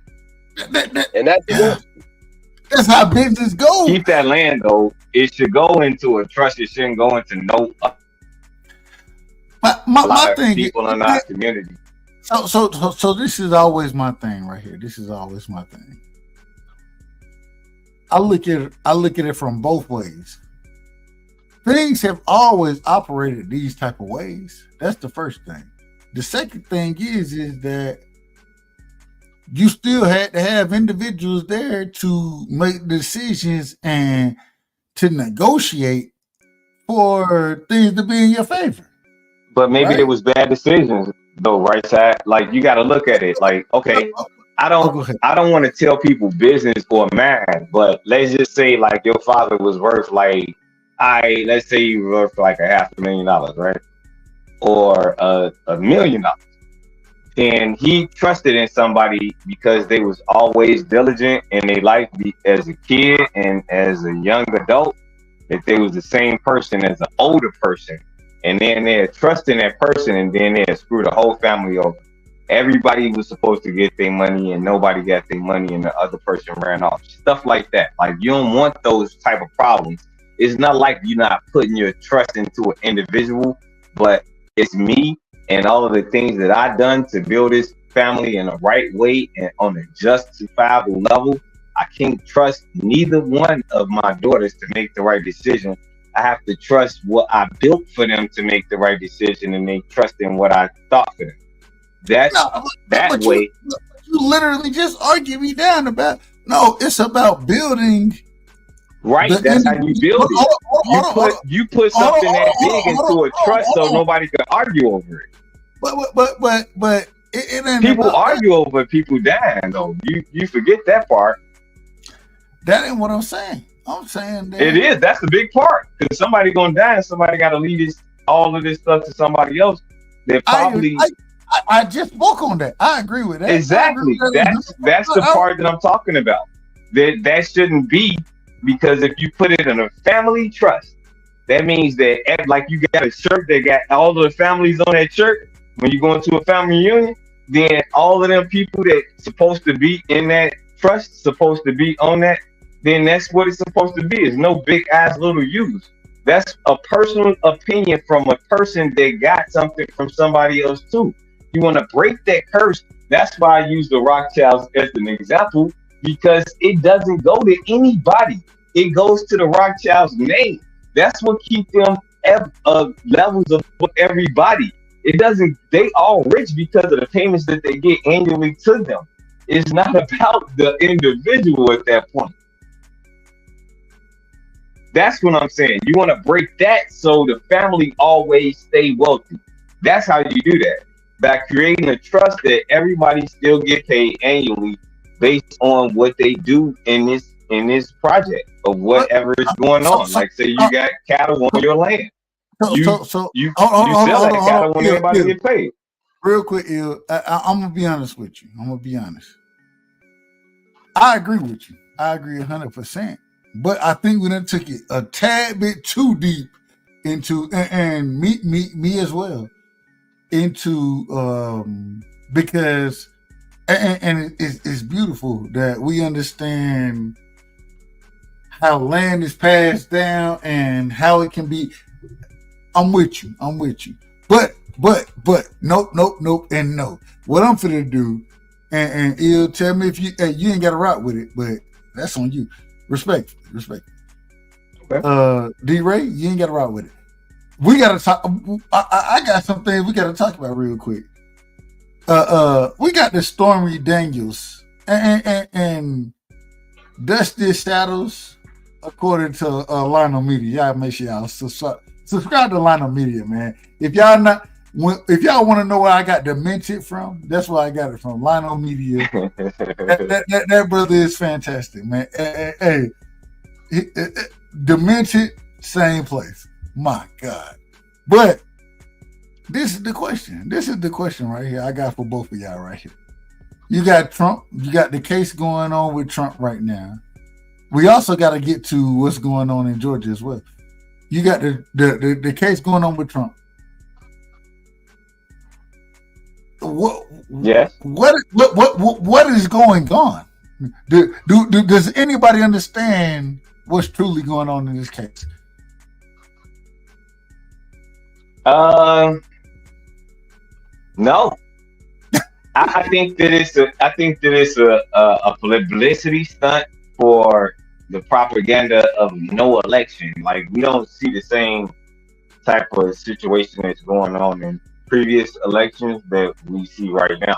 Speaker 7: And
Speaker 10: that's how business goes.
Speaker 9: Keep that land though. It should go into a trust. It shouldn't go into no.
Speaker 10: My thing,
Speaker 9: people in our community.
Speaker 10: So this is always my thing right here. This is always my thing. I look at it from both ways. Things have always operated these type of ways. That's the first thing. The second thing is that you still had to have individuals there to make decisions and to negotiate for things to be in your favor.
Speaker 9: But maybe it was bad decisions though, right? Side? Like you got to look at it like, okay, I don't want to tell people business or mine, but let's just say like your father was worth like, let's say you were worth like $500,000, right? Or $1 million. And he trusted in somebody because they was always diligent in their life as a kid and as a young adult, that they was the same person as an older person. And then they had trust in that person and then they had screwed the whole family over. Everybody was supposed to get their money and nobody got their money and the other person ran off. Stuff like that. Like you don't want those type of problems. It's not like you're not putting your trust into an individual, but it's me and all of the things that I've done to build this family in the right way and on a justifiable level. I can't trust neither one of my daughters to make the right decision. I have to trust what I built for them to make the right decision, and they trust in what I thought for them. That's that way.
Speaker 10: You literally just argue me down about it's about building.
Speaker 9: Right, that's how you build it. You put something that big into a trust so nobody can argue over it.
Speaker 10: But it ain't
Speaker 9: people argue over people dying though. You forget that part.
Speaker 10: That ain't what I'm saying. I'm saying that
Speaker 9: it is. That's the big part. Because somebody gonna die and somebody gotta leave all of this stuff to somebody else. That probably
Speaker 10: I just spoke on that. I agree with that.
Speaker 9: Exactly. That's the part that I'm talking about. That shouldn't be, because if you put it in a family trust, that means that like you got a shirt that got all of the families on that shirt. When you go into a family reunion, then all of them people that supposed to be in that trust, supposed to be on that, then that's what it's supposed to be. It's no big ass little U's. That's a personal opinion from a person that got something from somebody else too. You want to break that curse. That's why I use the Rothschilds as an example, because it doesn't go to anybody. It goes to the Rothschilds' name. That's what keeps them levels of everybody. It doesn't. They all rich because of the payments that they get annually to them. It's not about the individual at that point. That's what I'm saying. You want to break that so the family always stay wealthy. That's how you do that, by creating a trust that everybody still get paid annually based on what they do in this project of whatever is going on. Like, say you got cattle on your land, you sell that cattle when everybody get paid.
Speaker 10: Real quick, I'm gonna be honest with you. I agree with you. I agree 100%. But I think we done took it a tad bit too deep into, and me as well, into because and it's beautiful that we understand how land is passed down and how it can be. I'm with you. But nope, and no. What I'm finna do, and he'll tell me if you ain't got to rock with it, but that's on you. Respect. Okay. D-Ray, you ain't got to rock with it. We got to talk. I got some things we got to talk about real quick. We got the Stormy Daniels and Dusty Shadows, according to Lionel Media. Y'all make sure y'all subscribe to Lionel Media, man. If y'all want to know where I got Demented from, that's where I got it from. Lionel Media. that brother is fantastic, man. Hey, Demented, same place. My God. But this is the question. This is the question right here I got for both of y'all right here. You got Trump. You got the case going on with Trump right now. We also got to get to what's going on in Georgia as well. You got the case going on with Trump.
Speaker 9: Yes.
Speaker 10: What is going on? Does anybody understand what's truly going on in this case?
Speaker 9: No. I think that it's a publicity stunt for the propaganda of no election. Like, we don't see the same type of situation that's going on in previous elections that we see right now.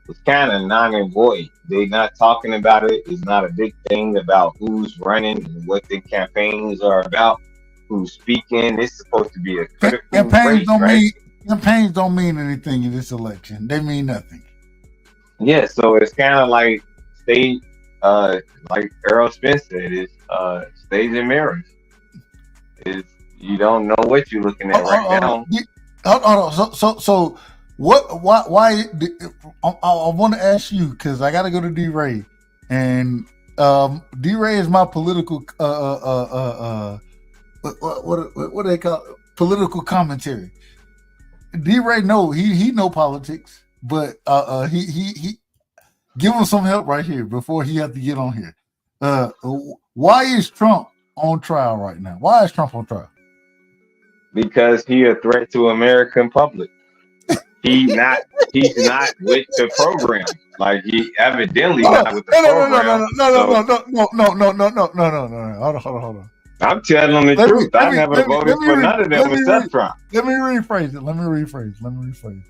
Speaker 9: It's kind of non and void. They're not talking about it. It's not a big thing about who's running and what the campaigns are about, who's speaking. It's supposed to be a critical
Speaker 10: campaigns
Speaker 9: race,
Speaker 10: campaigns don't mean anything in this election. They mean nothing.
Speaker 9: Yeah, so it's kind of like stage, like Errol Spence said, it's stage and mirrors. You don't know what you're looking at right now.
Speaker 10: Hold on. So what? Why? I want to ask you, because I got to go to D-Ray, and D-Ray is my political what do they call it? Political commentary. D-Ray he know politics, but he give him some help right here before he have to get on here. Why is Trump on trial right now? Why is Trump on trial?
Speaker 9: Because he a threat to American public. He's not with the program. Like, he evidently not with the program.
Speaker 10: No. Hold on.
Speaker 9: I'm telling the truth. I never voted for none of them except Trump.
Speaker 10: Let me rephrase it.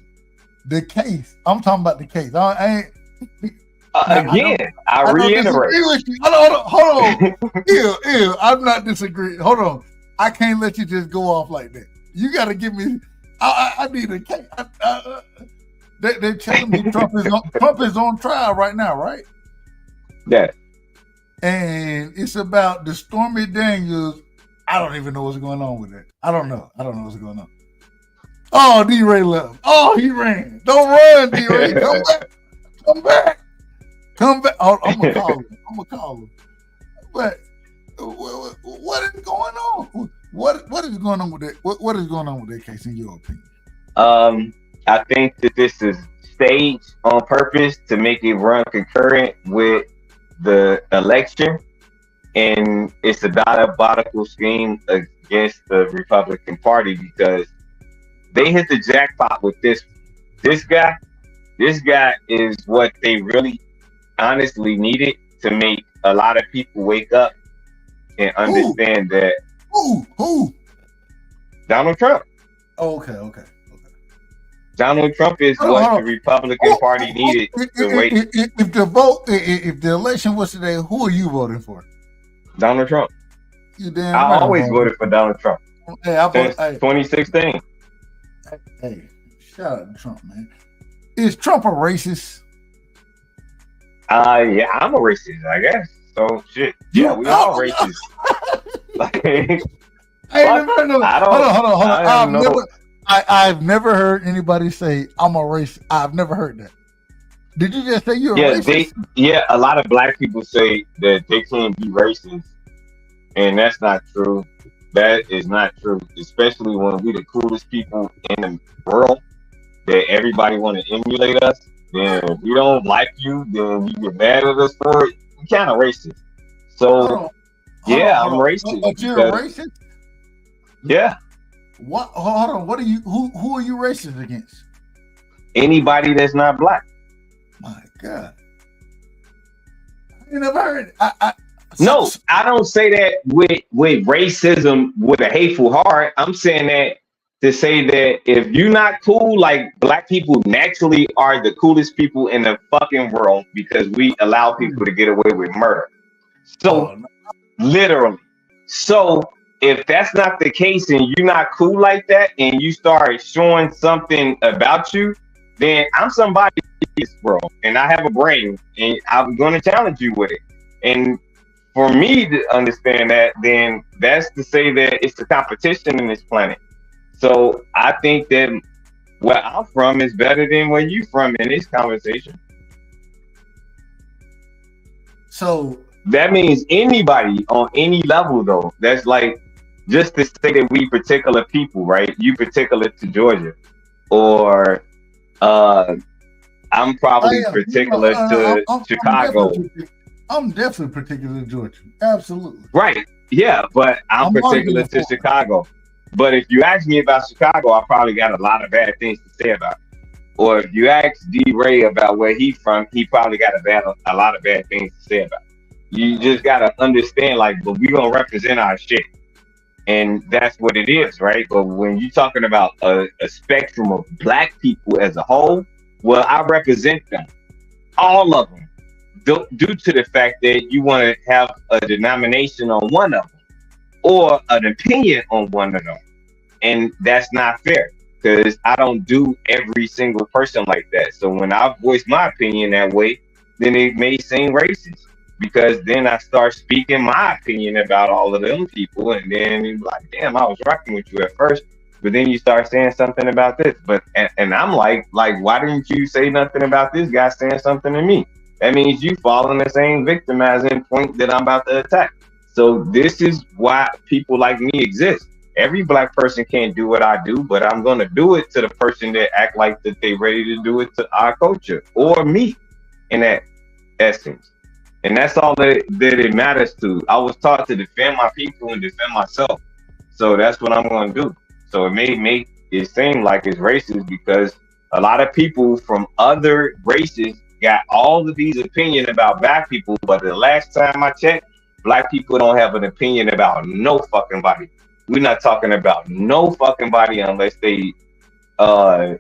Speaker 10: The case. I'm talking about the case. I reiterate. Hold on. Ew. I'm not disagreeing. Hold on. I can't let you just go off like that. You got to give me. I need a case. They're telling me Trump is on trial right now, right?
Speaker 9: Yeah.
Speaker 10: And it's about the Stormy Daniels. I don't even know what's going on with it. I don't know what's going on. Oh, D-Ray left. Oh, he ran. Don't run, D-Ray. Come back. Come back. Come back. Oh, I'm gonna call him. But what is going on? What is going on with that? What is going on with that case, in your opinion?
Speaker 9: I think that this is staged on purpose to make it run concurrent with the election, and it's a diabolical scheme against the Republican Party because they hit the jackpot with this guy. This guy is what they really honestly needed to make a lot of people wake up and understand that
Speaker 10: Who?
Speaker 9: Donald Trump.
Speaker 10: Oh, okay.
Speaker 9: Donald Trump is what the Republican Party needed to wait.
Speaker 10: If the election was today, who are you voting for?
Speaker 9: Donald Trump.
Speaker 10: You damn
Speaker 9: I
Speaker 10: right.
Speaker 9: always voted for Donald Trump. Since 2016.
Speaker 10: Hey, shout out to Trump, man. Is Trump a racist?
Speaker 9: Yeah, I'm a racist, I guess. So shit. Yeah, we all racist.
Speaker 10: Hold on. I've never heard anybody say I'm a racist. I've never heard that. Did you just say you're a racist?
Speaker 9: A lot of black people say that they can't be racist, and that's not true. That is not true, especially when we the coolest people in the world that everybody want to emulate us. Then if we don't like you, then you get mad at us for it. You kind of racist. So I'm racist.
Speaker 10: But you're a racist?
Speaker 9: Yeah.
Speaker 10: What? Hold on. What are you? Who are you racist against?
Speaker 9: Anybody that's not black.
Speaker 10: My God. I never heard.
Speaker 9: No, I don't say that with racism with a hateful heart. I'm saying that to say that if you're not cool, like black people naturally are the coolest people in the fucking world because we allow people to get away with murder. So literally. So if that's not the case and you're not cool like that and you start showing something about you, then I'm somebody in this world and I have a brain and I'm going to challenge you with it. And for me to understand that, then that's to say that it's a competition in this planet. So I think that where I'm from is better than where you from in this conversation.
Speaker 10: So
Speaker 9: that means anybody on any level, though. That's like just to say that we particular people, right? You particular to Georgia, or I'm probably particular to Chicago.
Speaker 10: I'm definitely particular to Georgia. Absolutely.
Speaker 9: Right. Yeah, but I'm particular to Chicago. But if you ask me about Chicago, I probably got a lot of bad things to say about it. Or if you ask D-Ray about where he's from, he probably got a lot of bad things to say about it. You just got to understand, like, but we going to represent our shit. And that's what it is, right? But when you're talking about a spectrum of black people as a whole, well, I represent them. All of them. Due to the fact that you want to have a denomination on one of them or an opinion on one of them. And that's not fair because I don't do every single person like that. So when I voice my opinion that way, then it may seem racist because then I start speaking my opinion about all of them people. And then it's like, damn, I was rocking with you at first. But then you start saying something about this. And I'm like, why didn't you say nothing about this guy saying something to me? That means you fall in the same victimizing point that I'm about to attack. So this is why people like me exist. Every black person can't do what I do, but I'm going to do it to the person that act like that they ready to do it to our culture or me in that essence. And that's all that it matters to. I was taught to defend my people and defend myself. So that's what I'm going to do. So it may make it seem like it's racist because a lot of people from other races got all of these opinions about black people, but the last time I checked, black people don't have an opinion about no fucking body. We're not talking about no fucking body unless they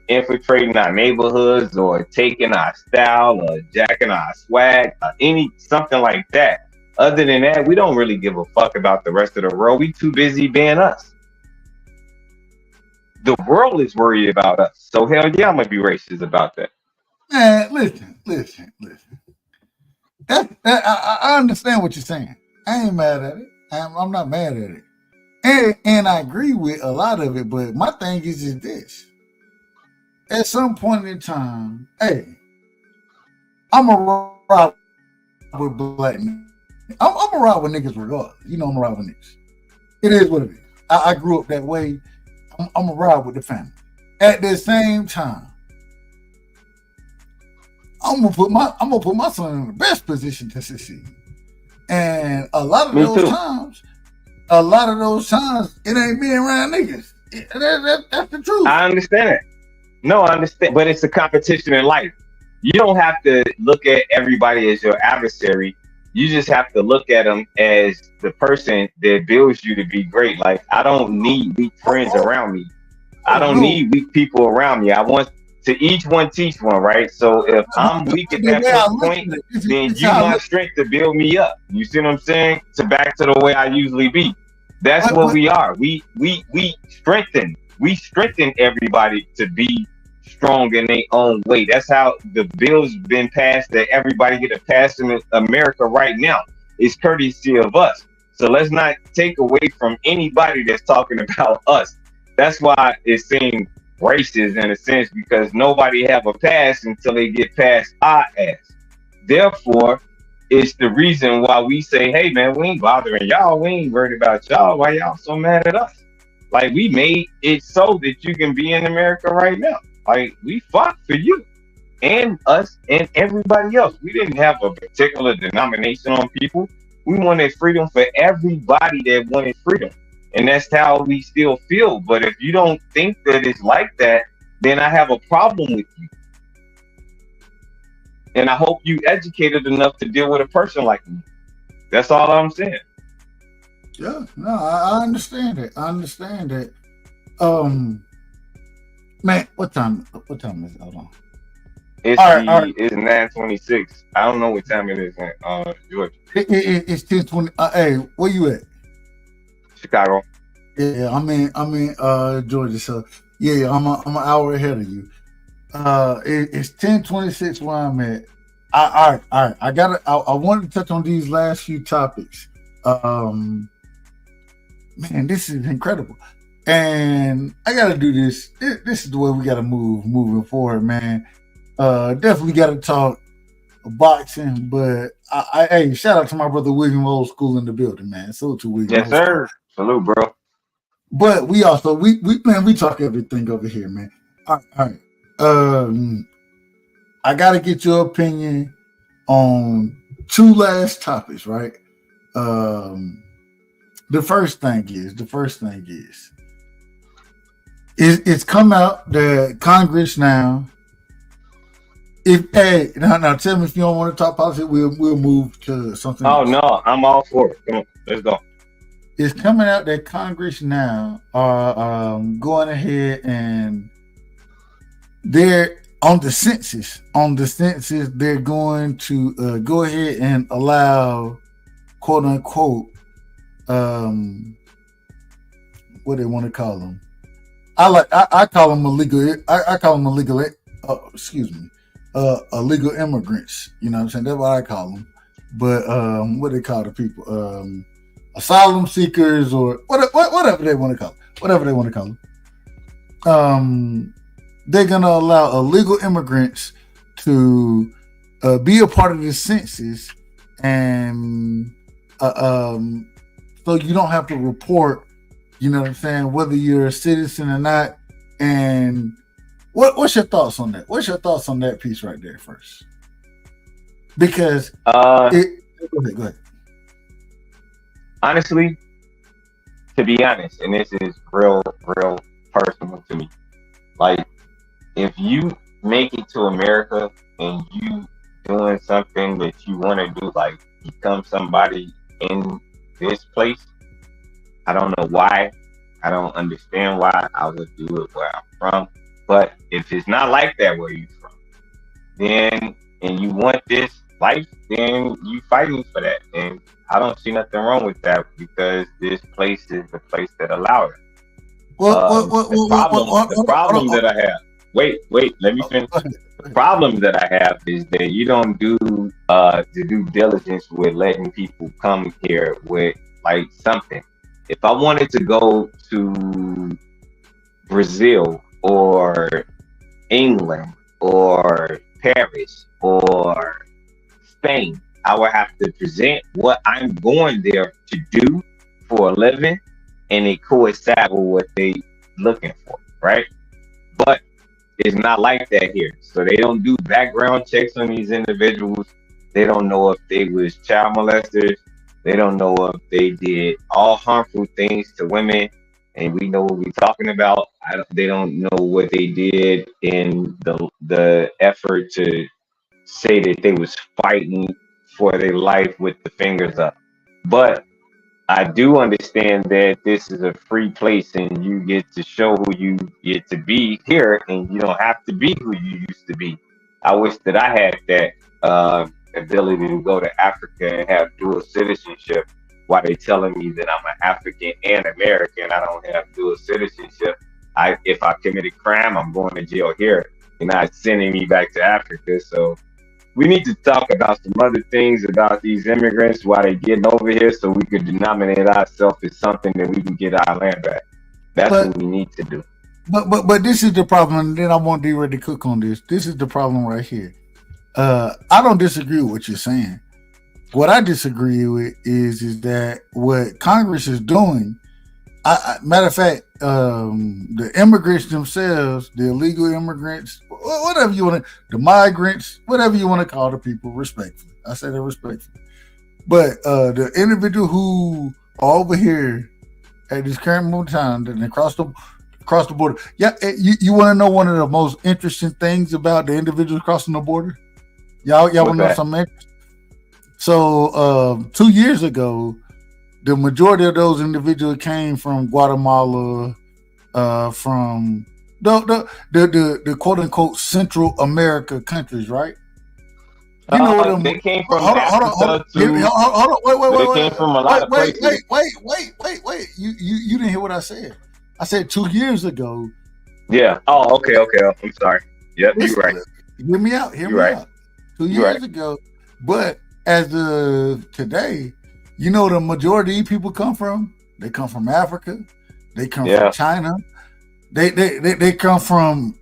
Speaker 9: infiltrating our neighborhoods or taking our style or jacking our swag or something like that. Other than that, we don't really give a fuck about the rest of the world. We too busy being us. The world is worried about us. So hell yeah, I'm gonna be racist about that.
Speaker 10: Man, listen. I understand what you're saying. I ain't mad at it. I'm not mad at it. And I agree with a lot of it, but my thing is this. at some point in time, hey, I'm a ride with black niggas. I'm a ride with niggas regardless. You know I'm a ride with niggas. It is what it is. I grew up that way. I'm a ride with the family. At the same time, I'm gonna put my son in the best position to succeed. And a lot of those times, it ain't being around niggas. That's the truth.
Speaker 9: I understand it. No, I understand, but it's a competition in life. You don't have to look at everybody as your adversary. You just have to look at them as the person that builds you to be great. Like, I don't need weak friends around me. I don't need weak people around me. I want to each one teach one, right? So if I'm weak at that point, then you my strength to build me up. You see what I'm saying? To back to the way I usually be. That's what we are. We strengthen. We strengthen everybody to be strong in their own way. That's how the bill's been passed that everybody get a pass in America right now. It's courtesy of us. So let's not take away from anybody that's talking about us. That's why it seems racist in a sense, because nobody have a pass until they get past our ass. Therefore, it's the reason why we say, hey man, we ain't bothering y'all. We ain't worried about y'all. Why y'all so mad at us? Like, we made it so that you can be in America right now. Like, we fought for you and us and everybody else. We didn't have a particular denomination on people. We wanted freedom for everybody that wanted freedom. And that's how we still feel. But if you don't think that it's like that, then I have a problem with you. And I hope you educated enough to deal with a person like me. That's all I'm saying.
Speaker 10: Yeah, no, I understand it. I understand it. Man, what time is it? Hold on.
Speaker 9: It's 9:26. I don't know what time it is in Georgia.
Speaker 10: It's 10:20. Hey, where you at?
Speaker 9: Chicago.
Speaker 10: Yeah, I'm in Georgia. So yeah, I'm an hour ahead of you. It's 10:26 where I'm at. All right. I wanted to touch on these last few topics. Man, this is incredible. And I got to do this. This is the way we got to moving forward, man. Definitely got to talk boxing, but hey, shout out to my brother William Old School in the building, man. Salute to William.
Speaker 9: Yes, sir. Salute, bro.
Speaker 10: But we also we talk everything over here, man. All right. I got to get your opinion on two last topics, right? The first thing is it's come out that Congress now. Now tell me if you don't want to talk politics, we'll move to something else.
Speaker 9: No, I'm all for it. Come on, let's go.
Speaker 10: It's coming out that Congress now are going ahead and they're on the census. They're going to go ahead and allow, quote unquote, what they want to call them. I call them illegal. I call them illegal. Illegal immigrants. You know what I'm saying? That's what I call them. But what do they call the people? Asylum seekers or whatever they want to call them. They're gonna allow illegal immigrants to be a part of the census, and so you don't have to report. You know what I'm saying? Whether you're a citizen or not. And what's your thoughts on that? What's your thoughts on that piece right there first? Because go ahead.
Speaker 9: Honestly, to be honest, and this is real personal to me. Like, if you make it to America and you doing something that you want to do, like become somebody in this place, I don't know why. I don't understand why I would do it where I'm from. But if it's not like that where you're from, then, and you want this life, then you fighting for that. And I don't see nothing wrong with that, because this place is the place that allowed it. The problem that I have. Wait, let me finish. The problem that I have is that you don't do the due diligence with letting people come here with like something. If I wanted to go to Brazil or England or Paris or Spain. I would have to present what I'm going there to do for a living, and it coincide with what they looking for, right? But it's not like that here. So they don't do background checks on these individuals. They don't know if they was child molesters. They don't know if they did all harmful things to women. And we know what we're talking about. They don't know what they did in the effort to say that they was fighting for their life with the fingers up. But I do understand that this is a free place and you get to show who you get to be here, and you don't have to be who you used to be. I wish that I had that ability to go to Africa and have dual citizenship while they telling me that I'm an African and American. I don't have dual citizenship. If I commit a crime, I'm going to jail here. You're not sending me back to Africa. So we need to talk about some other things about these immigrants while they're getting over here, so we could denominate ourselves as something that we can get our land back. That's what we need to do.
Speaker 10: But this is the problem, and then I want D-Red to cook on this. This is the problem right here. I don't disagree with what you're saying. What I disagree with is that what Congress is doing. Matter of fact, the immigrants themselves, the illegal immigrants, whatever you want to, the migrants, whatever you want to call the people, respectfully. I say that respectfully. But the individual who are over here at this current moment in time, and across the border. Yeah, you want to know one of the most interesting things about the individuals crossing the border? Y'all want to know something interesting? So 2 years ago, the majority of those individuals came from Guatemala, from the quote unquote Central America countries, right? You know what
Speaker 9: they came from Africa too. They came from a lot of places.
Speaker 10: Wait. You didn't hear what I said. I said 2 years ago.
Speaker 9: Yeah. Oh, okay. I'm sorry. Yep, you're right.
Speaker 10: Hear me out. 2 years ago. But as of today, you know the majority of people come from? They come from Africa. They come from China. They come from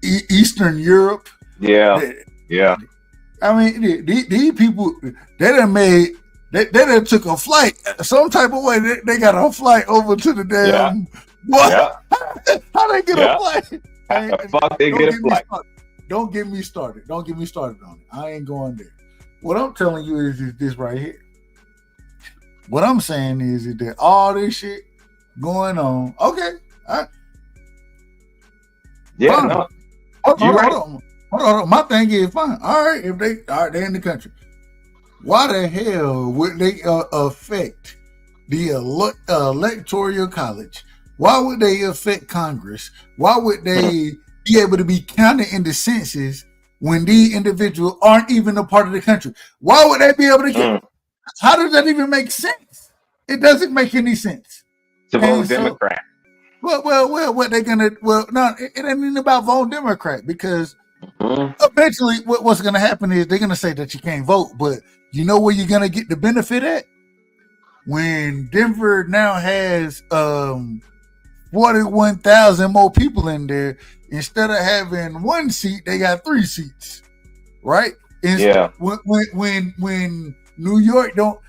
Speaker 10: Eastern Europe.
Speaker 9: Yeah.
Speaker 10: I mean, these people, they done took a flight some type of way. They got a flight over to the damn. What? How they get a flight?
Speaker 9: They get a flight.
Speaker 10: Don't get me started. On it. I ain't going there. What I'm telling you is this right here. What I'm saying is that all this shit going on. Okay. Hold on. My thing is fine. All right, if they're in the country. Why the hell would they affect the electoral college? Why would they affect Congress? Why would they be able to be counted in the census when these individuals aren't even a part of the country? Why would they be able to get? How does that even make sense? It doesn't make any sense.
Speaker 9: To vote Democrat.
Speaker 10: Well, what they're gonna? Well, no, it ain't even about voting Democrat because eventually, what's gonna happen is they're gonna say that you can't vote, but you know where you're gonna get the benefit at? When Denver now has 41,000 more people in there, instead of having one seat, they got 3 seats, right? When New York don't,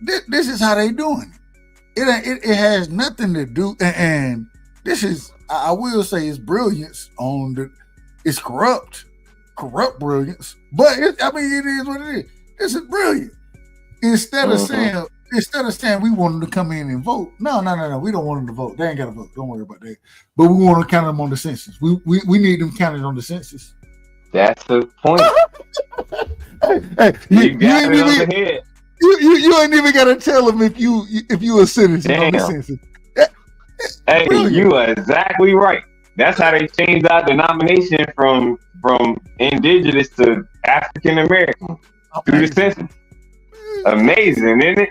Speaker 10: this is how they doing it. It has nothing to do, and this is, I will say, it's brilliance it's corrupt brilliance, but it is what it is. This is brilliant. Instead of saying we want them to come in and vote, no, we don't want them to vote. They ain't got to vote. Don't worry about that. But we want to count them on the census. We need them counted on the census.
Speaker 9: That's the point.
Speaker 10: You ain't even got to tell them if you a citizen on the census.
Speaker 9: Hey, you are exactly right. That's how they changed our denomination from indigenous to African American through the census. Amazing, isn't it?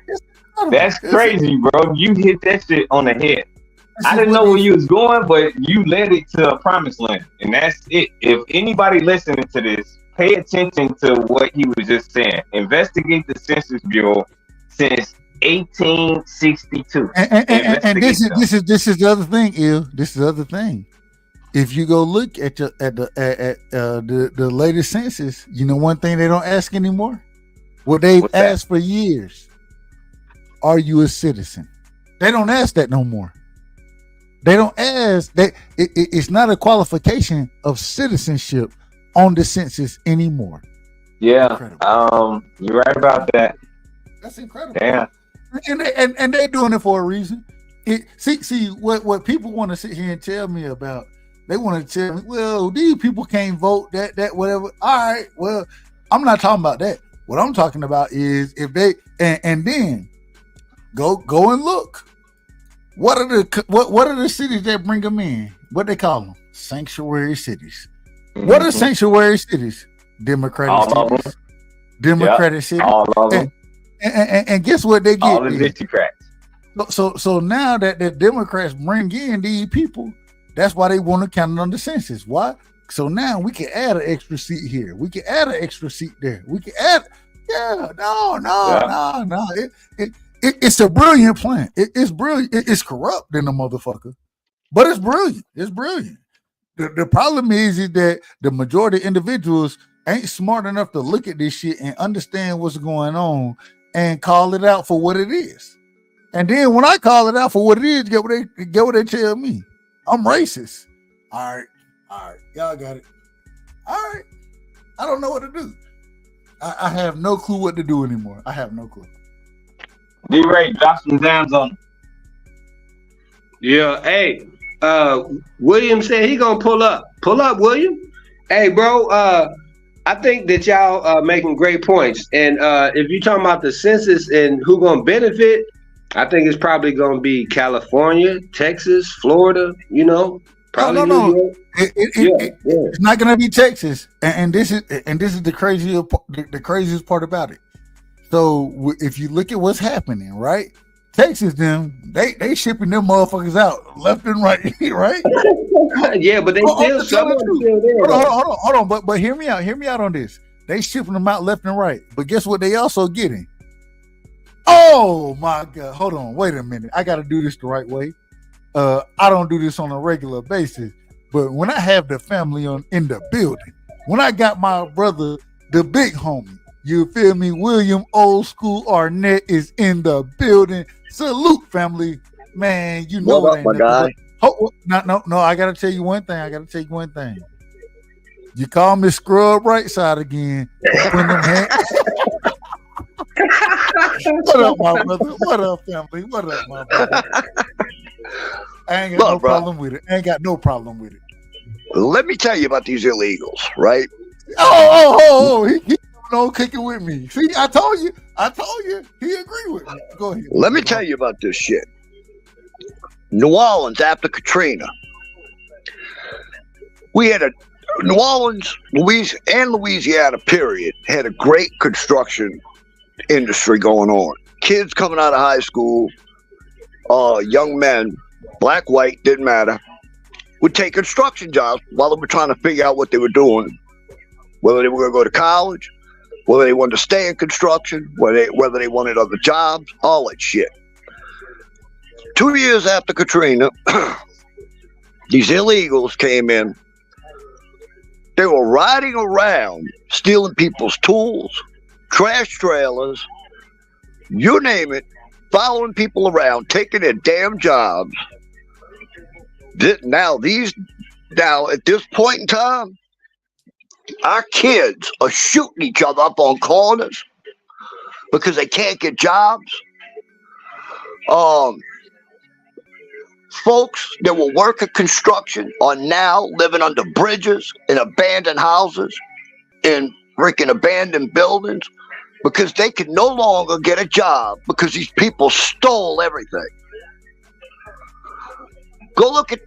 Speaker 9: That's crazy, bro. You hit that shit on the head. I didn't know where you was going, but you led it to a promised land, and that's it. If anybody listening to this, pay attention to what he was just saying. Investigate the Census Bureau since 1862.
Speaker 10: And this is the other thing, Il. This is the other thing. if you go look at the latest census, you know one thing they don't ask anymore. What they've asked for years: are you a citizen? They don't ask that no more. They don't ask that. It's not a qualification of citizenship on the census anymore.
Speaker 9: Yeah, you're right about that.
Speaker 10: That's incredible.
Speaker 9: Damn.
Speaker 10: And they're doing it for a reason. See what people want to sit here and tell me about. They want to tell me, well, these people can't vote, that whatever. All right, well, I'm not talking about that. What I'm talking about is if they and then go and look. What are the cities that bring them in? What they call them? Sanctuary cities. Mm-hmm. What are sanctuary cities? Democratic cities. Democratic cities.
Speaker 9: All of them.
Speaker 10: And guess what they get?
Speaker 9: All the Democrats.
Speaker 10: So now that the Democrats bring in these people, that's why they want to count it on the census. Why? So now we can add an extra seat here. We can add an extra seat there. We can add. No. It's a brilliant plan. It's brilliant. It's corrupt in the motherfucker, but it's brilliant. It's brilliant. The problem is that the majority of individuals ain't smart enough to look at this shit and understand what's going on and call it out for what it is. And then when I call it out for what it is, get what they tell me. I'm racist. All right, y'all got it. All right, I don't know what to do. I have no clue what to do anymore. I have no clue.
Speaker 9: D-Ray, drop some downs on him.
Speaker 7: Yeah, hey, William said he gonna pull up. Pull up, William. Hey, bro, I think that y'all making great points. And if you're talking about the census and who gonna benefit, I think it's probably gonna be California, Texas, Florida, probably New York.
Speaker 10: It's not gonna be Texas. And this is the craziest part about it. So if you look at what's happening, right? Texas, they shipping them motherfuckers out left and right, right?
Speaker 7: Yeah, but they still there.
Speaker 10: Hold on, but hear me out on this. They shipping them out left and right, but guess what? They also getting. Oh my God! Hold on, wait a minute. I got to do this the right way. I don't do this on a regular basis, but when I have the family in the building, when I got my brother, the big homie. You feel me? William Old School Arnett is in the building. Salute, family. Man, you know
Speaker 12: what up, my guy?
Speaker 10: No, I got to tell you one thing. You call me Scrub Right Side again. When them What up, my brother? What up, family? What up, my brother? I ain't got no problem with it.
Speaker 12: Let me tell you about these illegals, right?
Speaker 10: He kicking with me. See, I told you. He agreed with me. Go ahead.
Speaker 12: Let me tell you about this shit. New Orleans after Katrina. We had New Orleans, Louisiana, period, had a great construction industry going on. Kids coming out of high school, young men, black, white, didn't matter, would take construction jobs while they were trying to figure out what they were doing, whether they were going to go to college, whether they wanted to stay in construction, whether they wanted other jobs, all that shit. 2 years after Katrina, these illegals came in. They were riding around, stealing people's tools, trash trailers, you name it, following people around, taking their damn jobs. Now, at this point in time, our kids are shooting each other up on corners because they can't get jobs. Folks that will work at construction are now living under bridges in abandoned houses, in freaking abandoned buildings, because they can no longer get a job because these people stole everything. Go look at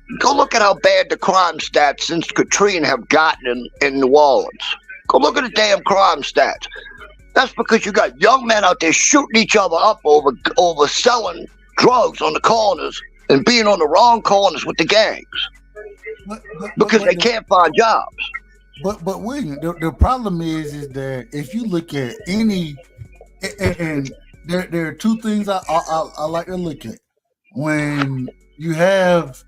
Speaker 12: how bad the crime stats since Katrina have gotten in New Orleans. Go look at the damn crime stats. That's because you got young men out there shooting each other up over selling drugs on the corners and being on the wrong corners with the gangs because they can't find jobs.
Speaker 10: But William, the problem is that if you look at any, and there are two things I like to look at when you have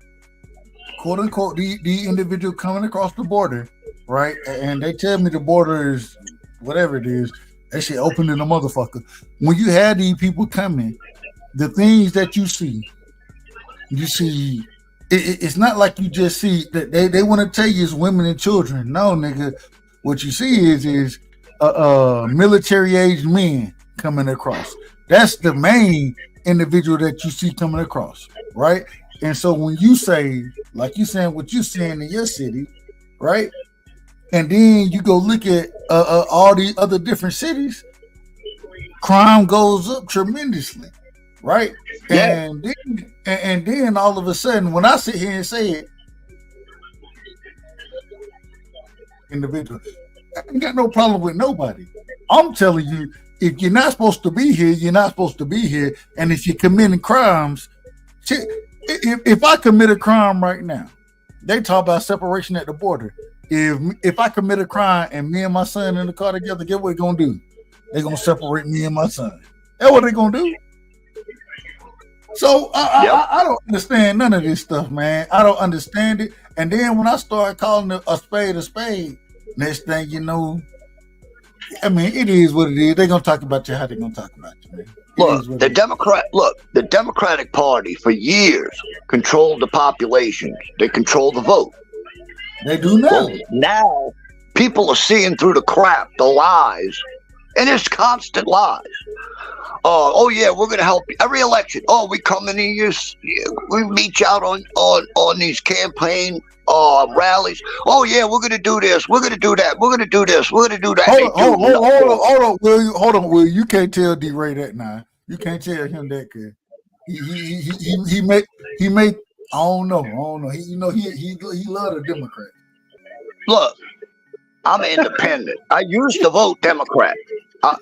Speaker 10: quote unquote, the individual coming across the border, right? And they tell me the border is whatever it is. That shit open in a motherfucker. When you have these people coming, the things that you see, it's not like you just see that they want to tell you it's women and children. No, nigga, what you see is military aged men coming across. That's the main individual that you see coming across, right? And so when you say, like you saying what you seeing in your city, right? And then you go look at all the other different cities, crime goes up tremendously, right?
Speaker 12: Yeah.
Speaker 10: And then all of a sudden, when I sit here and say it, individual, I ain't got no problem with nobody. I'm telling you, if you're not supposed to be here, you're not supposed to be here. And if you're committing crimes, if I commit a crime right now, they talk about separation at the border. If I commit a crime and me and my son in the car together, guess what they're gonna do? They're gonna separate me and my son. That's what they're gonna do. So I don't understand none of this stuff, man. I don't understand it. And then when I start calling a spade, next thing you know, I mean, it is what it is. They're gonna talk about you how they're gonna talk about you, man.
Speaker 12: The Democratic Party for years controlled the population. They control the vote.
Speaker 10: They do now.
Speaker 12: Well, now people are seeing through the crap, the lies, and it's constant lies. Oh yeah, we're gonna help you every election. Oh, we come in here, we meet you out on these campaign rallies. Oh yeah, we're gonna do this, we're gonna do that, we're gonna do this, we're gonna do that.
Speaker 10: Hold on, Will. You can't tell D Ray that now. You can't tell him that, cause he make I don't know. He love the Democrat.
Speaker 12: Look, I'm independent. I used to vote Democrat. I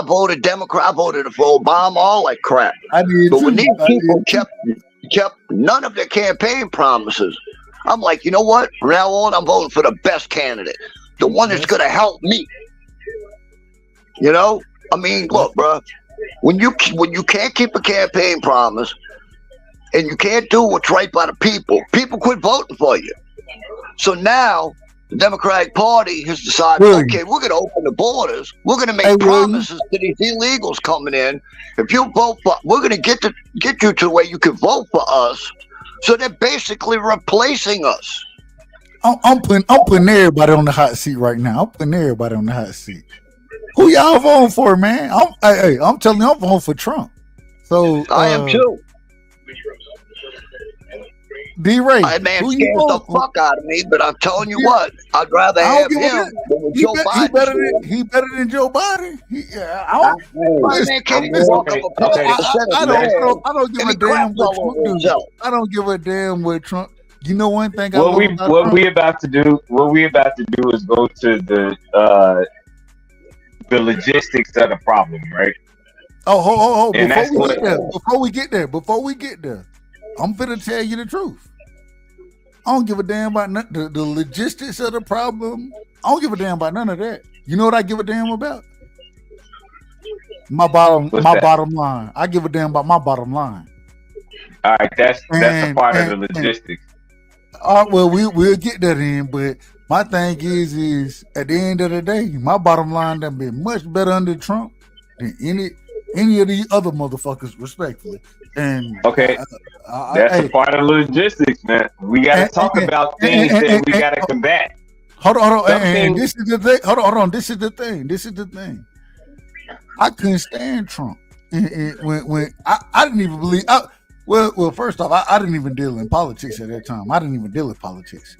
Speaker 12: voted Democrat. I voted for Obama, all that crap.
Speaker 10: I did
Speaker 12: but
Speaker 10: too.
Speaker 12: when these people kept none of their campaign promises, I'm like, you know what? From now on, I'm voting for the best candidate, the one that's going to help me. You know, I mean, look, bro, when you can't keep a campaign promise and you can't do what's right by the people quit voting for you. So now the Democratic Party has decided, okay, we're going to open the borders. We're going to make promises to these illegals coming in. If you vote for, we're going to get you to where you can vote for us. So they're basically replacing us.
Speaker 10: I'm putting everybody on the hot seat right now. I'm putting everybody on the hot seat. Who y'all voting for, man? I'm telling you, I'm voting for Trump. So
Speaker 12: I am too.
Speaker 10: D-Ray,
Speaker 12: that man scares the fuck out of me, but I'm telling you what, I'd rather have him than Joe Biden.
Speaker 10: He better than Joe Biden.
Speaker 12: I
Speaker 10: don't give a damn what Trump do. I don't give a damn what Trump. You know one thing.
Speaker 9: What we about to do is go to the logistics of the problem, right?
Speaker 10: Oh, before we get there, I'm finna tell you the truth. I don't give a damn about the logistics of the problem. I don't give a damn about none of that. You know what I give a damn about? My bottom line. I give a damn about my bottom line.
Speaker 9: All right, that's a part of the logistics.
Speaker 10: Well, we'll get that in, but my thing is at the end of the day, my bottom line done been much better under Trump than any of these other motherfuckers, respectfully. And
Speaker 9: okay, that's a part of logistics, man. We got to talk about things that we got to combat.
Speaker 10: Hold on. And this is the thing. Hold on. This is the thing. I couldn't stand Trump. When I didn't even believe. Well, first off, I didn't even deal in politics at that time. I didn't even deal with politics,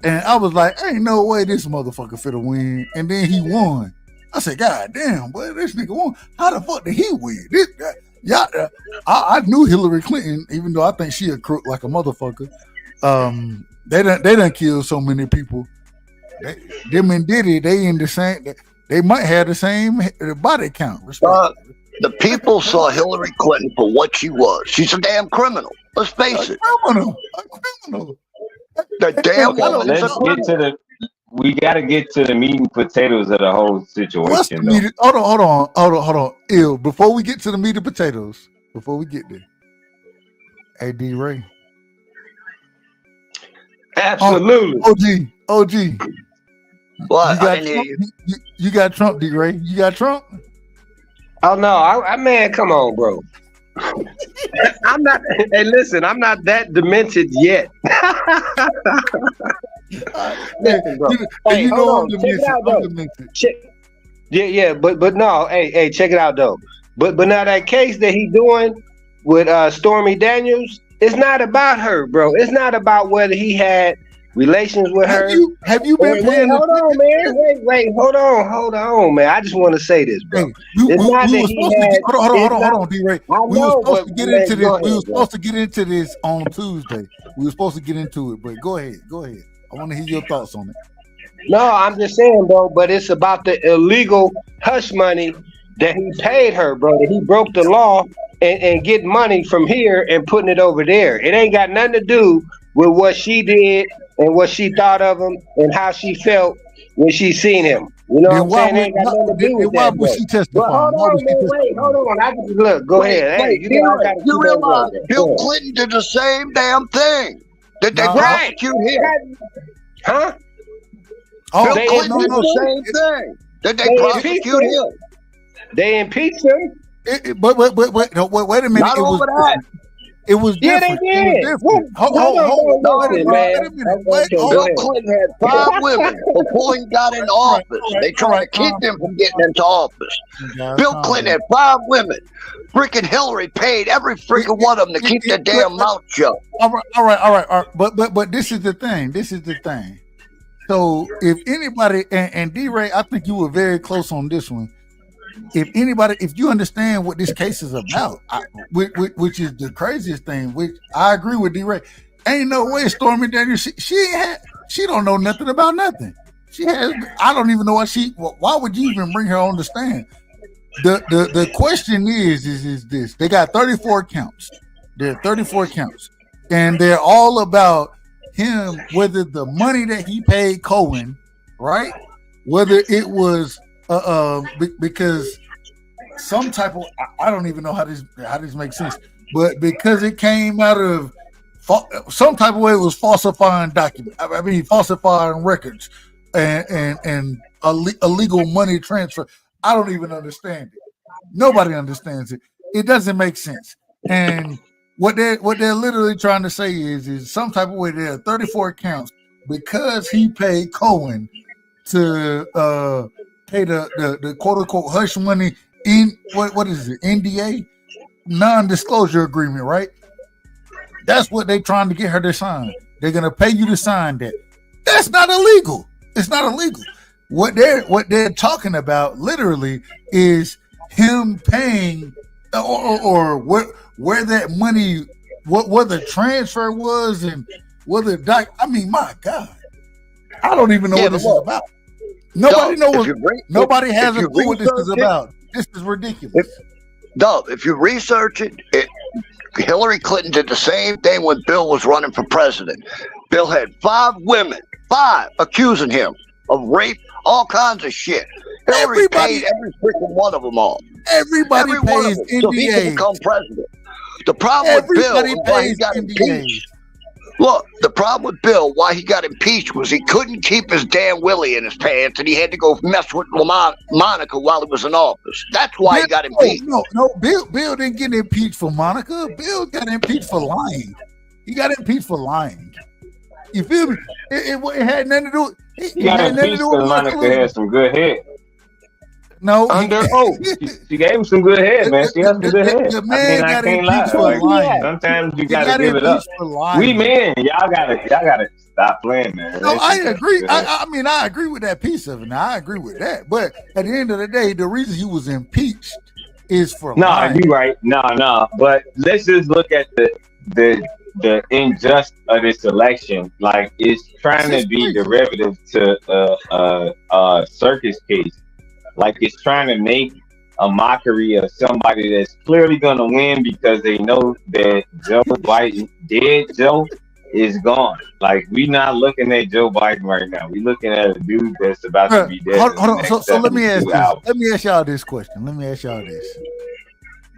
Speaker 10: and I was like, ain't no way this motherfucker finna win. And then he won. I said, God damn, boy, this nigga won. How the fuck did he win? This guy. Yeah, I knew Hillary Clinton, even though I think she a crook like a motherfucker. They done killed so many people. Them and Diddy, they in the same. They might have the same body count.
Speaker 12: The people saw Hillary Clinton for what she was. She's a damn criminal. Let's face it.
Speaker 10: A criminal.
Speaker 12: The damn woman is a criminal.
Speaker 9: We got to get to the meat and potatoes of the whole situation.
Speaker 10: Hold on. Ew, before we get to the meat and potatoes, before we get there, hey D-Ray,
Speaker 7: Absolutely.
Speaker 10: OG.
Speaker 12: What?
Speaker 10: You
Speaker 12: I
Speaker 10: got
Speaker 12: didn't hear
Speaker 10: Trump,
Speaker 12: you.
Speaker 10: you got Trump, D-Ray. You got Trump?
Speaker 7: Oh no, I man, come on, bro. I'm not. Hey, listen, I'm not that demented yet. Listen, bro. Hey,
Speaker 10: you
Speaker 7: hold
Speaker 10: know
Speaker 7: on. Check it out, though. Yeah, but no. Hey, check it out, though. But now that case that he doing with Stormy Daniels, it's not about her, bro. It's not about whether he had relations with her.
Speaker 10: Have you been paying?
Speaker 7: Hold on, man. Wait. Hold on, man. I just want to say this, bro.
Speaker 10: Hold on, D-Ray. We were supposed to get into this. We were supposed to get into this on Tuesday. We were supposed to get into it, but go ahead. I want to hear your thoughts on it.
Speaker 7: No, I'm just saying, bro. But it's about the illegal hush money that he paid her, bro. That he broke the law and get money from here and putting it over there. It ain't got nothing to do with what she did and what she thought of him and how she felt when she seen him. You know what I'm saying? It ain't got nothing to do with that.
Speaker 10: Why was she testifying?
Speaker 7: Hold on. I just look. Go ahead. Hey,
Speaker 12: you realize Bill Clinton did the same damn thing. Did they prosecute him?
Speaker 7: Huh?
Speaker 12: Bill Clinton did the same thing. Did they prosecute him?
Speaker 7: They impeached him.
Speaker 10: But wait a minute.
Speaker 12: Not over that.
Speaker 10: It was different.
Speaker 7: Yeah, they did.
Speaker 10: Hold on, wait a minute.
Speaker 12: Bill Clinton had 5 women before he got into office. They tried to keep him from getting into office. Bill Clinton had 5 women. Freaking Hillary paid every freaking one of them to keep their damn mouth shut.
Speaker 10: All right. But this is the thing. So if anybody, and D-Ray, I think you were very close on this one. If you understand what this case is about, which is the craziest thing, which I agree with D-Ray, ain't no way Stormy Daniels, she don't know nothing about nothing. I don't even know why would you even bring her on the stand? The question is this: they got 34 counts. There are 34 counts, and they're all about him, whether the money that he paid Cohen, right? Whether it was because some type of, I don't even know how this makes sense, but because it came out of some type of way, it was falsifying documents. I mean, falsifying records and illegal money transfer. I don't even understand it. Nobody understands it. It doesn't make sense. And what they're literally trying to say is some type of way there are 34 counts because he paid Cohen to pay the quote unquote hush money in what is it, NDA, non-disclosure agreement, right? That's what they're trying to get her to sign. They're gonna pay you to sign that. That's not illegal. It's not illegal. What they're talking about literally is him paying or where that money, what the transfer was, and whether I mean, my God, I don't even know what this is about. Nobody knows. Nobody has a clue what this is about. This is ridiculous.
Speaker 12: If you research it, Hillary Clinton did the same thing when Bill was running for president. Bill had 5 women, 5 accusing him of rape, all kinds of shit. Hillary paid every freaking one of them all.
Speaker 10: Everybody pays
Speaker 12: NDAs so he can become president. The problem with Bill is why he got impeached. Look, the problem with Bill, why he got impeached, was he couldn't keep his damn willy in his pants, and he had to go mess with Monica while he was in office. That's why he got impeached.
Speaker 10: No. Bill didn't get impeached for Monica. Bill got impeached for lying. He got impeached for lying. You feel me? It had nothing to do.
Speaker 9: He got impeached because Monica had some good head.
Speaker 10: No,
Speaker 9: under oath. She gave him some good head, man. She has some good head. I can't lie. Like, sometimes you gotta give it up. We men, y'all gotta stop playing, man.
Speaker 10: No, I agree. I mean, I agree with that piece of it. Now, I agree with that. But at the end of the day, the reason he was impeached is for lying.
Speaker 9: You're right. No. But let's just look at the injustice of this election. Like, it's trying to be derivative to a circus case. Like, it's trying to make a mockery of somebody that's clearly going to win because they know that Joe Biden, dead Joe, is gone. Like, we not looking at Joe Biden right now. We looking at a dude that's about to be dead.
Speaker 10: Hold on. So let me ask this. Let me ask y'all this question.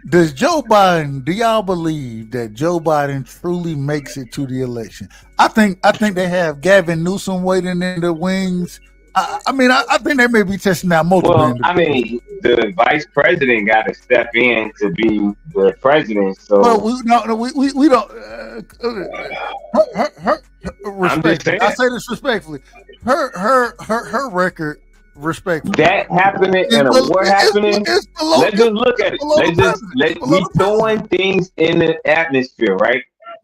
Speaker 10: Does Joe Biden? Do y'all believe that Joe Biden truly makes it to the election? I think they have Gavin Newsom waiting in the wings. I mean, I think they may be testing out multiple.
Speaker 9: Well, I mean, the vice president got to step in to be the president. So,
Speaker 10: well, we don't. Her respectfully, I say this respectfully. Her record. Respectfully.
Speaker 9: That happening and a war happening. Let's just look at it. We throwing things in the atmosphere, right?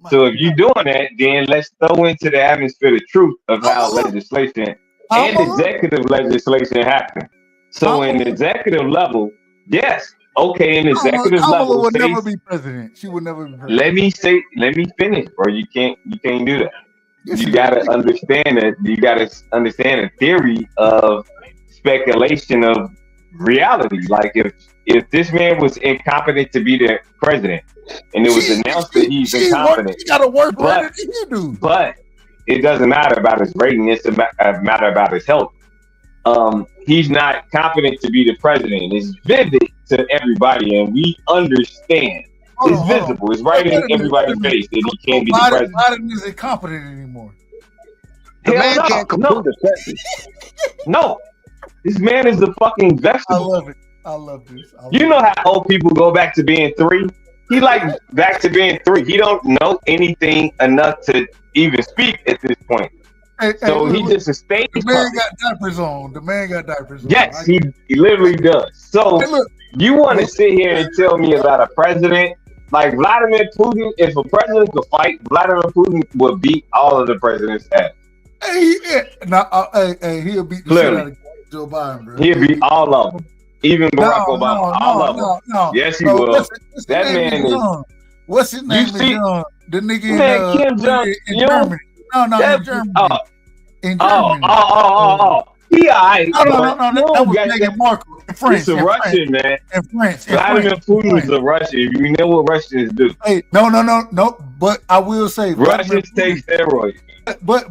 Speaker 9: So if you're doing that, then let's throw into the atmosphere the truth of how legislation and executive legislation happen. So in the executive level, yes, okay, in the executive level,
Speaker 10: would never be president. She would never be president.
Speaker 9: Let me finish, bro. You can't do that. You gotta understand that. You gotta understand the theory of speculation of reality. Like if this man was incompetent to be the president, and it was announced that he's incompetent,
Speaker 10: he got a worse rating than you do.
Speaker 9: But it doesn't matter about his rating; it's a matter about his health. He's not competent to be the president. It's vivid to everybody, and we understand. It's visible. It's right in everybody's face that he can't be the president.
Speaker 10: Biden isn't incompetent anymore.
Speaker 12: The man can't complete a sentence.
Speaker 9: No. This man is a fucking vegetable.
Speaker 10: I love this.
Speaker 9: You know how old people go back to being 3? He like back to being 3. He don't know anything enough to even speak at this point. So he just a stage.
Speaker 10: The man got diapers on.
Speaker 9: Yes, he literally does. So you want to sit here and tell me about a president like Vladimir Putin? If a president could fight, Vladimir Putin would beat all of the presidents' ass.
Speaker 10: He'll beat the shit out of Joe Biden, bro.
Speaker 9: He'll beat all of them. Even Barack Obama. All of them.
Speaker 10: No.
Speaker 9: Yes, he will. That man
Speaker 10: is. What's his name? The nigga
Speaker 9: Kim Jong
Speaker 10: in Germany. No, in Germany. In Germany.
Speaker 9: He alright.
Speaker 10: No. That was Meghan Markle. In France.
Speaker 9: It's a Russian, man.
Speaker 10: In France.
Speaker 9: Vladimir Putin is a Russian. You know what Russians do.
Speaker 10: Hey, no. But I will say,
Speaker 9: Russians take steroids.
Speaker 10: But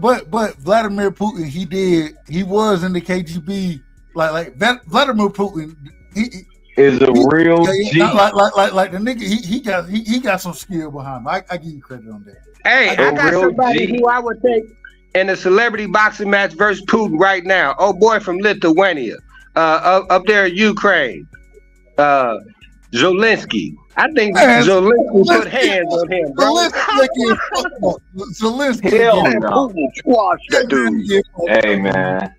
Speaker 10: Vladimir Putin, he was in the KGB. Like Vladimir Putin, he
Speaker 9: is a real G.
Speaker 10: Like the nigga, he got some skill behind him. I give you credit on that.
Speaker 7: Hey, I got somebody who I would take in a celebrity boxing match versus Putin right now. Oh boy from Lithuania, up there in Ukraine, Zelensky. I think Zelensky put hands on him, bro.
Speaker 10: Zelensky,
Speaker 9: hell no.
Speaker 12: Putin squashed that dude.
Speaker 9: Hey man.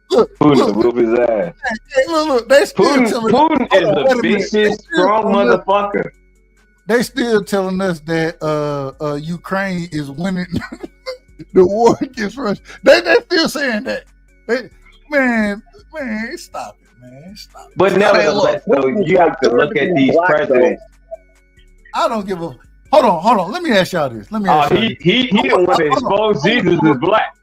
Speaker 9: Putin whoop his ass.
Speaker 10: Hey, look, they still
Speaker 9: Putin is the biggest strong motherfucker.
Speaker 10: They still telling us that Ukraine is winning the war against Russia. They still saying that. Man, stop it, man. Stop it.
Speaker 9: But nevertheless, though, you have to look at these presidents.
Speaker 10: I don't give a. Hold on. Let me ask y'all this.
Speaker 9: He didn't want to expose Jesus as black.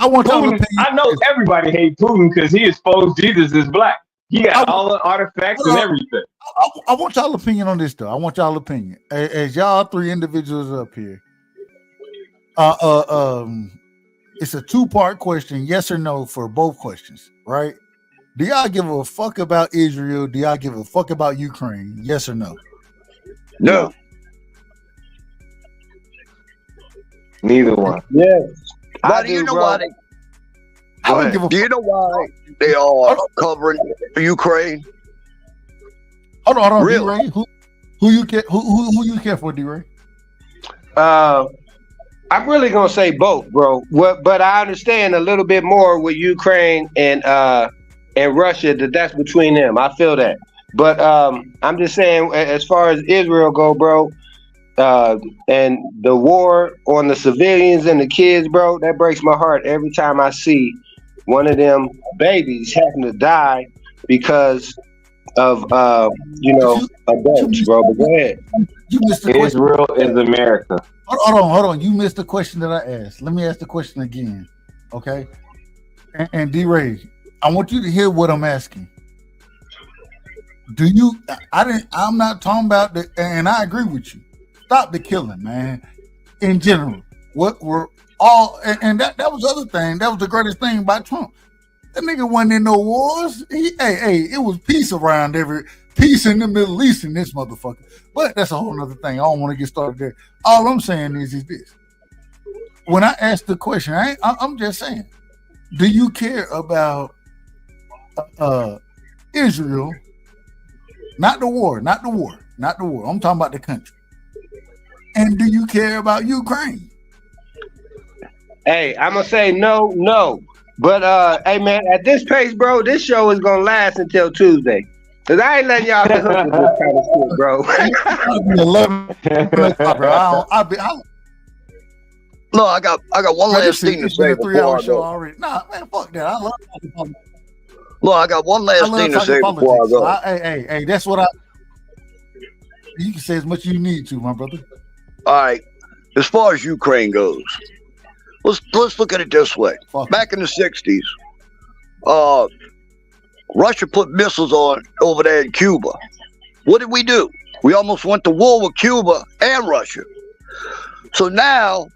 Speaker 10: I want y'all
Speaker 9: Putin, I know everybody hate Putin because he exposed Jesus as black. He got all the artifacts and everything.
Speaker 10: I want y'all opinion on this, though. As y'all 3 individuals up here. It's a 2-part question, yes or no, for both questions, right? Do y'all give a fuck about Israel? Do y'all give a fuck about Ukraine? Yes or no?
Speaker 12: No.
Speaker 9: Neither one.
Speaker 7: Yes.
Speaker 12: Why do you know why? Do you know why they are covering Ukraine?
Speaker 10: Hold on, really? D-Ray. Who you care for, D-Ray?
Speaker 7: I'm really gonna say both, bro. But I understand a little bit more with Ukraine and Russia that's between them. I feel that. But I'm just saying, as far as Israel go, bro, and the war on the civilians and the kids, bro, that breaks my heart every time I see one of them babies having to die because of adults, bro. But go ahead.
Speaker 10: You missed the question.
Speaker 9: Israel is America.
Speaker 10: Hold on. You missed the question that I asked. Let me ask the question again, okay? And D-Ray, I want you to hear what I'm asking. I'm not talking about and I agree with you. Stop the killing, man. In general, what we're all, and that was the other thing. That was the greatest thing about Trump. That nigga wasn't in no wars. It was peace around peace in the Middle East in this motherfucker. But that's a whole other thing. I don't want to get started there. All I'm saying is this. When I ask the question, I'm just saying, do you care about Israel? Not the war. I'm talking about the country. And do you care about Ukraine?
Speaker 7: Hey, I'm gonna say no. But hey man, at this pace, bro, this show is gonna last until Tuesday. Cause I ain't letting y'all hook with this kind of shit, bro.
Speaker 12: No, I got one last thing to say.
Speaker 10: 3-hour show already. Nah, man, fuck that. I love talking politics.
Speaker 12: Look, I got one last thing to say before I go.
Speaker 10: Hey, that's what you can say as much as you need to, my brother.
Speaker 12: All right. As far as Ukraine goes, let's look at it this way. Back in the 60s, Russia put missiles on over there in Cuba. What did we do? We almost went to war with Cuba and Russia. So now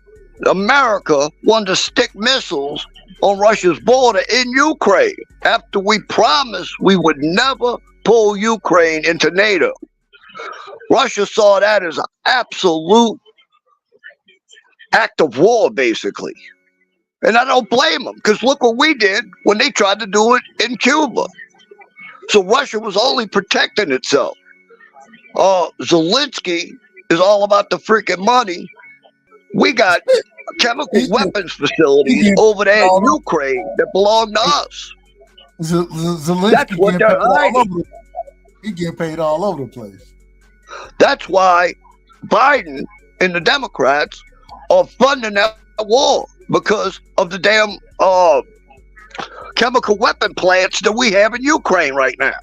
Speaker 12: America wanted to stick missiles on Russia's border in Ukraine after we promised we would never pull Ukraine into NATO. Russia saw that as an absolute act of war, basically. And I don't blame them, because look what we did when they tried to do it in Cuba. So Russia was only protecting itself. Zelensky is all about the freaking money. We got chemical weapons facilities over there in Ukraine that belong to us.
Speaker 10: Zelensky
Speaker 12: That's what they're hiding.
Speaker 10: He getting paid all over the place.
Speaker 12: That's why Biden and the Democrats are funding that war, because of the damn chemical weapon plants that we have in Ukraine right now.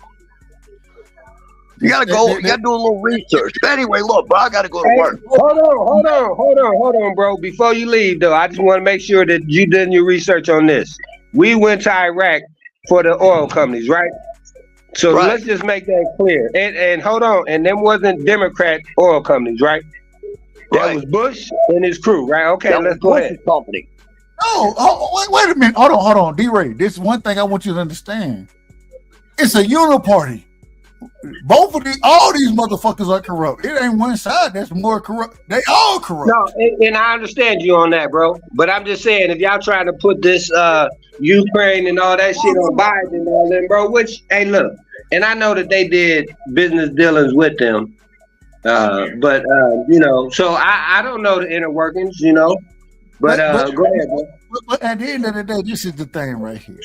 Speaker 12: You gotta go. You gotta do a little research. But anyway, look, bro, I gotta go to work.
Speaker 7: Hold on, bro. Before you leave, though, I just want to make sure that you did your research on this. We went to Iraq for the oil companies, right? So let's just make that clear. And hold on, and them wasn't Democrat oil companies, right? That was Bush and his crew, right? Okay, let's go ahead.
Speaker 12: Company.
Speaker 10: No, wait a minute. Hold on, D-Ray. This is one thing I want you to understand. It's a uniparty. All these motherfuckers are corrupt. It ain't one side that's more corrupt. They all corrupt.
Speaker 7: No, and I understand you on that, bro. But I'm just saying, if y'all trying to put this Ukraine and all that shit on Biden and all that, bro, which, hey, look, and I know that they did business dealings with them. But you know, so I don't know the inner workings, you know. But go ahead, bro.
Speaker 10: But at the end of the day, this is the thing right here.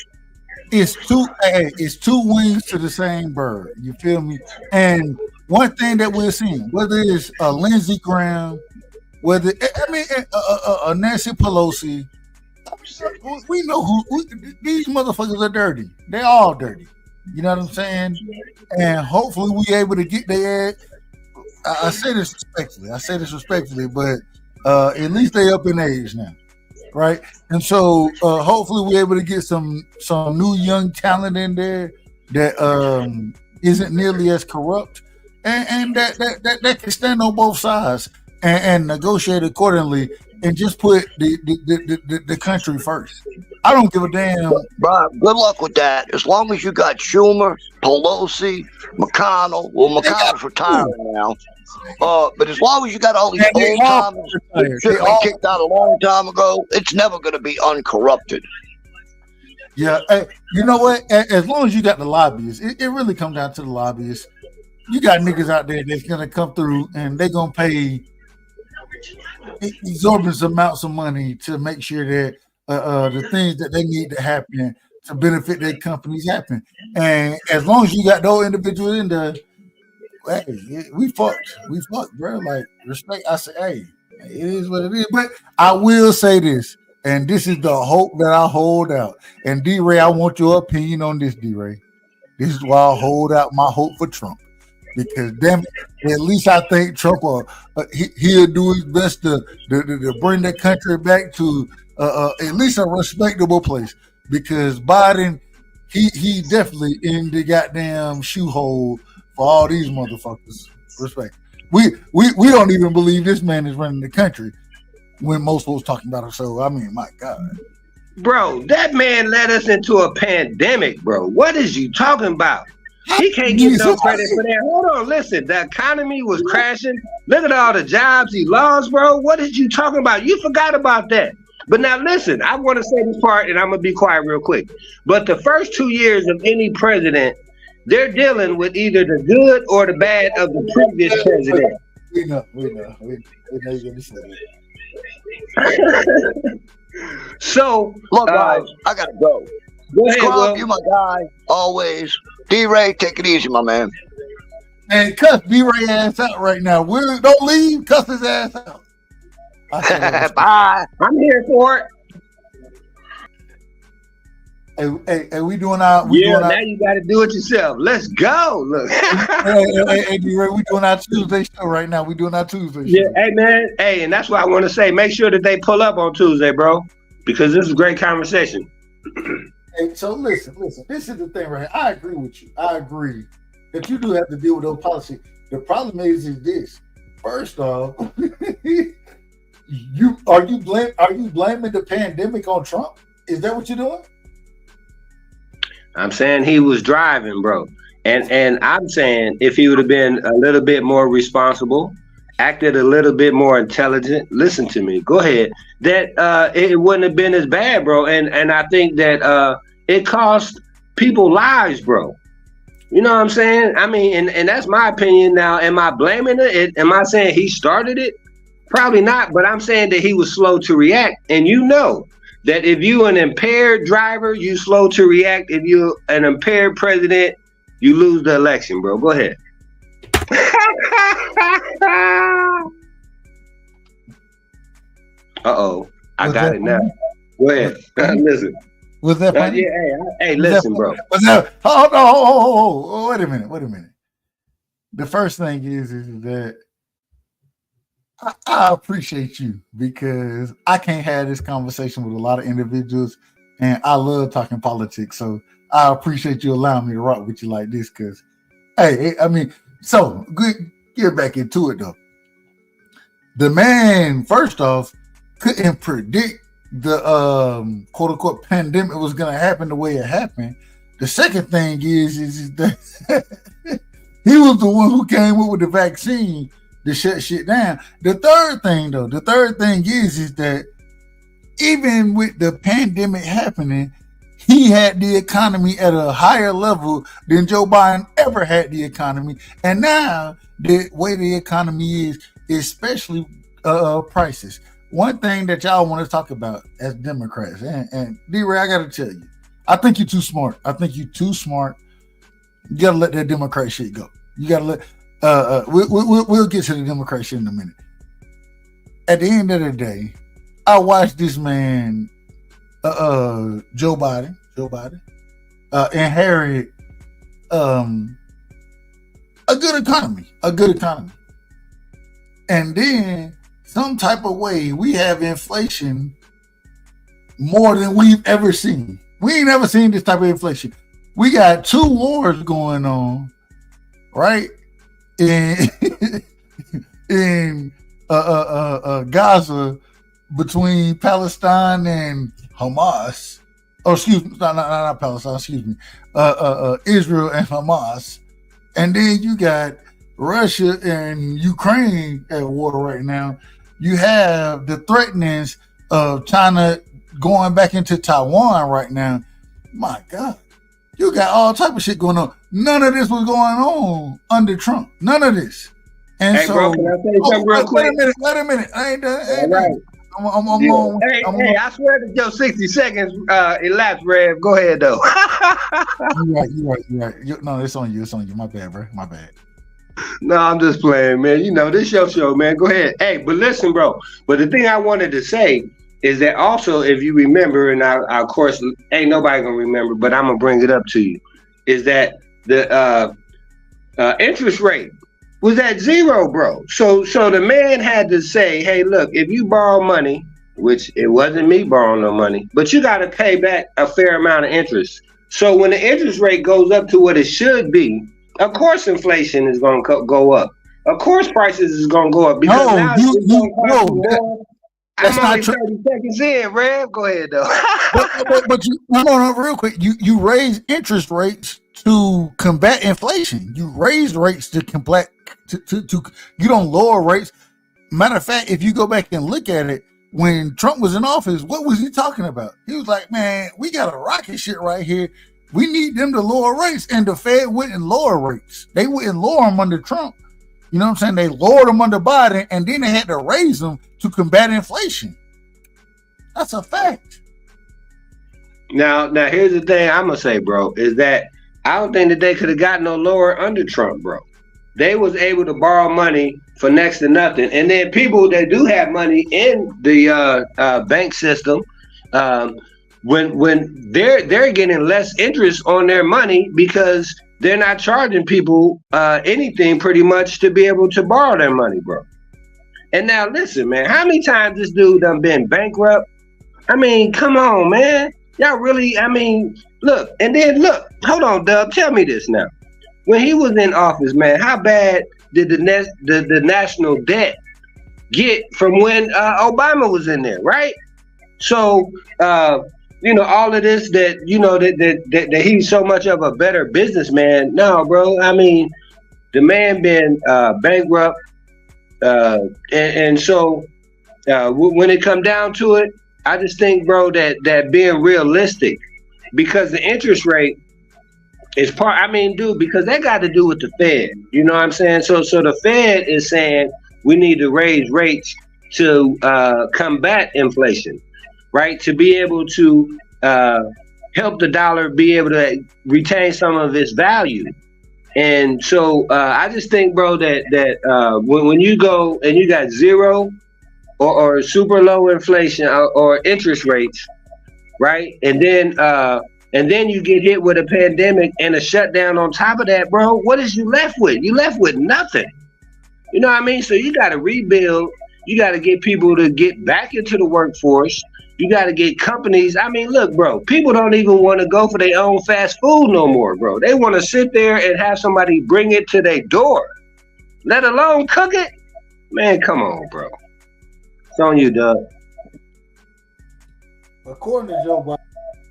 Speaker 10: It's two wings to the same bird. You feel me? And one thing that we're seeing, whether it's Lindsey Graham, whether Nancy Pelosi, we know these motherfuckers are dirty. They're all dirty. You know what I'm saying? And hopefully we able to get their. I say this respectfully, but at least they up in age now. Right, and so hopefully we're able to get some new young talent in there that isn't nearly as corrupt, and that can stand on both sides and negotiate accordingly, and just put the country first. I don't give a damn.
Speaker 12: Bro, good luck with that. As long as you got Schumer, Pelosi, McConnell. Well, McConnell's retiring now. But as long as you got all these old timers that should have been kicked out a long time ago, it's never going to be uncorrupted.
Speaker 10: Yeah, you know what? As long as you got the lobbyists, it really comes down to the lobbyists. You got niggas out there that's going to come through and they're going to pay exorbitant amounts of money to make sure that the things that they need to happen to benefit their companies happen. And as long as you got those individuals in there, hey, we fucked, bro. Like, respect. I say, hey, it is what it is. But I will say this, and this is the hope that I hold out. And D-Ray, I want your opinion on this, D-Ray. This is why I hold out my hope for Trump. Because damn it, at least I think Trump he'll do his best to bring the country back to at least a respectable place. Because Biden, he definitely in the goddamn shoe hole for all these motherfuckers. Respect. We don't even believe this man is running the country when most folks talking about it. So I mean, my God,
Speaker 7: bro, that man led us into a pandemic, bro. What is you talking about? He can't get no credit for that. Hold on, listen. The economy was crashing. Look at all the jobs he lost, bro. What is you talking about? You forgot about that. But now listen, I want to say this part, and I'm gonna be quiet real quick. But the first 2 years of any president, they're dealing with either the good or the bad of the previous president.
Speaker 10: We know you're gonna say that.
Speaker 12: So, look, guys, I gotta go.
Speaker 7: Go ahead,
Speaker 12: Scrub, you my guy, always. D-Ray, take it easy, my man.
Speaker 10: And cuss D-Ray ass out right now. Don't leave, cuss his ass out.
Speaker 12: Bye.
Speaker 7: I'm here for it.
Speaker 10: Hey, we doing our
Speaker 7: now you got to do it yourself. Let's go. Look.
Speaker 10: hey, D-Ray, we doing our Tuesday show right now. We doing our Tuesday show.
Speaker 7: Yeah, hey man, hey, and that's what I want to say. Make sure that they pull up on Tuesday, bro, because this is a great conversation.
Speaker 10: Hey, so listen. This is the thing, right? I agree with you. I agree that you do have to deal with those policies. The problem is this. First off, are you blaming the pandemic on Trump? Is that what you're doing?
Speaker 7: I'm saying he was driving, bro, and I'm saying if he would have been a little bit more responsible, acted a little bit more intelligent. Listen to me. Go ahead. That it wouldn't have been as bad, bro. And I think that it cost people lives, bro. You know what I'm saying? I mean, and that's my opinion. Now, am I blaming it? Am I saying he started it? Probably not. But I'm saying that he was slow to react. And you know that if you an impaired driver, you slow to react. If you an impaired president, you lose the election, bro. Go ahead. Uh-oh. I got it now. Go ahead. Listen.
Speaker 10: Was that funny?
Speaker 7: Hey, listen, bro.
Speaker 10: Oh, wait a minute. The first thing is that I appreciate you because I can't have this conversation with a lot of individuals, and I love talking politics. So I appreciate you allowing me to rock with you like this because, hey, I mean, so get back into it though. The man, first off, couldn't predict the quote unquote pandemic was gonna happen the way it happened. The second thing is that he was the one who came up with the vaccine to shut shit down. The third thing is that even with the pandemic happening, he had the economy at a higher level than Joe Biden ever had the economy. And now the way the economy is, especially prices. One thing that y'all want to talk about as Democrats, and D-Ray, I got to tell you, I think you're too smart. You got to let that Democrat shit go. You got to let, we'll get to the Democrat shit in a minute. At the end of the day, I watched this man, Joe Biden, inherit a good economy. And then some type of way we have inflation more than we've ever seen. We ain't never seen this type of inflation. We got 2 wars going on, right? In Gaza between Palestine and Hamas. Oh, excuse me, not Palestine, excuse me. Israel and Hamas. And then you got Russia and Ukraine at war right now. You have the threatenings of China going back into Taiwan right now. My God, you got all type of shit going on. None of this was going on under Trump. None of this. And
Speaker 7: hey,
Speaker 10: so,
Speaker 7: bro, can I say something real quick?
Speaker 10: Wait a minute. I ain't done.
Speaker 7: All right.
Speaker 10: I'm on.
Speaker 7: Hey, I swear that your 60 seconds elapsed, Rev. Go ahead, though.
Speaker 10: You're right. No, it's on you. My bad, bro. My bad.
Speaker 7: No, I'm just playing, man. You know, this your show, man. Go ahead. Hey, but listen, bro. But the thing I wanted to say is that also, if you remember, and I of course, ain't nobody gonna remember, but I'm gonna bring it up to you, is that the interest rate was at 0, bro. So the man had to say, hey, look, if you borrow money, which it wasn't me borrowing no money, but you got to pay back a fair amount of interest. So when the interest rate goes up to what it should be, of course inflation is going to go up. Of course prices is going to go up because
Speaker 10: that's not true.
Speaker 7: 30 seconds in, Rev. Go ahead though.
Speaker 10: but you, no, real quick. You raise interest rates to combat inflation. You raise rates to combat to you don't lower rates. Matter of fact, if you go back and look at it, when Trump was in office, what was he talking about? He was like, man, we got a rocket shit right here. We need them to lower rates. And the Fed wouldn't lower rates. They wouldn't lower them under Trump. You know what I'm saying? They lowered them under Biden, and then they had to raise them to combat inflation. That's a fact.
Speaker 7: Now here's the thing I'm gonna say, bro, is that I don't think that they could have gotten no lower under Trump, bro. They was able to borrow money for next to nothing, and then people that do have money in the bank system, when they're getting less interest on their money because they're not charging people anything pretty much to be able to borrow their money, bro. And now listen, man, how many times this dude done been bankrupt? I mean, come on, man. Y'all really, I mean, look, and then look, hold on, Dub, tell me this now. When he was in office, man, how bad did the national debt get from when Obama was in there, right? So, you know, all of this that, you know, that he's so much of a better businessman. No, bro, I mean, the man been bankrupt. And so when it come down to it, I just think, bro, that being realistic, because the interest rate is part, I mean, dude, because that got to do with the Fed, you know what I'm saying? So the Fed is saying we need to raise rates to combat inflation, right? To be able to help the dollar be able to retain some of its value. And so I just think, bro, that when you go and you got zero or super low inflation or interest rates, right? And then you get hit with a pandemic and a shutdown on top of that, bro. What is you left with? You left with nothing. You know what I mean? So you got to rebuild. You got to get people to get back into the workforce. You got to get companies. I mean, look, bro, people don't even want to go for their own fast food no more, bro. They want to sit there and have somebody bring it to their door, let alone cook it. Man, come on, bro. It's on you, Doug.
Speaker 10: According to Joe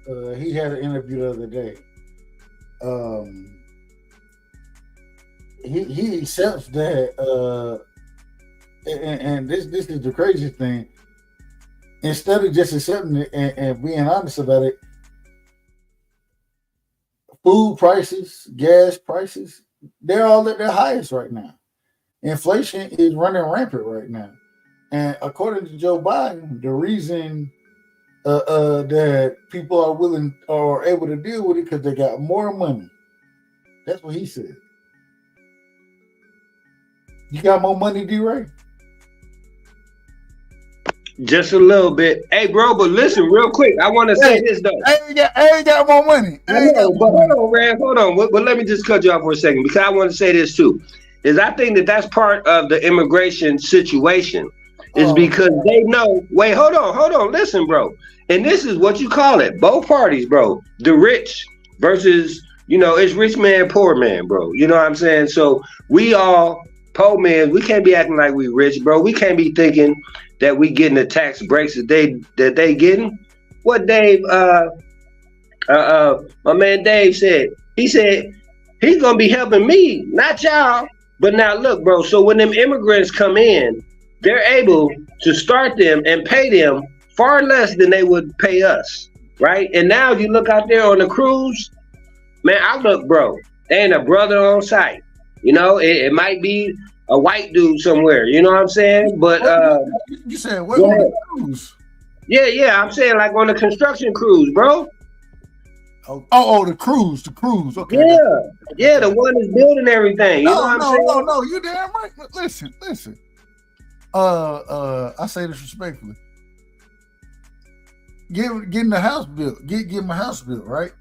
Speaker 10: Biden, he had an interview the other day. He accepts that, and this is the crazy thing. Instead of just accepting it and being honest about it, food prices, gas prices, they're all at their highest right now. Inflation is running rampant right now. And according to Joe Biden, the reason that people are willing or able to deal with it because they got more money. That's what he said. You got more money, D-Ray?
Speaker 7: Just a little bit. Hey, bro, but listen real quick. I want to say this, though.
Speaker 10: I ain't got more money.
Speaker 7: Hold on, Ram. Hold on. But let me just cut you off for a second because I want to say this, too. Is I think that's part of the immigration situation is because they know, wait, hold on. Listen, bro. And this is what you call it. Both parties, bro. The rich versus, you know, it's rich man, poor man, bro. You know what I'm saying? So we all, poor men, we can't be acting like we rich, bro. We can't be thinking that we getting the tax breaks that they getting. What Dave, my man Dave said. He said he's gonna be helping me, not y'all. But now look, bro. So when them immigrants come in, they're able to start them and pay them far less than they would pay us, right? And now if you look out there on the cruise, man, I look, bro. There ain't a brother on site. You know, it might be a white dude somewhere. You know what I'm saying? But
Speaker 10: you said what on the cruise?
Speaker 7: Yeah. I'm saying like on the construction cruise, bro.
Speaker 10: Oh, the cruise. Okay.
Speaker 7: Yeah, the one that's building everything. You know what I'm saying?
Speaker 10: No, you damn right. Listen. I say this respectfully. Getting the house built. Get my house built, right?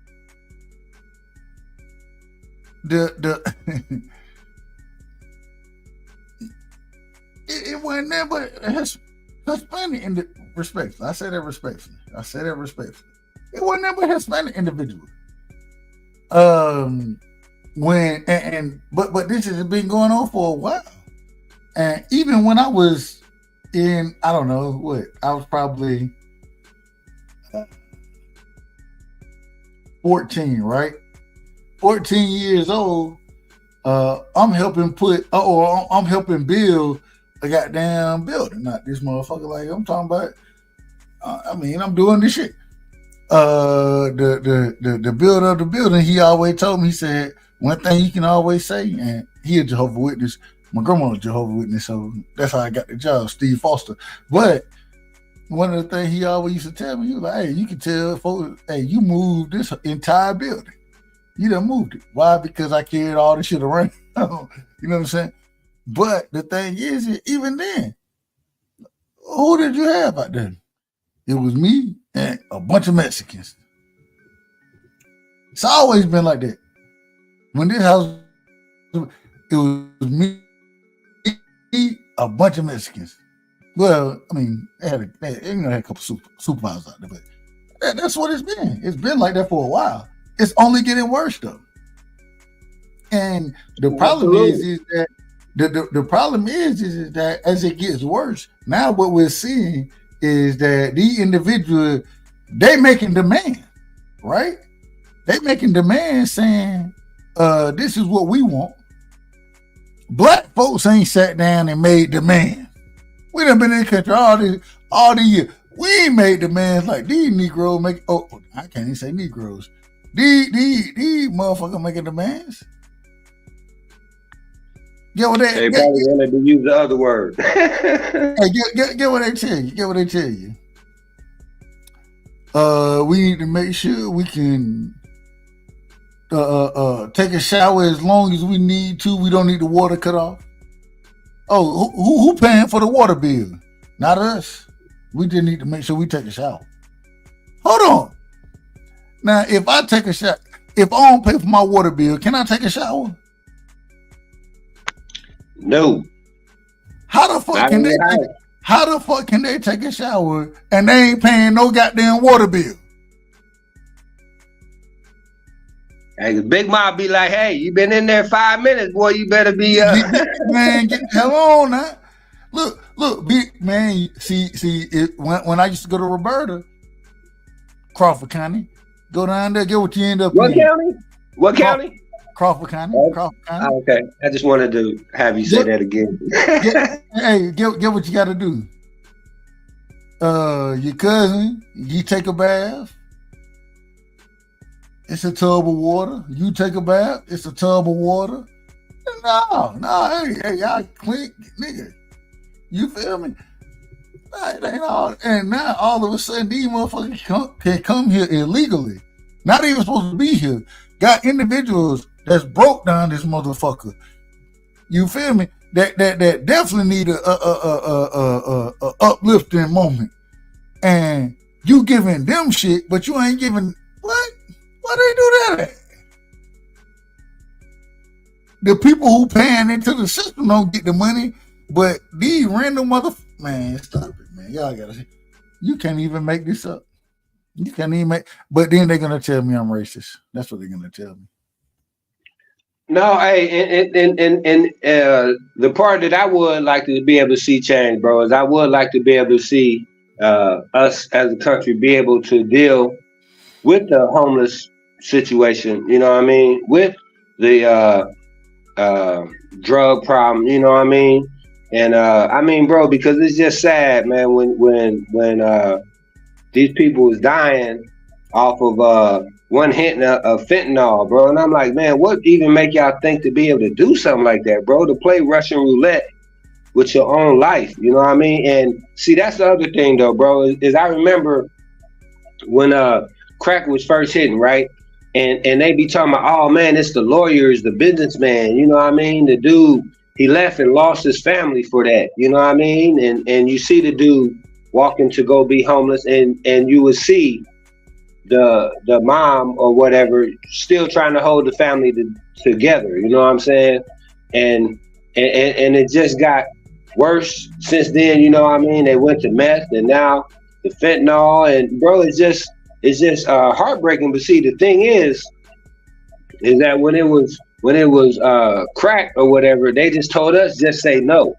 Speaker 10: It wasn't there, but it has Hispanic respectfully. I say that respectfully. It wasn't there but Hispanic individuals. But this has been going on for a while. And even when I was in, I don't know what, I was probably 14, right? 14 years old, I'm helping I'm helping build a goddamn building. Not this motherfucker. Like I'm talking about. I'm doing this shit. The builder of the building, he always told me, he said, one thing you can always say, and he a Jehovah's Witness. My grandma was a Jehovah's Witness, so that's how I got the job, Steve Foster. But one of the things he always used to tell me, he was like, hey, you can tell folks, hey, you moved this entire building. You done moved it. Why? Because I carried all this shit around. You know what I'm saying? But the thing is, even then, who did you have out there? It was me and a bunch of Mexicans. It's always been like that. When this house, it was me, a bunch of Mexicans. Well, I mean, they had a couple supervisors out there, but that's what it's been. It's been like that for a while. It's only getting worse though. And the problem is that the problem is that as it gets worse, now what we're seeing is that the individual, they making demand, right? They making demand saying, this is what we want. Black folks ain't sat down and made demands. We done been in the country all the years. We ain't made demands like these Negroes make. Oh, I can't even say Negroes. These motherfuckers making demands. Get what
Speaker 7: they probably wanted to use the other word.
Speaker 10: Hey, get what they tell you. Get what they tell you. We need to make sure we can take a shower as long as we need to. We don't need the water cut off. Oh, who paying for the water bill? Not us. We just need to make sure we take a shower. Hold on. Now, if I take a shower, if I don't pay for my water bill, can I take a shower?
Speaker 7: No.
Speaker 10: How the fuck can they take a shower and they ain't paying no goddamn water bill?
Speaker 7: Hey, the Big Mom be like, hey, you been in there 5 minutes, boy, you better be
Speaker 10: man, get the hell on now. Look, big man, see when I used to go to Roberta, Crawford County, go down there, get what you end up
Speaker 7: What
Speaker 10: in.
Speaker 7: county? What county?
Speaker 10: Crawford County.
Speaker 7: Oh,
Speaker 10: Crawford County.
Speaker 7: Oh, okay. I just wanted to have you say that again.
Speaker 10: Get what you got to do. Your cousin, you take a bath. It's a tub of water. You take a bath. It's a tub of water. No. Hey, y'all clean, nigga. You feel me? It ain't all. And now all of a sudden these motherfuckers can come here illegally. Not even supposed to be here. Got individuals that's broke down this motherfucker. You feel me? That definitely need a uplifting moment. And you giving them shit, but you ain't giving what? Why they do that? The people who paying into the system don't get the money, but these random man, stop it, man. Y'all gotta. You can't even make this up. You can't even make. But then they're gonna tell me I'm racist. That's what they're gonna tell me.
Speaker 7: No, hey, and the part that I would like to be able to see change, bro, is I would like to be able to see us as a country be able to deal with the homeless situation, you know what I mean, with the drug problem, you know what I mean, and I mean, bro, because it's just sad, man, when these people is dying off of one hint of fentanyl, bro, and I'm like, man, what even make y'all think to be able to do something like that, bro, to play Russian roulette with your own life, you know what I mean? And see, that's the other thing though, bro, is I remember when crack was first hitting, right? And they be talking about, oh man, it's the lawyers, the businessman, you know what I mean? The dude, he left and lost his family for that, you know what I mean? And you see the dude walking to go be homeless, and you would see the mom or whatever still trying to hold the family together, you know what I'm saying? And it just got worse since then, you know what I mean? They went to meth and now the fentanyl, and bro, it's just heartbreaking. But see, the thing is that when it was crack or whatever, they just told us just say no,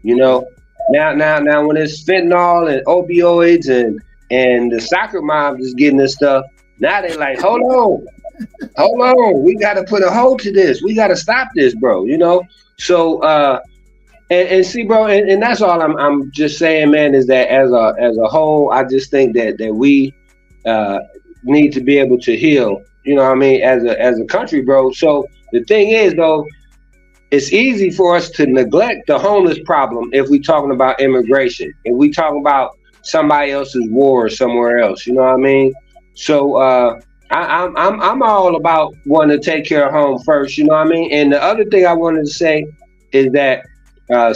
Speaker 7: you know. Now when it's fentanyl and opioids and the soccer moms is getting this stuff, now they like, hold on, hold on. We got to put a hold to this. We got to stop this, bro. You know. So and see, bro, and that's all I'm just saying, man, is that as a whole, I just think that we need to be able to heal. You know what I mean? As a country, bro. So the thing is, though, it's easy for us to neglect the homeless problem if we talking about immigration, if we talking about somebody else's war somewhere else. You know what I mean? So I'm all about wanting to take care of home first. You know what I mean? And the other thing I wanted to say is that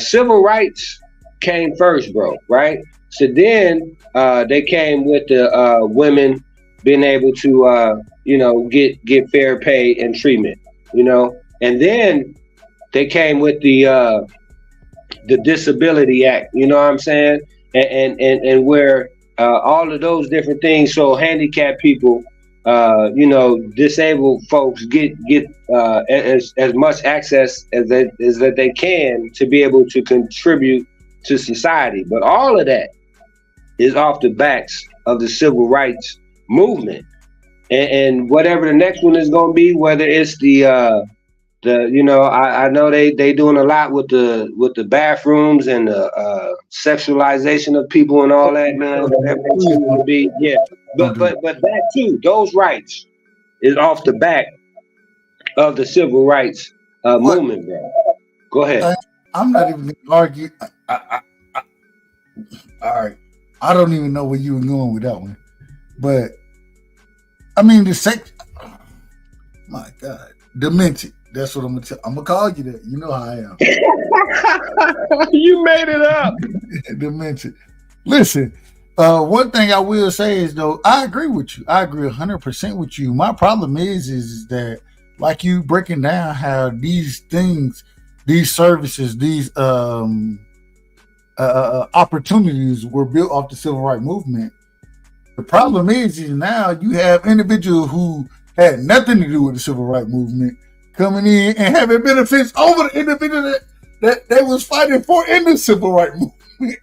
Speaker 7: civil rights came first, bro. Right? So then they came with the women being able to get fair pay and treatment. You know, and then they came with the Disability Act, you know what I'm saying? And where all of those different things, so handicapped people, disabled folks get as much access as that they can to be able to contribute to society. But all of that is off the backs of the civil rights movement. And whatever the next one is going to be, whether it's I know they doing a lot with the bathrooms and the sexualization of people and all that, man. Whatever that's going to be, yeah. But that too, those rights is off the back of the civil rights movement, bro. Go ahead.
Speaker 10: I'm not even going to argue. All right, I don't even know where you were going with that one, but I mean the sex. My God, demented. That's what I'm gonna tell. I'm gonna call you that. You know how I am.
Speaker 7: You made it up.
Speaker 10: Demented. Listen, one thing I will say is though, I agree with you. I agree 100% with you. My problem is that like you breaking down how these things, these services, these opportunities were built off the civil rights movement. The problem is now you have individuals who had nothing to do with the civil rights movement coming in and having benefits over the individual that they was fighting for in the civil rights movement.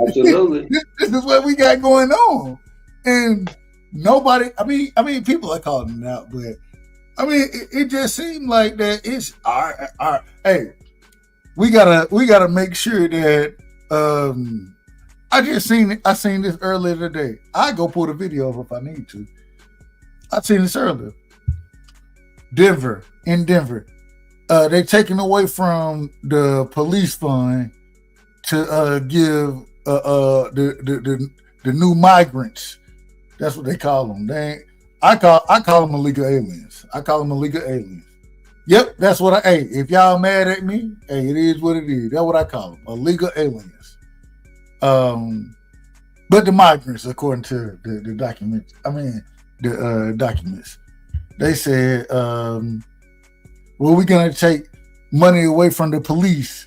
Speaker 7: Absolutely.
Speaker 10: This is what we got going on. And nobody, I mean, people are calling it out, but I mean, it just seemed like that it's our hey, we gotta make sure that I seen this earlier today. I go pull the video up if I need to. I seen this earlier. In Denver, they taking away from the police fund to give the new migrants. That's what they call them. I call them illegal aliens. Yep, that's what hey, if y'all mad at me, hey, it is what it is. That's what I call them, illegal aliens. But the migrants, according to the documents, documents, they said, well, we're going to take money away from the police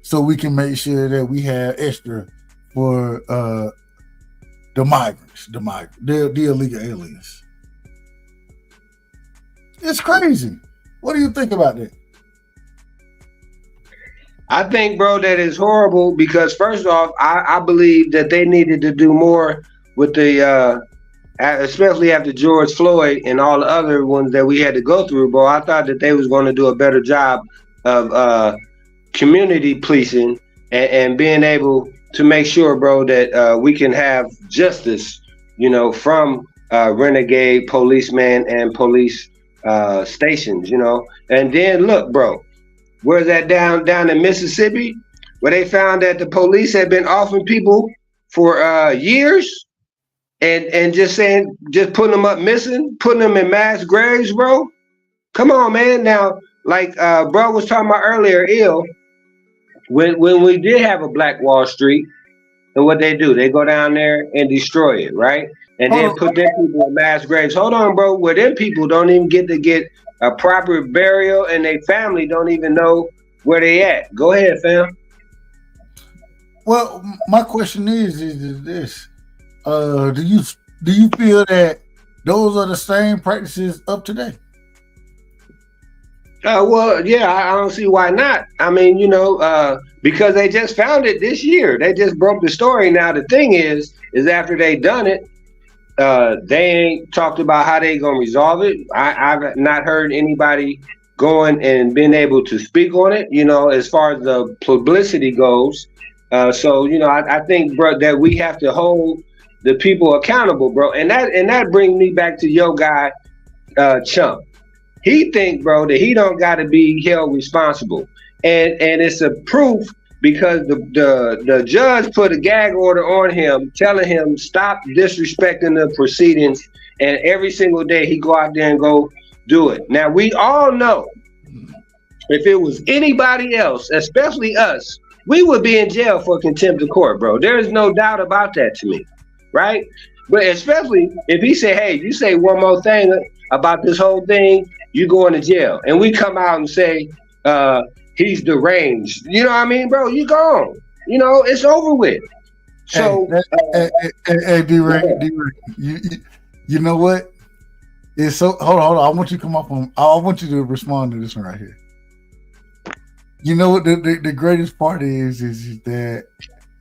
Speaker 10: so we can make sure that we have extra for the migrants, the illegal aliens. It's crazy. What do you think about that?
Speaker 7: I think, bro, that is horrible because first off, I believe that they needed to do more with the especially after George Floyd and all the other ones that we had to go through, bro. I thought that they was going to do a better job of community policing and being able to make sure, bro, that we can have justice, from renegade policemen and police stations, And then look, bro, where's that down in Mississippi, where they found that the police had been offing people for years. And just putting them up missing, putting them in mass graves, bro. Come on, man. Now, like bro was talking about earlier, when we did have a Black Wall Street, and what they do, they go down there and destroy it, right? And then put them people in mass graves. Hold on, bro. Where them people don't even get a proper burial, and their family don't even know where they at. Go ahead, fam.
Speaker 10: Well, my question is this. Do you feel that those are the same practices of today?
Speaker 7: Well, yeah, I don't see why not. I mean, because they just found it this year. They just broke the story. Now, the thing is after they done it, They ain't talked about how they gonna resolve it. I've not heard anybody going and being able to speak on it. As far as the publicity goes. So I think, bro, that we have to hold the people accountable, bro. And that brings me back to your guy, Chump. He think, bro, that he don't got to be held responsible, and it's a proof because the judge put a gag order on him, telling him stop disrespecting the proceedings, and every single day he go out there and go do it. Now we all know if it was anybody else, especially us, we would be in jail for contempt of court, bro. There is no doubt about that to me, right? But especially if he say, hey, you say one more thing about this whole thing, you going to jail. And we come out and say, he's deranged. You know what I mean, bro? You gone. It's over with. So,
Speaker 10: hey, D-Ray, you know what? It's so hold on. I want you to come up on. I want you to respond to this one right here. You know what the greatest part is that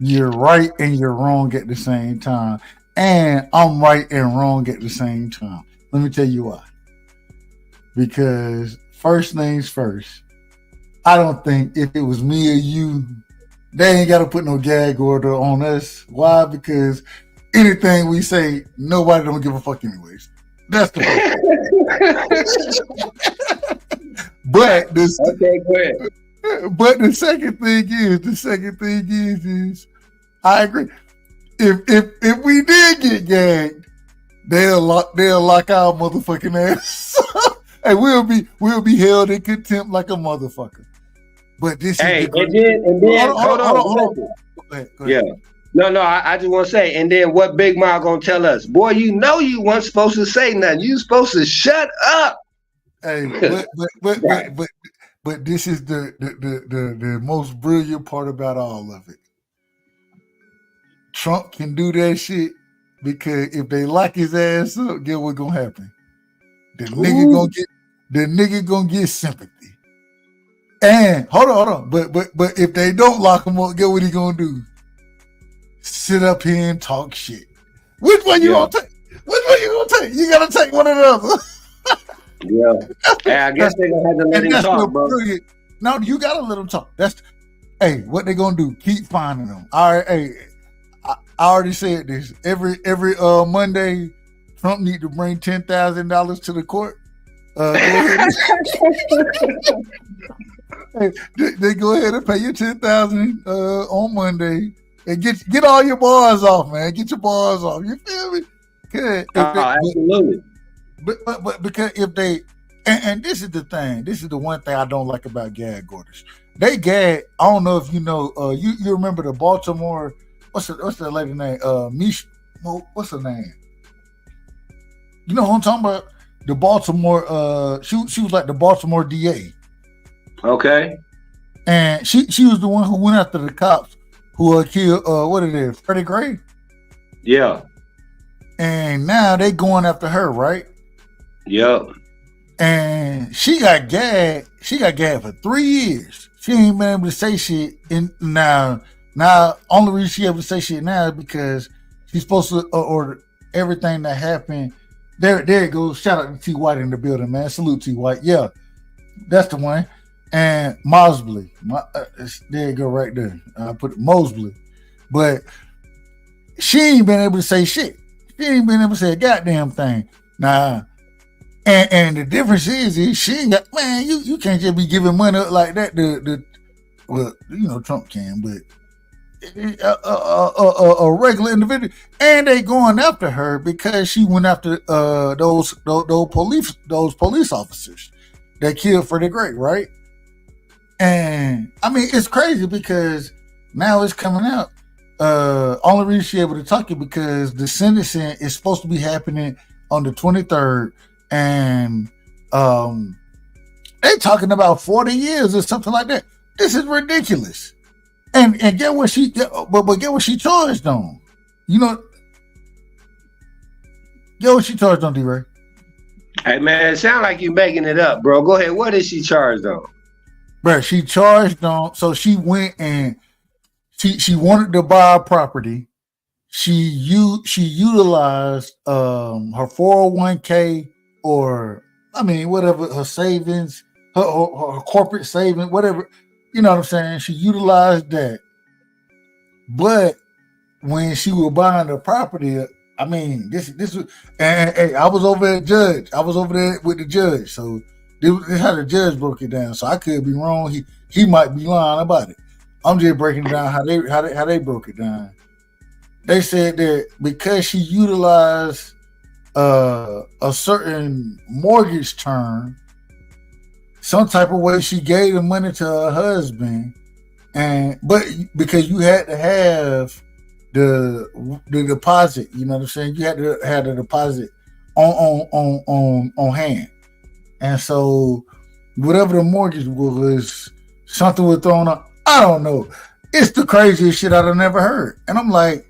Speaker 10: you're right and you're wrong at the same time, and I'm right and wrong at the same time. Let me tell you why. Because first things first, I don't think if it was me or you, they ain't got to put no gag order on us. Why? Because anything we say, nobody don't give a fuck anyways. That's the But this.
Speaker 7: Okay, go ahead.
Speaker 10: But the second thing is, I agree. If we did get gagged, they'll lock our motherfucking ass. And we'll be held in contempt like a motherfucker. But this is
Speaker 7: and then hold on.
Speaker 10: Go ahead.
Speaker 7: Yeah. No, I just want to say, and then what Big Mouth gonna tell us? Boy, you weren't supposed to say nothing. You supposed to shut up.
Speaker 10: Hey, but this is the most brilliant part about all of it. Trump can do that shit because if they lock his ass up, guess what's gonna happen? The nigga gonna get sympathy. And hold on. But if they don't lock him up, guess what he gonna do? Sit up here and talk shit. Which one you gonna take? You gotta take one or the other.
Speaker 7: Yeah. I guess they're gonna have to let him talk, bro.
Speaker 10: No, you gotta let him talk. What they gonna do? Keep finding them. All right, hey, I already said this. Every Monday, Trump need to bring $10,000 to the court. They go ahead and pay you $10,000 on Monday and get all your bars off, man. Get your bars off. You feel me? Good.
Speaker 7: Absolutely.
Speaker 10: But because if they and this is the thing, this is the one thing I don't like about gag orders. They gag. I don't know if you know. You remember the Baltimore? What's the lady name? What's her name? You know who I'm talking about? The Baltimore. She was like the Baltimore DA.
Speaker 7: Okay.
Speaker 10: And she was the one who went after the cops who killed Freddie Gray.
Speaker 7: Yeah.
Speaker 10: And now they going after her, right?
Speaker 7: Yep.
Speaker 10: And she got gagged. She got gagged for 3 years. She ain't been able to say shit. And now only reason she able to say shit now is because she's supposed to order everything that happened. There it goes. Shout out to T. White in the building, man. Salute T. White. Yeah, that's the one. And Mosley. There you go, right there. I put Mosley. But she ain't been able to say shit. She ain't been able to say a goddamn thing. Nah. And the difference is she ain't got, man, you can't just be giving money up like that. Well, Trump can, but a regular individual, and they going after her because she went after those police officers that killed Freddie Gray, right? And I mean, it's crazy because now it's coming out. Only reason she able to talk it because the sentencing is supposed to be happening on the 23rd, and they talking about 40 years or something like that. This is ridiculous. And get what she get what she charged on. Get what she charged on, D-Ray.
Speaker 7: Hey man, it sound like you making it up, bro. Go ahead. What is she charged on?
Speaker 10: Bro, she charged on, so she went and she wanted to buy a property. she utilized her 401k, or I mean whatever, her savings, her corporate saving, whatever, you know what I'm saying? She utilized that. But when she was buying the property, I mean, this was, and hey, I was over at judge. I was over there with the judge. So this how the judge broke it down. So I could be wrong. He might be lying about it. I'm just breaking it down how they broke it down. They said that because she utilized a certain mortgage term, some type of way she gave the money to her husband, but because you had to have the deposit, you know what I'm saying? You had to have the deposit on hand, and so whatever the mortgage was, something was thrown up. I don't know. It's the craziest shit I've never heard, and I'm like,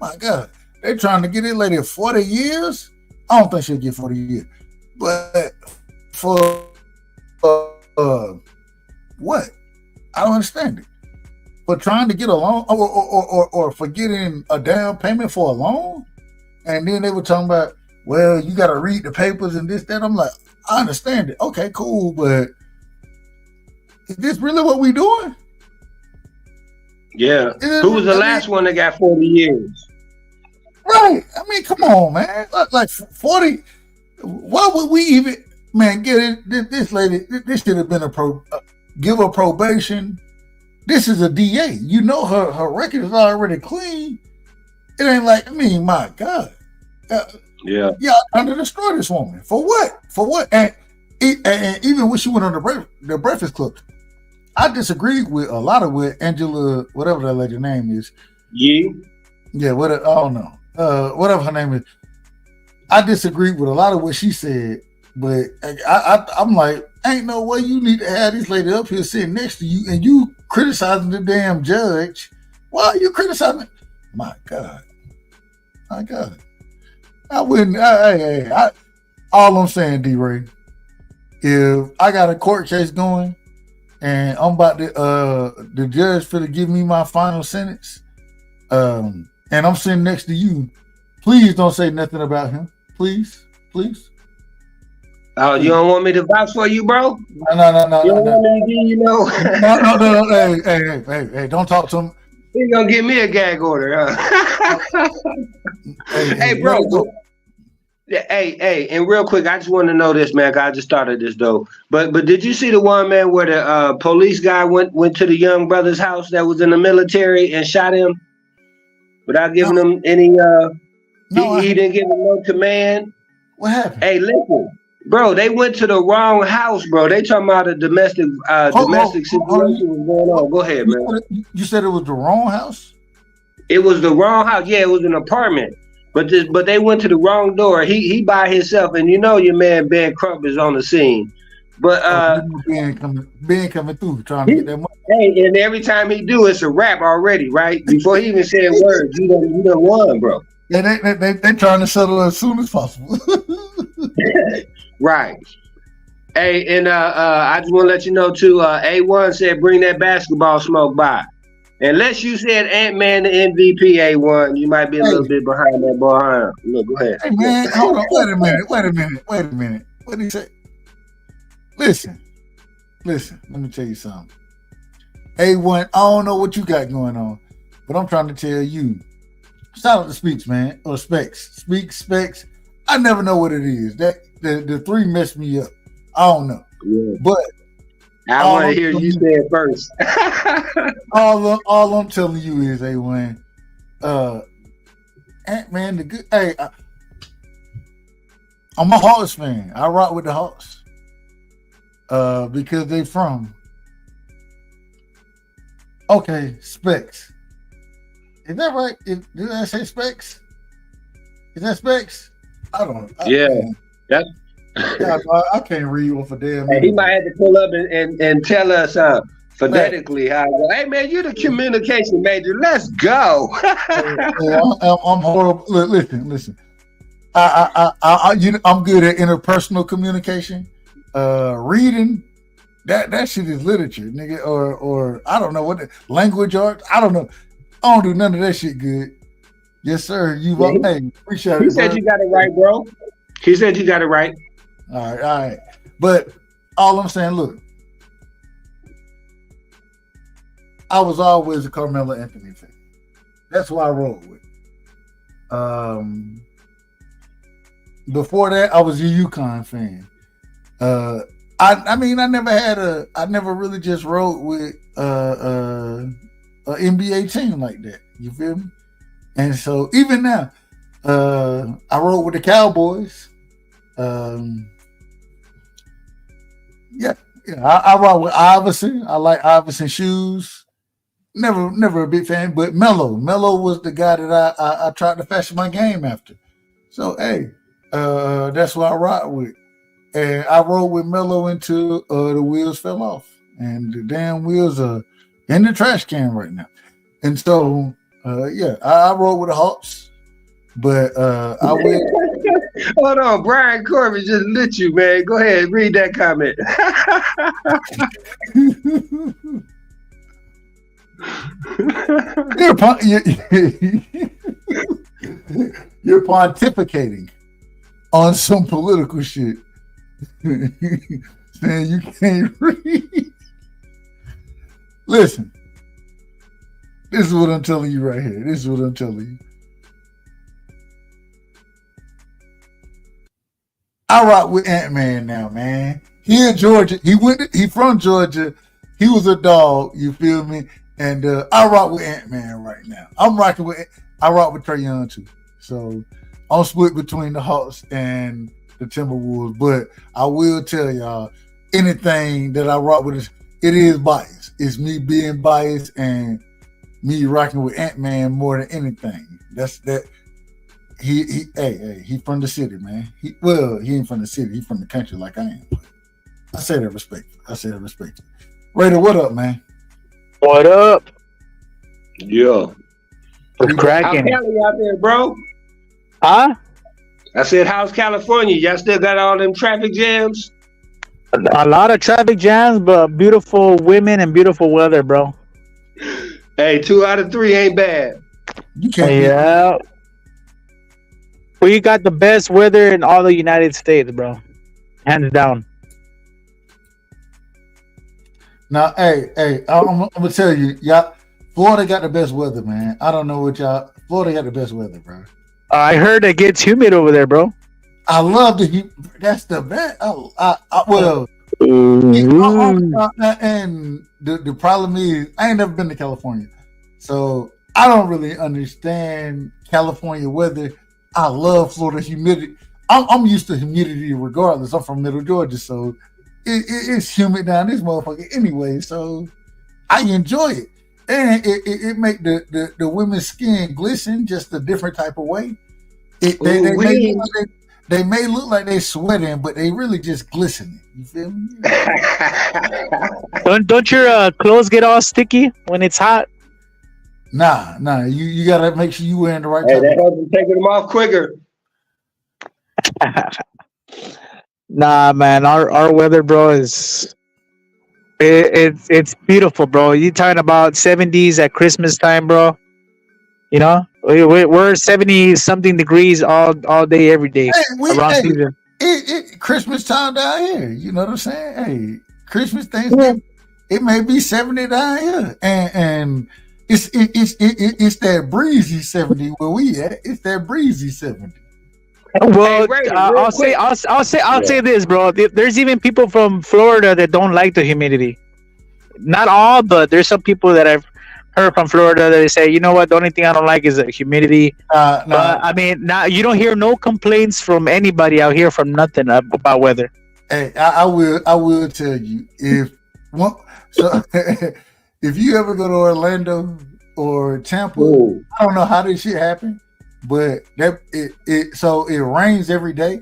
Speaker 10: my God, they trying to get this lady 40 years. I don't think she'll get 40 years, but for what? I don't understand it. For trying to get a loan, or for getting a down payment for a loan, and then they were talking about, well, you got to read the papers and this, that. I'm like, I understand it. Okay, cool, but is this really what we doing?
Speaker 7: Yeah. Who was the last one that got 40 years?
Speaker 10: Right. I mean, come on, man. Like 40. Why would we even, man, get it? This lady, this should have been give her probation. This is a DA. You know her record is already clean. It ain't like, I mean, my God.
Speaker 7: Yeah,
Speaker 10: trying to destroy this woman. For what? For what? And even when she went on the Breakfast Club, I disagreed with a lot of what Angela, whatever that lady's name is. Yeah, I don't know. Whatever her name is. I disagreed with a lot of what she said, but I'm like, ain't no way you need to have this lady up here sitting next to you and you criticizing the damn judge. Why are you criticizing? My God. I wouldn't. All I'm saying, D-Ray, if I got a court case going and I'm about to, the judge for to give me my final sentence, and I'm sitting next to you, please don't say nothing about him. Please.
Speaker 7: Oh, you don't want me to vouch for you, bro?
Speaker 10: No.
Speaker 7: You don't want me to,
Speaker 10: No. Hey, don't talk to him.
Speaker 7: He's gonna give me a gag order, huh? Hey, bro. Hey, and real quick, I just want to know this, man. 'Cause I just started this though. But did you see the one, man, where the police guy went to the young brother's house that was in the military and shot him without giving him any? He didn't give him no command.
Speaker 10: What happened?
Speaker 7: Hey, listen, bro. They went to the wrong house, bro. They talking about a domestic situation was going on. Go ahead, man.
Speaker 10: You said it was the wrong house?
Speaker 7: It was the wrong house. Yeah, it was an apartment. But they went to the wrong door. He by himself, and you know your man Ben Crump is on the scene. But
Speaker 10: Ben coming through trying to get that money.
Speaker 7: Hey, and every time he do, it's a rap already, right? Before he even said words, you done won, bro.
Speaker 10: Yeah, they trying to settle as soon as possible.
Speaker 7: Right. Hey, and I just want to let you know too. A1 said bring that basketball smoke by. Unless you said Ant-Man the MVP, A1, you might be a little bit behind that boy. Look, go ahead.
Speaker 10: Hey man, hold on. Wait a minute. What did he say? Listen. Let me tell you something. A1, I don't know what you got going on, but I'm trying to tell you. Shout out to Speaks, man, or Specs. Specs. I never know what it is. That the three messed me up. I don't know. Yeah. But
Speaker 7: I want to hear you say it first.
Speaker 10: all I'm telling you is, A1, Ant-Man, the good. Hey, I'm a Hawks fan. I rock with the Hawks because they from. Okay, Specs. Is that right? Did I say Specs? Is that Specs? I don't know. I can't read off a damn.
Speaker 7: He might have to pull up and tell us phonetically how. Hey man, you're the communication major. Let's go.
Speaker 10: I'm horrible. Listen. I'm good at interpersonal communication. Reading that shit is literature, nigga, or I don't know what language arts. I don't know. I don't do none of that shit good. Yes, sir. You
Speaker 7: Yeah,
Speaker 10: hey, appreciate
Speaker 7: he
Speaker 10: it,
Speaker 7: said
Speaker 10: bro.
Speaker 7: you got it right, bro. He said you got it right.
Speaker 10: All right. But all I'm saying, look, I was always a Carmelo Anthony fan. That's who I rolled with. Before that, I was a UConn fan. I mean, I never really just rode with a NBA team like that. You feel me? And so even now, I rode with the Cowboys. I rode with Iverson. I like Iverson shoes. Never a big fan, but Melo was the guy that I tried to fashion my game after. So hey, that's what I rock with. And I rode with Melo until the wheels fell off, and the damn wheels are in the trash can right now. And so, I rode with the Hawks, but I will.
Speaker 7: Hold on, Brian Corbin just lit you, man. Go ahead, read that comment.
Speaker 10: You're pontificating on some political shit. Saying you can't read. Listen, this is what I'm telling you right here. This is what I'm telling you. I rock with Ant-Man now, man. He in Georgia. He from Georgia. He was a dog, you feel me? And I rock with Ant-Man right now. I rock with Trae Young too. So I'm split between the Hawks and the Timberwolves, but I will tell y'all, anything that I rock with, it is biased. It's me being biased and me rocking with Ant-Man more than anything. That's that. He from the city, man. He ain't from the city. He from the country like I am. But I say that respectfully. Raider, what up, man?
Speaker 8: What up?
Speaker 7: Yeah.
Speaker 8: We're cracking.
Speaker 7: How's Cali out there, bro?
Speaker 8: Huh?
Speaker 7: I said, how's California? Y'all still got all them traffic jams?
Speaker 8: A lot of traffic jams, but beautiful women and beautiful weather, bro.
Speaker 7: Hey, 2 out of 3 ain't bad.
Speaker 10: You can't.
Speaker 8: Yeah. We got the best weather in all the United States, bro. Hands down.
Speaker 10: Now, hey, I'm gonna tell you, y'all, Florida got the best weather, man. I don't know what y'all. Florida got the best weather, bro.
Speaker 8: I heard it gets humid over there, bro.
Speaker 10: I love the heat. That's the best. And the problem is, I ain't never been to California, so I don't really understand California weather. I love Florida humidity. I'm used to humidity regardless. I'm from Middle Georgia, so it's humid down this motherfucker anyway. So I enjoy it, and it make the women's skin glisten just a different type of way. They may look like they sweating, but they really just glistening. You feel me?
Speaker 8: Don't your clothes get all sticky when it's hot?
Speaker 10: Nah. You gotta make sure you wearing the right.
Speaker 7: Hey, that helps you taking them off quicker.
Speaker 8: Nah, man. Our weather, bro, is it's beautiful, bro. You talking about 70s at Christmas time, bro? You know, we're 70 something degrees all day, every day around season.
Speaker 10: Christmas time down here. You know what I'm saying? Hey, Christmas Thanksgiving, it may be 70 down here, and it's that breezy 70 where we at. It's that breezy 70.
Speaker 8: Well, I'll say this, bro. There's even people from Florida that don't like the humidity. Not all, but there's some people that I've heard from Florida that they say, you know what, the only thing I don't like is the humidity. But I mean, now you don't hear no complaints from anybody out here from nothing about weather.
Speaker 10: Hey, I will tell you if you ever go to Orlando or Tampa, I don't know how this shit happened, but it rains every day.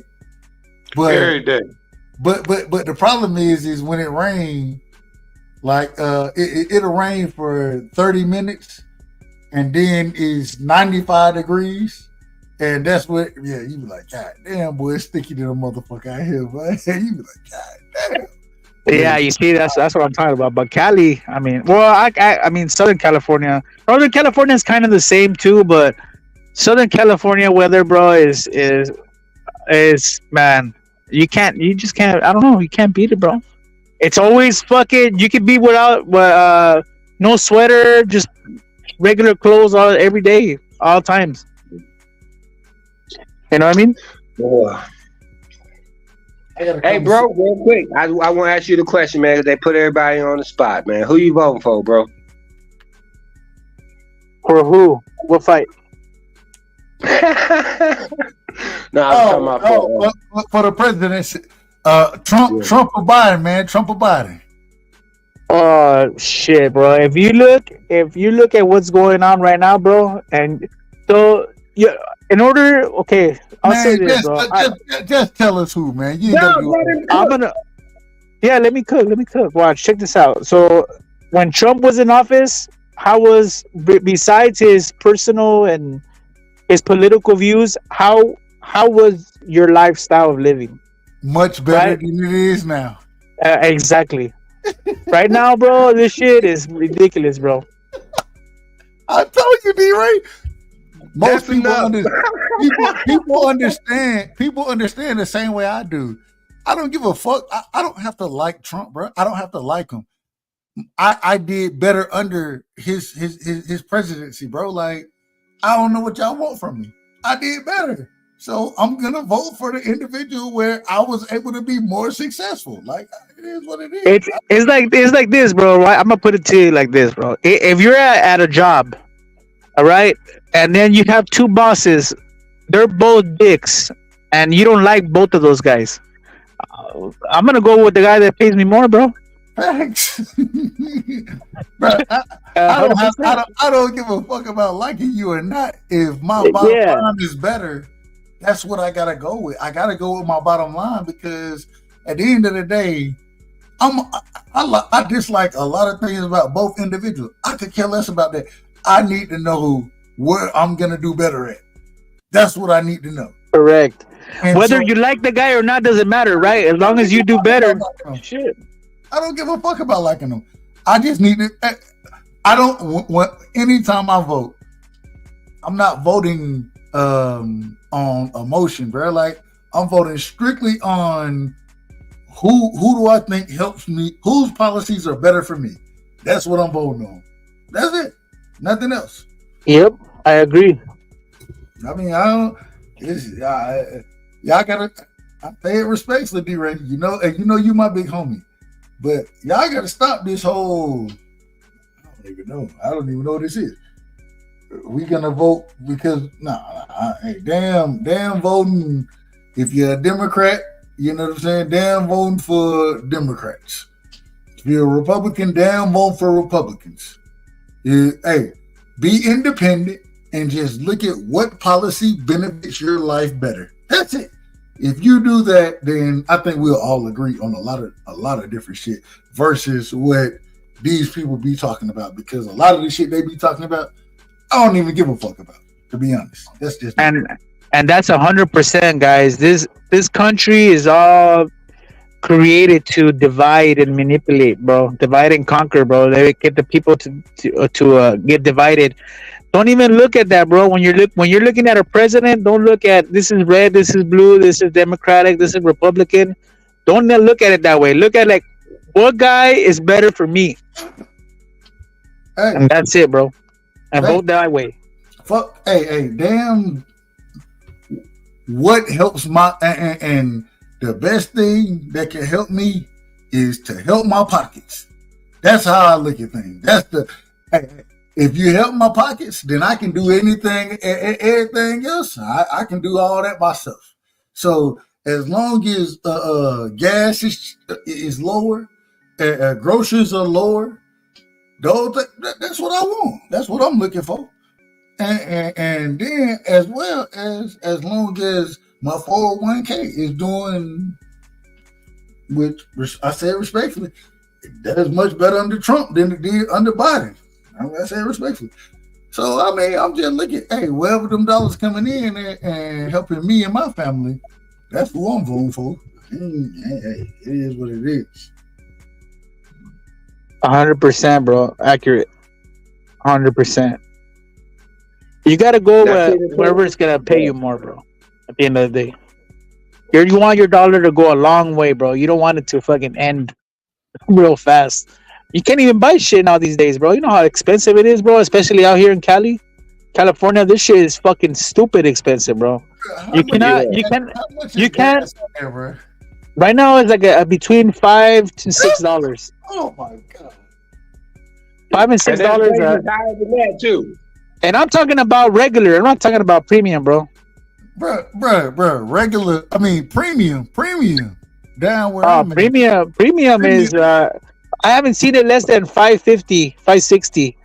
Speaker 10: But
Speaker 7: every day.
Speaker 10: But the problem is when it rains, like it'll rain for 30 minutes and then it's 95 degrees. And that's what, you be like, God damn, boy, it's sticky to the motherfucker out here, boy. You be like, God damn.
Speaker 8: Yeah, you see, that's what I'm talking about. But Cali, I mean, well, I mean, Southern California is kind of the same too, but Southern California weather, bro, is man. You just can't. I don't know. You can't beat it, bro. It's always fucking. You can be without, no sweater, just regular clothes all every day, all times. You know what I mean?
Speaker 7: Boy. Hey, bro, real quick, I want to ask you the question, man, because they put everybody on the spot, man. Who you voting for, bro?
Speaker 8: For who? What fight?
Speaker 7: No, I'm talking about
Speaker 10: for the presidency. Trump or Biden, man. Trump or Biden.
Speaker 8: Oh shit, bro. If you look at what's going on right now, bro, and so yeah, in order, okay, I'll say this, bro.
Speaker 10: Just tell us who, man.
Speaker 8: Let me cook. Watch, check this out. So when Trump was in office, how was besides his personal and his political views, how was your lifestyle of living?
Speaker 10: Much better than it is now.
Speaker 8: Exactly. Right now, bro, this shit is ridiculous, bro.
Speaker 10: I told you, D-Ray. Most people understand. People understand the same way I do. I don't give a fuck. I don't have to like Trump, bro. I don't have to like him. I did better under his presidency, bro. Like, I don't know what y'all want from me. I did better. So I'm gonna vote for the individual where I was able to be more successful. Like, it is what it is.
Speaker 8: It's like this, bro. Right? I'm gonna put it to you like this, bro. If you're at a job, all right, and then you have two bosses, they're both dicks, and you don't like both of those guys, I'm gonna go with the guy that pays me more, bro.
Speaker 10: Thanks. Bro, I don't give a fuck about liking you or not. If my bottom line is better, that's what I gotta go with. I gotta go with my bottom line because at the end of the day, I dislike a lot of things about both individuals. I could care less about that. I need to know where I'm gonna do better at. That's what I need to know.
Speaker 8: Correct. And whether you like the guy or not doesn't matter, right? As long as you do better. Shit.
Speaker 10: I don't give a fuck about liking them. I just need to. I don't. Anytime I vote, I'm not voting on emotion, bro. Like, I'm voting strictly on who do I think helps me, whose policies are better for me. That's what I'm voting on. That's it. Nothing else.
Speaker 8: Yep, I agree.
Speaker 10: I mean, I don't. Y'all gotta. I say it respectfully, D-Ray. You know, and you my big homie. But y'all gotta stop this whole. I don't even know what this is. We gonna vote because hey, damn voting. If you're a Democrat, you know what I'm saying. Damn voting for Democrats. If you're a Republican, damn vote for Republicans. Hey, be independent and just look at what policy benefits your life better. That's it. If you do that, then I think we'll all agree on a lot of different shit versus what these people be talking about. Because a lot of the shit they be talking about, I don't even give a fuck about. To be honest, that's just
Speaker 8: and that's 100%, guys. This country is all created to divide and manipulate, bro. Divide and conquer, bro. They get the people to get divided. Don't even look at that, bro. When you're looking at a president, don't look at this is red, this is blue, this is Democratic, this is Republican. Don't look at it that way. Look at like what guy is better for me, and that's it, bro. And vote that way.
Speaker 10: Fuck, hey, damn. What helps my and the best thing that can help me is to help my pockets. That's how I look at things. That's the. If you help my pockets, then I can do anything, everything else. I can do all that myself. So as long as gas is lower, groceries are lower, that's what I want. That's what I'm looking for. And then as well as long as my 401k is doing, which I said respectfully, that is much better under Trump than it did under Biden. I say respectfully. So I mean, I'm just looking. Hey, wherever them dollars coming in and helping me and my family, that's who I'm voting for. Hey, it is what it is.
Speaker 8: 100%, bro. Accurate. 100%. You gotta go
Speaker 7: Now, kid,
Speaker 8: wherever it's gonna pay you more, bro. At the end of the day, you want your dollar to go a long way, bro. You don't want it to fucking end real fast. You can't even buy shit now these days, bro. You know how expensive it is, bro. Especially out here in California. This shit is fucking stupid expensive, bro. You can't. Right now, it's like between $5 to $6.
Speaker 10: Oh my god.
Speaker 8: $5 and $6.
Speaker 7: Higher than that too.
Speaker 8: And I'm talking about regular. I'm not talking about premium, bro.
Speaker 10: Bruh. Regular. I mean, premium. Down where I'm
Speaker 8: Premium is. I haven't seen it less than $5.50, $5.60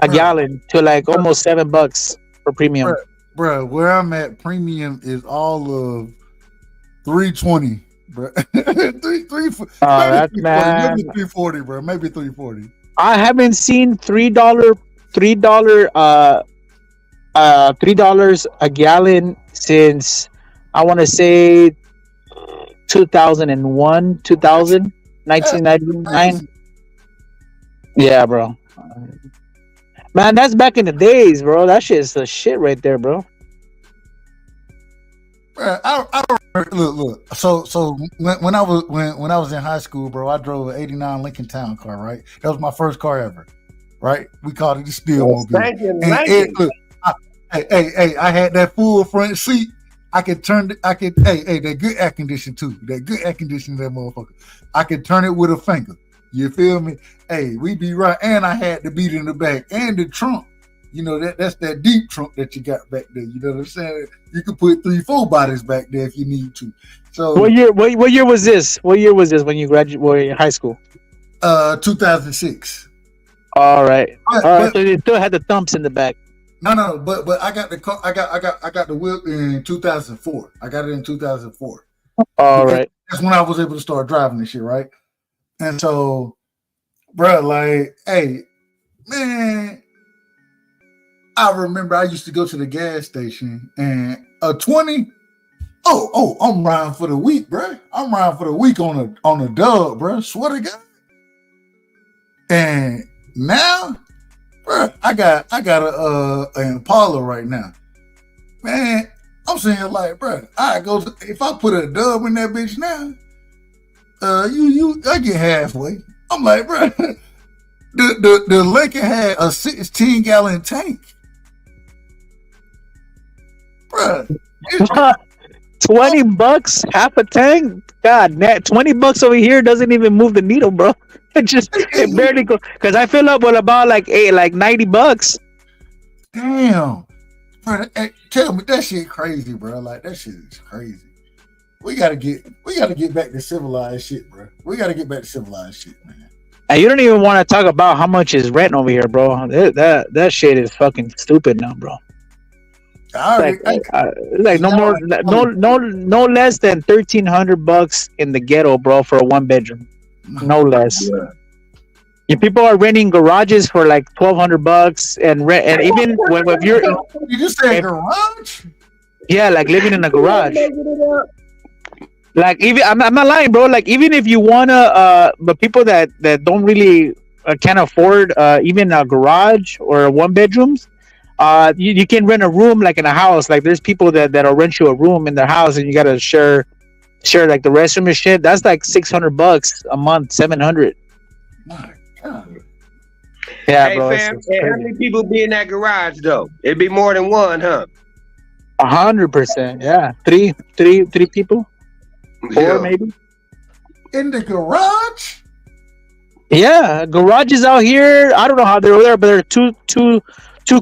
Speaker 8: a gallon to like almost $7 for premium.
Speaker 10: Bruh, where I'm at, premium is all of $3.20, bro.
Speaker 8: That's
Speaker 10: maybe $3.40, bro. Maybe $3.40.
Speaker 8: I haven't seen $3 a gallon since I want to say 2001, 1999. Yeah, bro. Man, that's back in the days, bro. That shit is the shit right there, bro.
Speaker 10: I look. So when I was in high school, bro, I drove an '89 Lincoln Town car. Right, that was my first car ever. Right, we called it the Steelmobile. Hey, I had that full front seat. I could turn it. That good air condition too. That good air condition, that motherfucker. I could turn it with a finger. You feel me? Hey, we be right. And I had the beat in the back and the trunk. You know, that's that deep trunk that you got back there. You know what I'm saying? You could put 3-4 bodies back there if you need to. So
Speaker 8: what year was this? What year was this when you graduated in high school?
Speaker 10: 2006.
Speaker 8: All right. So you still had the thumps in the back.
Speaker 10: No, but I got the car. I got the whip in 2004. I got it in 2004.
Speaker 8: All right.
Speaker 10: That's when I was able to start driving this shit, right? And so, bro, like, hey, man, I remember I used to go to the gas station and a 20. Oh, I'm riding for the week, bro. I'm riding for the week on a dub, bro. Swear to God. And now, bro, I got an Impala right now. Man, I'm saying like, bro, if I put a dub in that bitch now, I get halfway. I'm like, bro, the Lincoln had a 16-gallon tank, bro.
Speaker 8: $20, half a tank. God, $20 over here doesn't even move the needle, bro. It barely goes. Because I fill up with about like $90.
Speaker 10: Damn, bro. Hey, tell me that shit crazy, bro. Like that shit is crazy. We gotta get back to civilized shit, bro. We gotta get back to civilized shit, man.
Speaker 8: And you don't even want to talk about how much is rent over here, bro. That shit is fucking stupid now, bro. Like no less than $1,300 in the ghetto, bro, for a 1-bedroom. No less. Yeah. And people are renting garages for like $1,200 and rent, and even if you're
Speaker 10: you just say garage?
Speaker 8: Yeah, like living in a garage. Like even I'm not lying, bro. Like even if you wanna, but people that don't really can't afford even a garage or 1-bedrooms, you can rent a room like in a house. Like there's people that'll rent you a room in their house, and you gotta share like the restroom and shit. That's like $600 a month, $700.
Speaker 10: My God.
Speaker 8: Yeah,
Speaker 7: hey,
Speaker 8: bro.
Speaker 7: Fam, and how many people be in that garage though? It'd be more than one, huh?
Speaker 8: 100%. Yeah, three people. 4 maybe.
Speaker 10: In the garage?
Speaker 8: Yeah, garages out here. I don't know how they're over there, but they're two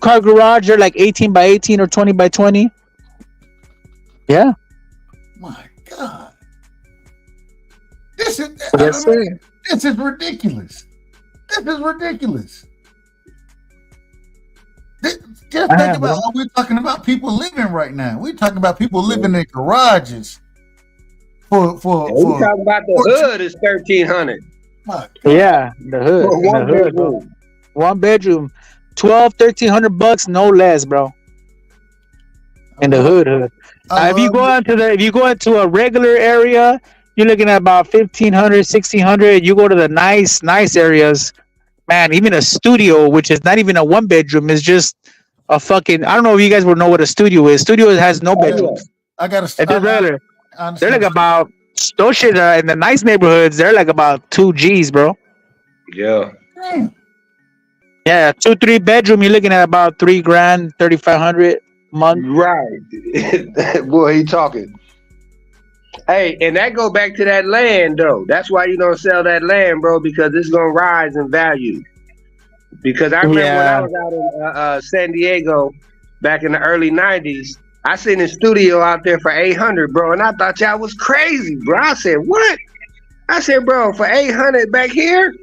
Speaker 8: car garage. They're like 18 by 18 or 20 by 20. Yeah.
Speaker 10: My God. This is ridiculous. This is ridiculous. Just think about what we're talking about. People living right now. We're talking about people living in garages. For
Speaker 7: we talking about the hood is $1,300.
Speaker 8: Yeah, the hood. 1 bedroom, $1,300, no less, bro. In the hood. If you go into a regular area, you're looking at about $1,500, $1,600. You go to the nice areas, man. Even a studio, which is not even a 1-bedroom, is just a fucking. I don't know if you guys would know what a studio is. Studio has no bedrooms.
Speaker 10: I got
Speaker 8: It's just regular.
Speaker 10: I
Speaker 8: They're like about those shit in the nice neighborhoods. They're like about 2 G's, bro.
Speaker 7: Yeah.
Speaker 8: Yeah, 2-3 bedroom. You're looking at about $3,000, 3,500 a month.
Speaker 7: Right. Boy, he talking. Hey, and that go back to that land though. That's why you don't sell that land, bro, because it's gonna rise in value. Because I remember when I was out in San Diego back in the early '90s, I seen a studio out there for $800, bro, and I thought y'all was crazy, bro. I said, what? I said, bro, for $800 back here,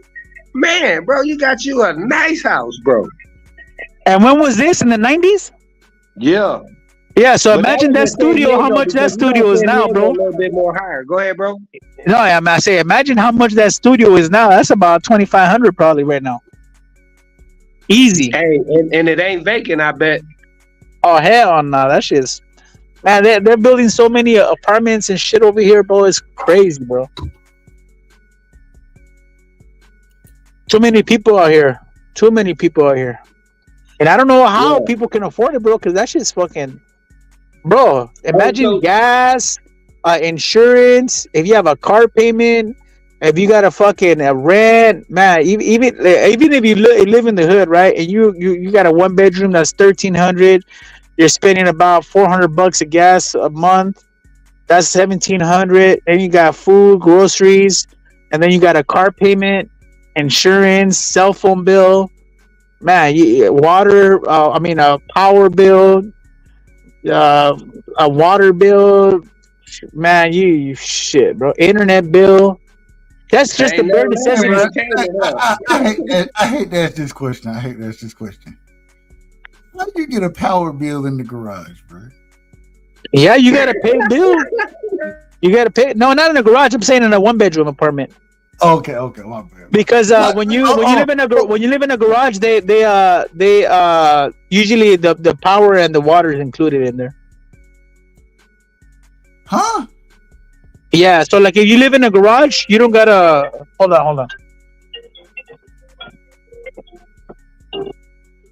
Speaker 7: man, bro, you got you a nice house, bro.
Speaker 8: And when was this, in the 90s?
Speaker 7: Yeah.
Speaker 8: Yeah, so but imagine that studio, how much that studio is now, bro.
Speaker 7: A little bit more higher. Go ahead, bro.
Speaker 8: No, I say, imagine how much that studio is now. That's about $2,500 probably right now. Easy.
Speaker 7: Hey, and it ain't vacant, I bet.
Speaker 8: Oh, hell no. That shit's... Man, they're building so many apartments and shit over here, bro. It's crazy, bro. Too many people out here. Too many people out here. And I don't know how people can afford it, bro, because that shit's fucking... Bro, imagine gas, insurance, if you have a car payment, if you got a fucking rent, man, even if you live in the hood, right, and you got a 1-bedroom that's $1,300, you're spending about $400 of gas a month, that's $1,700, then you got food, groceries, and then you got a car payment, insurance, cell phone bill, man, water, a power bill, a water bill, man, you shit, bro. Internet bill. That's just the bare necessities.
Speaker 10: I hate to ask this question. How do you get a power bill in the garage, bro?
Speaker 8: Yeah, you gotta pay a bill. You gotta pay. No, not in the garage. I'm saying in a 1-bedroom apartment.
Speaker 10: Okay, my bad.
Speaker 8: Because when you live in a garage, they usually the power and the water is included in there.
Speaker 10: Huh?
Speaker 8: Yeah. So like if you live in a garage, you don't gotta hold on.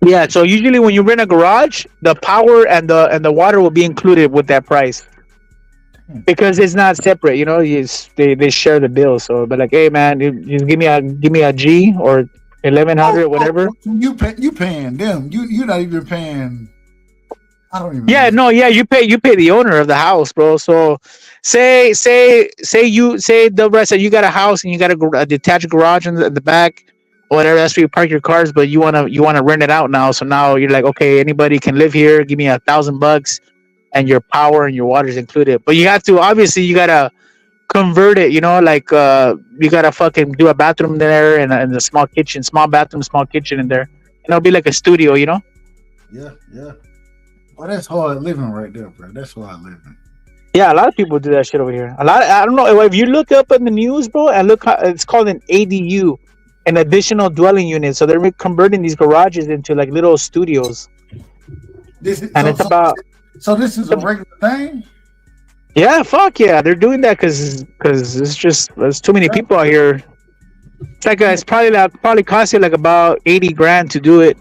Speaker 8: Yeah. So usually when you rent a garage, the power and the water will be included with that price. Because it's not separate, you know. They share the bill. So, but like, hey man, you give me a G or 1,100, whatever.
Speaker 10: You paying them? You're not even paying. I don't even.
Speaker 8: Yeah, no, yeah, you pay the owner of the house, bro. So, say the rest that you got a house and you got a detached garage in the back, or whatever. That's where you park your cars. But you wanna rent it out now. So now you're like, okay, anybody can live here. Give me $1,000. And your power and your water is included, but you have to you gotta convert it. You know, like you gotta fucking do a bathroom there and a small kitchen, small bathroom, small kitchen in there, and it'll be like a studio. You know?
Speaker 10: Yeah. Well, that's hard living right there, bro. That's hard living.
Speaker 8: Yeah, a lot of people do that shit over here. I don't know if you look up in the news, bro, and look, it's called an ADU, an additional dwelling unit. So they're converting these garages into like little studios.
Speaker 10: So this is a regular thing?
Speaker 8: Yeah, fuck yeah, they're doing that because there's too many people out here. It's probably cost you like about $80,000 to do it.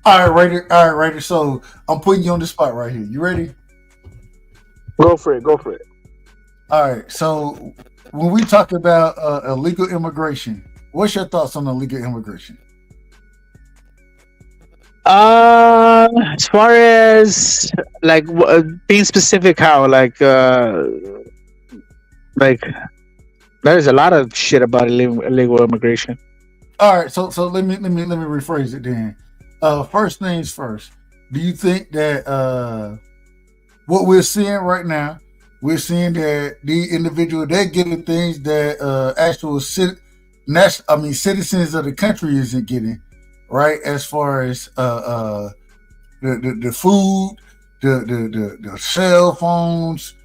Speaker 10: All right, Raider. So I'm putting you on the spot right here. You ready?
Speaker 8: Go for it.
Speaker 10: All right. So when we talk about illegal immigration, what's your thoughts on illegal immigration?
Speaker 8: As far as like being specific, how like there's a lot of shit about illegal immigration.
Speaker 10: All right, so let me rephrase it then. First things first. Do you think that what we're seeing right now, we're seeing that the individual they're getting things that actual citizens of the country isn't getting? Right, as far as the food, the cell phones,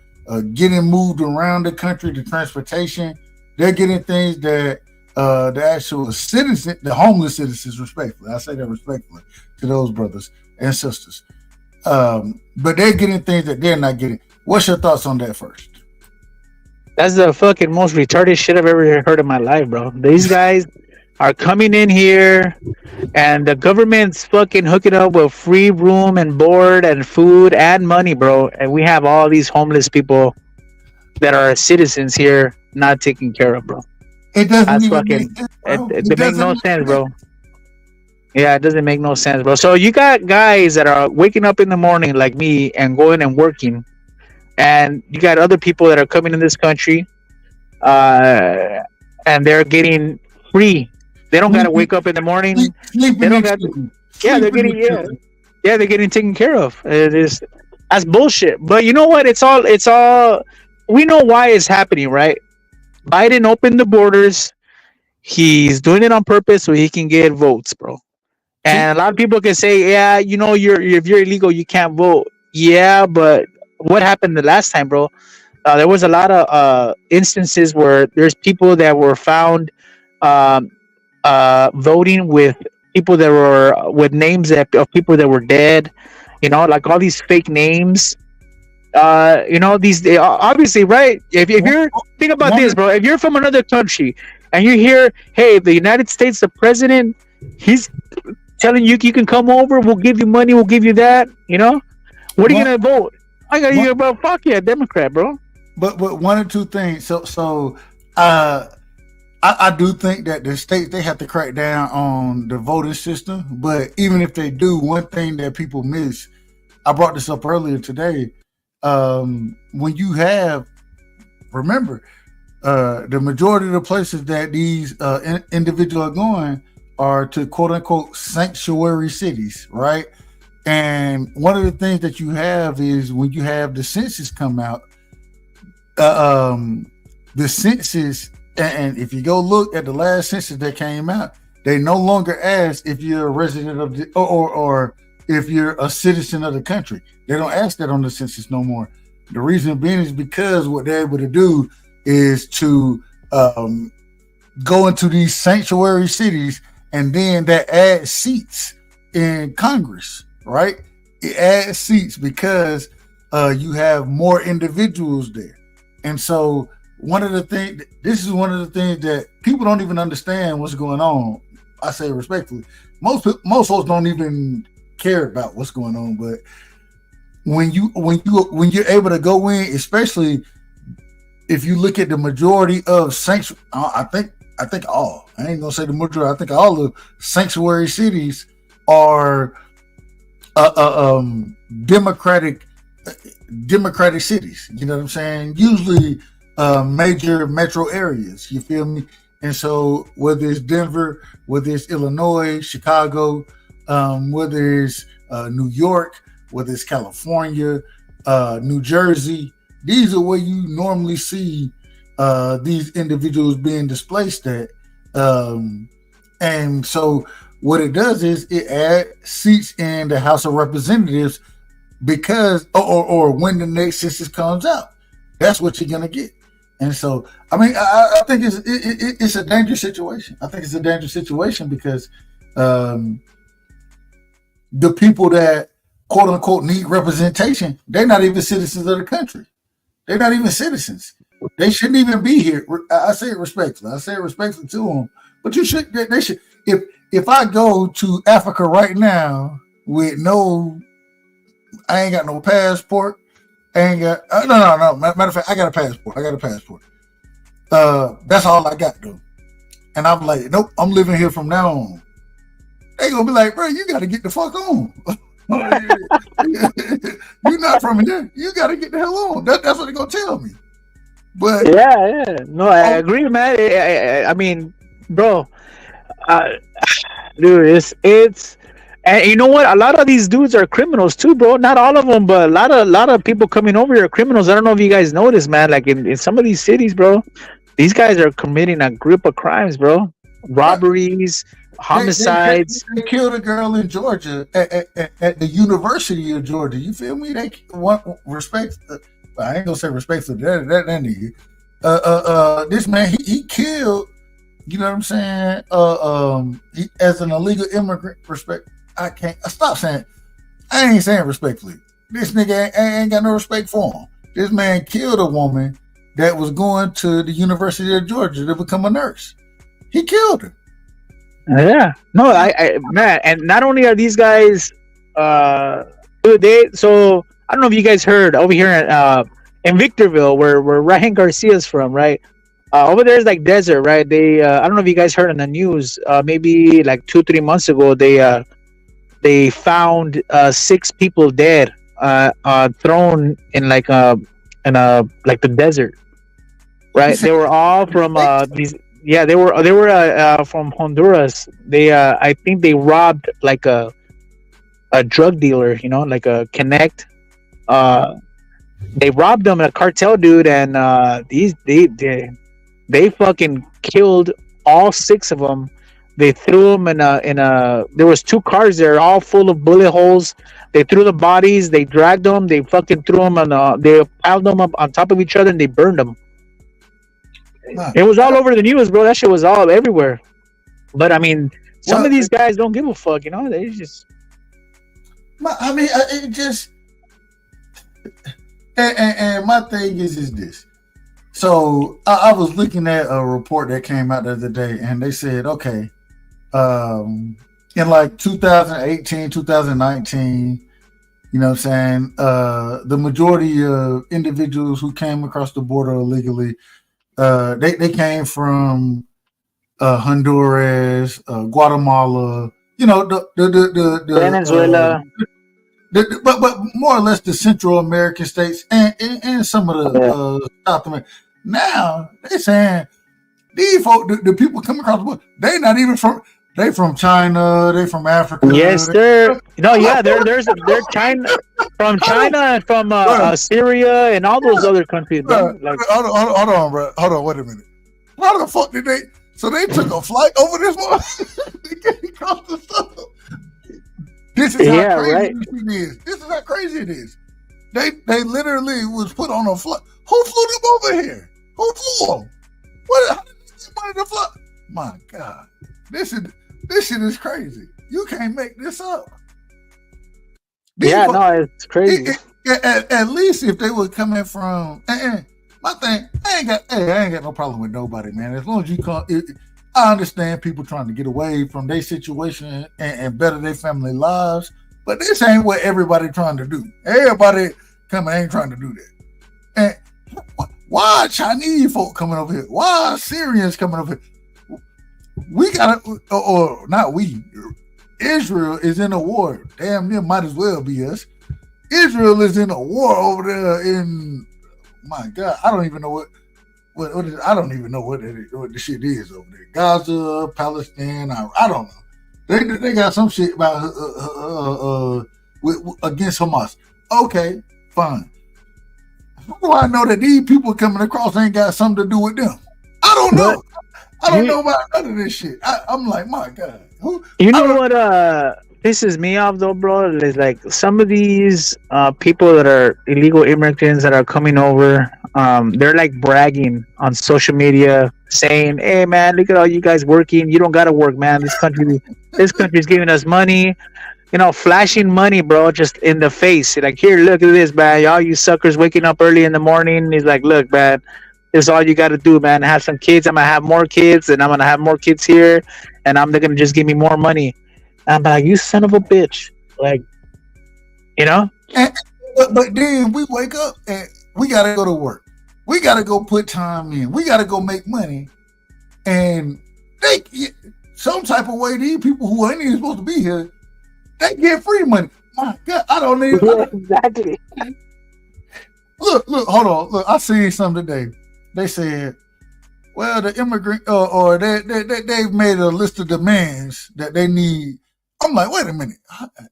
Speaker 10: getting moved around the country, the transportation, they're getting things that the actual citizen, the homeless citizens, respectfully, I say that respectfully to those brothers and sisters, but they're getting things that they're not getting. What's your thoughts on that first?
Speaker 8: That's the fucking most retarded shit I've ever heard in my life, bro. These guys. are coming in here, and the government's fucking hooking up with free room and board and food and money, bro. And we have all these homeless people that are citizens here not taken care of, bro.
Speaker 10: It doesn't
Speaker 8: That's
Speaker 10: even
Speaker 8: fucking.
Speaker 10: make sense, bro.
Speaker 8: It makes no sense, bro. Yeah, it doesn't make no sense, bro. So you got guys that are waking up in the morning like me and going and working, and you got other people that are coming in this country, and they're getting free. They don't gotta wake up in the morning. They don't got. Yeah, they're getting they're getting taken care of. That's bullshit. But you know what? It's all. We know why it's happening, right? Biden opened the borders. He's doing it on purpose so he can get votes, bro. And a lot of people can say, yeah, you know, if you're illegal, you can't vote. Yeah, but what happened the last time, bro? There was a lot of instances where there's people that were found voting with people that were with names of people that were dead. You know, like all these fake names. You know, these obviously, right? If you're think about this, bro. If you're from another country and you hear, hey, the United States, the president, he's telling you can come over, we'll give you money, we'll give you that, you know? What are you gonna vote? You're about fuck yeah, Democrat, bro.
Speaker 10: But one or two things. So I do think that the states, they have to crack down on the voting system. But even if they do, one thing that people miss, I brought this up earlier today. When you have, remember, the majority of the places that these individuals are going are to quote unquote sanctuary cities, right? And one of the things that you have is when you have the census come out, the census, and if you go look at the last census that came out, they no longer ask if you're a resident of the or if you're a citizen of the country. They don't ask that on the census no more. The reason being is because what they're able to do is to go into these sanctuary cities, and then that adds seats in Congress, right? It adds seats because you have more individuals there. And so this is one of the things that people don't even understand what's going on. I say respectfully, most folks don't even care about what's going on. But when you're able to go in, especially if you look at the majority of sanctuary, I think all. I ain't gonna say the majority. I think all the sanctuary cities are democratic cities. You know what I'm saying? Usually major metro areas. You feel me? And so whether it's Denver, whether it's Illinois, Chicago, whether it's New York, whether it's California, New Jersey, these are where you normally see these individuals being displaced at. And so what it does is it adds seats in the House of Representatives because, or when the next census comes out, that's what you're going to get. And so, I mean, I think it's a dangerous situation. I think it's a dangerous situation because the people that quote unquote need representation, they're not even citizens of the country. They're not even citizens. They shouldn't even be here. I say it respectfully. I say it respectfully to them. But you should. They should. If I go to Africa right now with I ain't got no passport. I ain't got no. Matter of fact, I got a passport. That's all I got though. And I'm like, nope. I'm living here from now on. They gonna be like, bro, you got to get the fuck on. You're not from here. You got to get the hell on. That's what they're gonna tell me. But
Speaker 8: yeah. No, I agree, man. I mean, bro, dude, it's, and you know what? A lot of these dudes are criminals too, bro. Not all of them, but a lot of people coming over here are criminals. I don't know if you guys noticed, man. Like in some of these cities, bro, these guys are committing a group of crimes, bro. Robberies, homicides.
Speaker 10: They killed a girl in Georgia at the University of Georgia. You feel me? They want respect. I ain't gonna say respect for that nigga. This man, he killed. You know what I'm saying? As an illegal immigrant, I stop saying. I ain't saying respectfully. This nigga ain't got no respect for him. This man killed a woman that was going to the University of Georgia to become a nurse. He killed her.
Speaker 8: Yeah, no, man, and not only are these guys, so I don't know if you guys heard over here in Victorville, where Ryan Garcia's from, right? Over there is like desert, right? They, I don't know if you guys heard on the news, maybe like 2-3 months ago, they found 6 people dead, thrown in like the desert, right? They were all from these. Yeah, they were from Honduras. They I think they robbed like a drug dealer, like a Connect. Uh, they robbed them, a cartel dude, and these they fucking killed all 6 of them. They threw them in a. There was 2 cars there, all full of bullet holes. They threw the bodies. They dragged them. They fucking threw them on. They piled them up on top of each other and they burned them. It was all over the news, bro. That shit was all everywhere. But I mean, some of these guys don't give a fuck. They just.
Speaker 10: I mean, it just. And my thing is this. So I was looking at a report that came out the other day, and they said, okay, in like 2018, 2019, you know what I'm saying, the majority of individuals who came across the border illegally, they came from Honduras, Guatemala, the
Speaker 8: Venezuela.
Speaker 10: But more or less the Central American states and some of the South America. Now they saying these folk, the people coming across the border, they not even from China, they from Africa.
Speaker 8: Yes, sir. They're China, from China and from Syria and all those other countries. Bro.
Speaker 10: Hold on, bro. Hold on, wait a minute. How the fuck did they? So they took a flight over this one. They came across the stuff. This is how crazy it is. This is how crazy it is. They literally was put on a flight. Who flew them over here? Who flew them? How did they get money to fly? My God, this shit is crazy. You can't make this up.
Speaker 8: It's crazy.
Speaker 10: At least if they were coming from, my thing, I ain't got no problem with nobody, man. As long as you come. I understand people trying to get away from their situation and better their family lives, but this ain't what everybody trying to do. Everybody coming ain't trying to do that. And why are Chinese folk coming over here? Why are Syrians coming over here? We got to, or not we, Israel is in a war. Damn near might as well be us. Israel is in a war over there in, my God, I don't even know what I don't even know what the shit is over there. Gaza, Palestine, I don't know. They got some shit about against Hamas. Okay, fine. How do I know that these people coming across ain't got something to do with them? I don't know. I don't know about none of this shit. I'm like, my God.
Speaker 8: You know what pisses me off though, bro? Is like some of these people that are illegal immigrants that are coming over. They're like bragging on social media, saying, "Hey, man, look at all you guys working. You don't gotta work, man. This country's giving us money." Flashing money, bro, just in the face. Like, here, look at this, man. All you suckers waking up early in the morning. He's like, look, man, this is all you got to do, man. Have some kids. I'm gonna have more kids, and I'm gonna have more kids here, and they're gonna just give me more money. I'm like, you son of a bitch, like,
Speaker 10: But then we wake up and we gotta go to work. We gotta go put time in. We gotta go make money, and they some type of way these people who ain't even supposed to be here, they get free money. My God, I don't even.
Speaker 8: Yeah, exactly.
Speaker 10: Look, hold on. Look, I seen something today. They said, well, the immigrant or they've made a list of demands that they need. I'm like, wait a minute.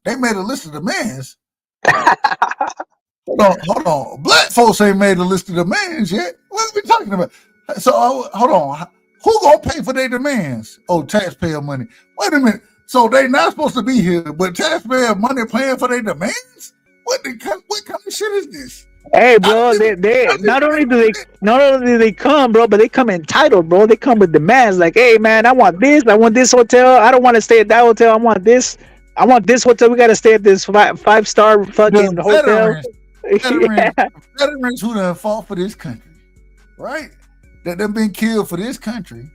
Speaker 10: They made a list of demands. Hold on. Black folks ain't made a list of demands yet. What are we talking about? So hold on. Who gonna pay for their demands? Oh, taxpayer money. Wait a minute. So they not supposed to be here, but taxpayer money paying for their demands? What kind of shit is this?
Speaker 8: Hey, bro, they not only do they come, bro, but they come entitled, bro. They come with demands like, hey, man, I want this hotel. I don't want to stay at that hotel. I want this hotel. We got to stay at this 5-star fucking hotel.
Speaker 10: Veterans who done fought for this country, right? That they've been killed for this country.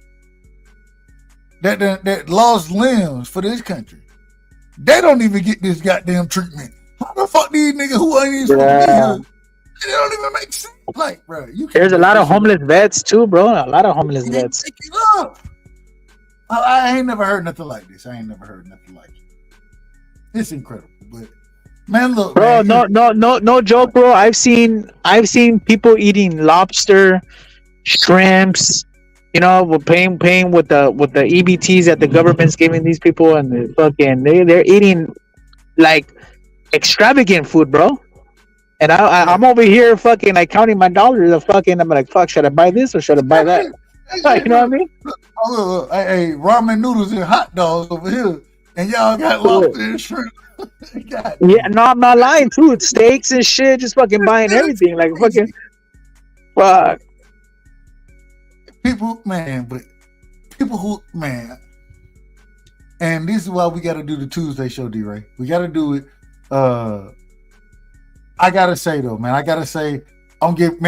Speaker 10: that lost limbs for this country. They don't even get this goddamn treatment. How the fuck these niggas who ain't even supposed to be here? It don't even make sense. Like, bro,
Speaker 8: there's a lot of homeless vets too, bro. A lot of homeless vets.
Speaker 10: Pick it up. I ain't never heard nothing like this. It's incredible, but man, look,
Speaker 8: bro,
Speaker 10: man,
Speaker 8: no joke, bro. I've seen people eating lobster, shrimps. You know, we're paying with the EBTs that the government's giving these people, and they're eating like extravagant food, bro. And I'm over here fucking like counting my dollars. I'm like, fuck, should I buy this or should I buy that? Like, you know what I mean?
Speaker 10: Look, hey, ramen noodles and hot dogs over here, and y'all got lobster and shrimp.
Speaker 8: Yeah, no, I'm not lying too. It's steaks and shit, just fucking buying everything, like fucking fuck.
Speaker 10: People who, man, and this is why we got to do the Tuesday show, D-Ray. We got to do it. I gotta say though, man,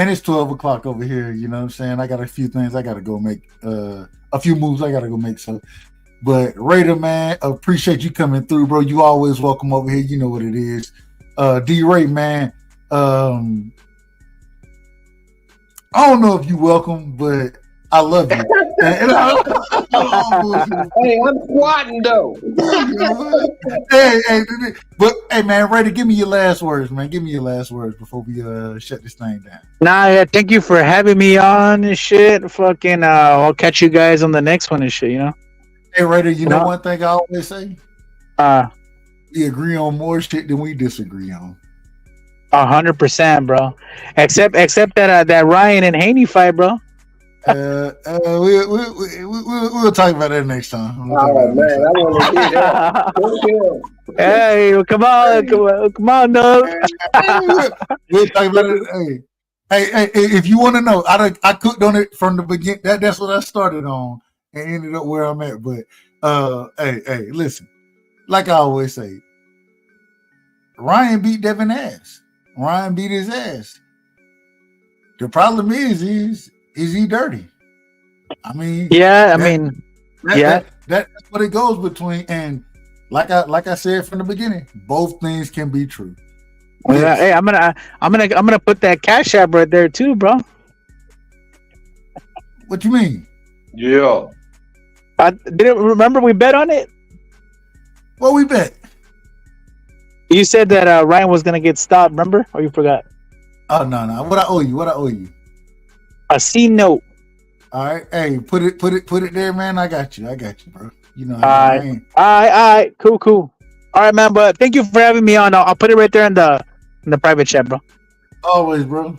Speaker 10: it's 12 o'clock over here. You know what I'm saying? I got a few things I gotta go make, a few moves I gotta go make. So, but Raider, man, appreciate you coming through, bro. You always welcome over here. You know what it is. D-Ray, man. I don't know if you welcome, but I love you. Hey,
Speaker 7: I'm squatting though.
Speaker 10: hey, man, Raider, give me your last words, man. Give me your last words before we shut this thing down.
Speaker 8: Nah, yeah, thank you for having me on and shit. Fucking, I'll catch you guys on the next one and shit. You know.
Speaker 10: Hey, Raider, you know one thing I always say? We agree on more shit than we disagree on.
Speaker 8: 100%, bro. Except that Ryan and Haney fight, bro.
Speaker 10: We'll talk about that next time.
Speaker 7: Oh man, I want to see that.
Speaker 8: Hey, come on, dog.
Speaker 10: We'll talk about it. Hey, if you want to know, I cooked on it from the beginning. That's what I started on and ended up where I'm at. But hey, listen, like I always say, Ryan beat Devin ass. Ryan beat his ass. The problem is he dirty? I mean,
Speaker 8: yeah,
Speaker 10: that's what it goes between. And like I said from the beginning, both things can be true.
Speaker 8: Yes. Hey, I'm gonna put that Cash App right there too, bro.
Speaker 10: What you mean?
Speaker 7: Yeah.
Speaker 8: I didn't remember we bet on it.
Speaker 10: What we bet?
Speaker 8: You said that Ryan was gonna get stopped. Remember, or you forgot?
Speaker 10: Oh no. What I owe you?
Speaker 8: A C note.
Speaker 10: All right, hey, put it there, man. I got you, bro. You know.
Speaker 8: All right, cool. All right, man. But thank you for having me on. I'll put it right there in the private chat, bro.
Speaker 10: Always, bro.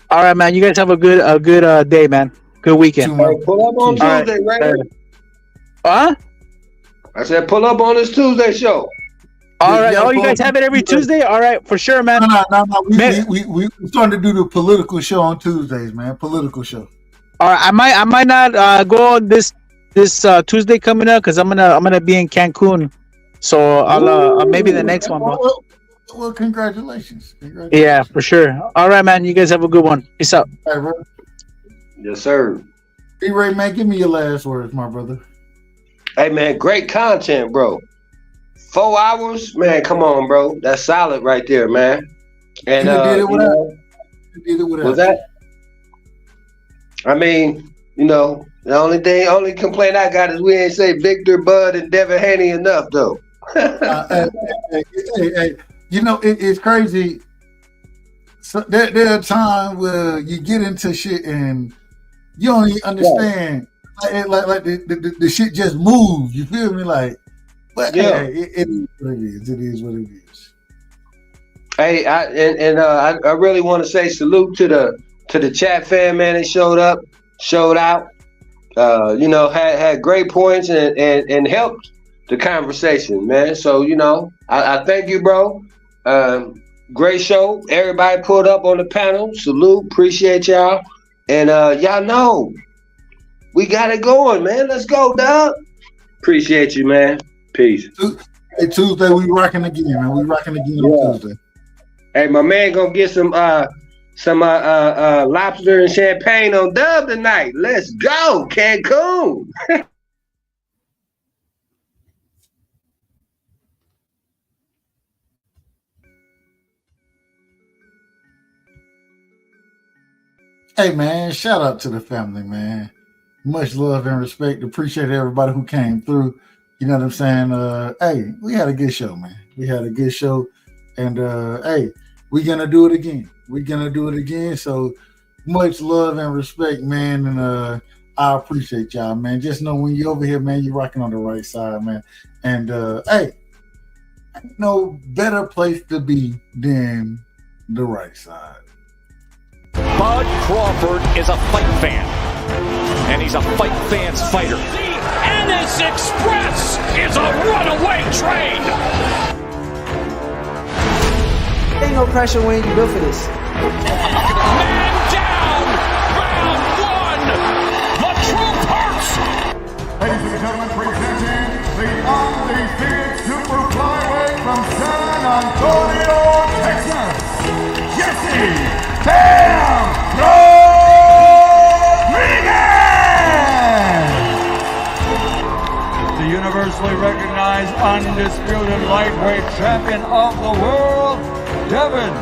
Speaker 8: All right, man. You guys have a good day, man. Good weekend.
Speaker 7: Hey, pull up on Tuesday, right?
Speaker 8: Huh?
Speaker 7: I said pull up on this Tuesday show.
Speaker 8: All right. Oh, you guys have it every Tuesday? All right, for sure, man.
Speaker 10: No. We starting to do the political show on Tuesdays, man. Political show.
Speaker 8: All right. I might not go this Tuesday coming up because I'm gonna be in Cancun. So I'll maybe the next one, bro.
Speaker 10: Well, congratulations.
Speaker 8: Yeah, for sure. All right, man. You guys have a good one. Peace out.
Speaker 10: All right, bro.
Speaker 7: Yes, sir.
Speaker 10: D-Ray, man, give me your last words, my brother.
Speaker 7: Hey, man, great content, bro. 4 hours, man. Come on, bro. That's solid right there, man. And
Speaker 10: you did it without.
Speaker 7: Was that? I mean, the only complaint I got is we ain't say Victor, Bud, and Devin Haney enough, though.
Speaker 10: Hey, it's crazy. So there are times where you get into shit and you don't even understand. Like the shit just moves. You feel me? Like, but
Speaker 7: yeah,
Speaker 10: it is what it is. It is what it is.
Speaker 7: Hey, I really want to say salute to the chat fan, man. They showed up, showed out. Had great points and helped the conversation, man. So I thank you, bro. Great show. Everybody pulled up on the panel. Salute, appreciate y'all, and y'all know we got it going, man. Let's go, dog. Appreciate you, man. Peace.
Speaker 10: Hey, Tuesday we rocking again, man. We rocking again on Tuesday.
Speaker 7: Hey, my man gonna get some lobster and champagne on Dub tonight. Let's go, Cancun.
Speaker 10: Hey, man, shout out to the family, man. Much love and respect. Appreciate everybody who came through. You know what I'm saying? Hey, we had a good show, man. We had a good show. And, hey, we're going to do it again. We're going to do it again. So much love and respect, man. And I appreciate y'all, man. Just know when you're over here, man, you're rocking on the right side, man. And, hey, no better place to be than the right side.
Speaker 1: Bud Crawford is a fight fan, and he's a fight fan's fighter. The Ennis Express is a runaway train.
Speaker 3: Ain't no pressure when you built for this.
Speaker 1: Man down, round one. The truth hurts.
Speaker 2: Ladies and gentlemen, presenting the undefeated super flyweight from San Antonio, Texas, Jesse Bam Rodriguez!
Speaker 4: The universally recognized undisputed lightweight champion of the world, Devin.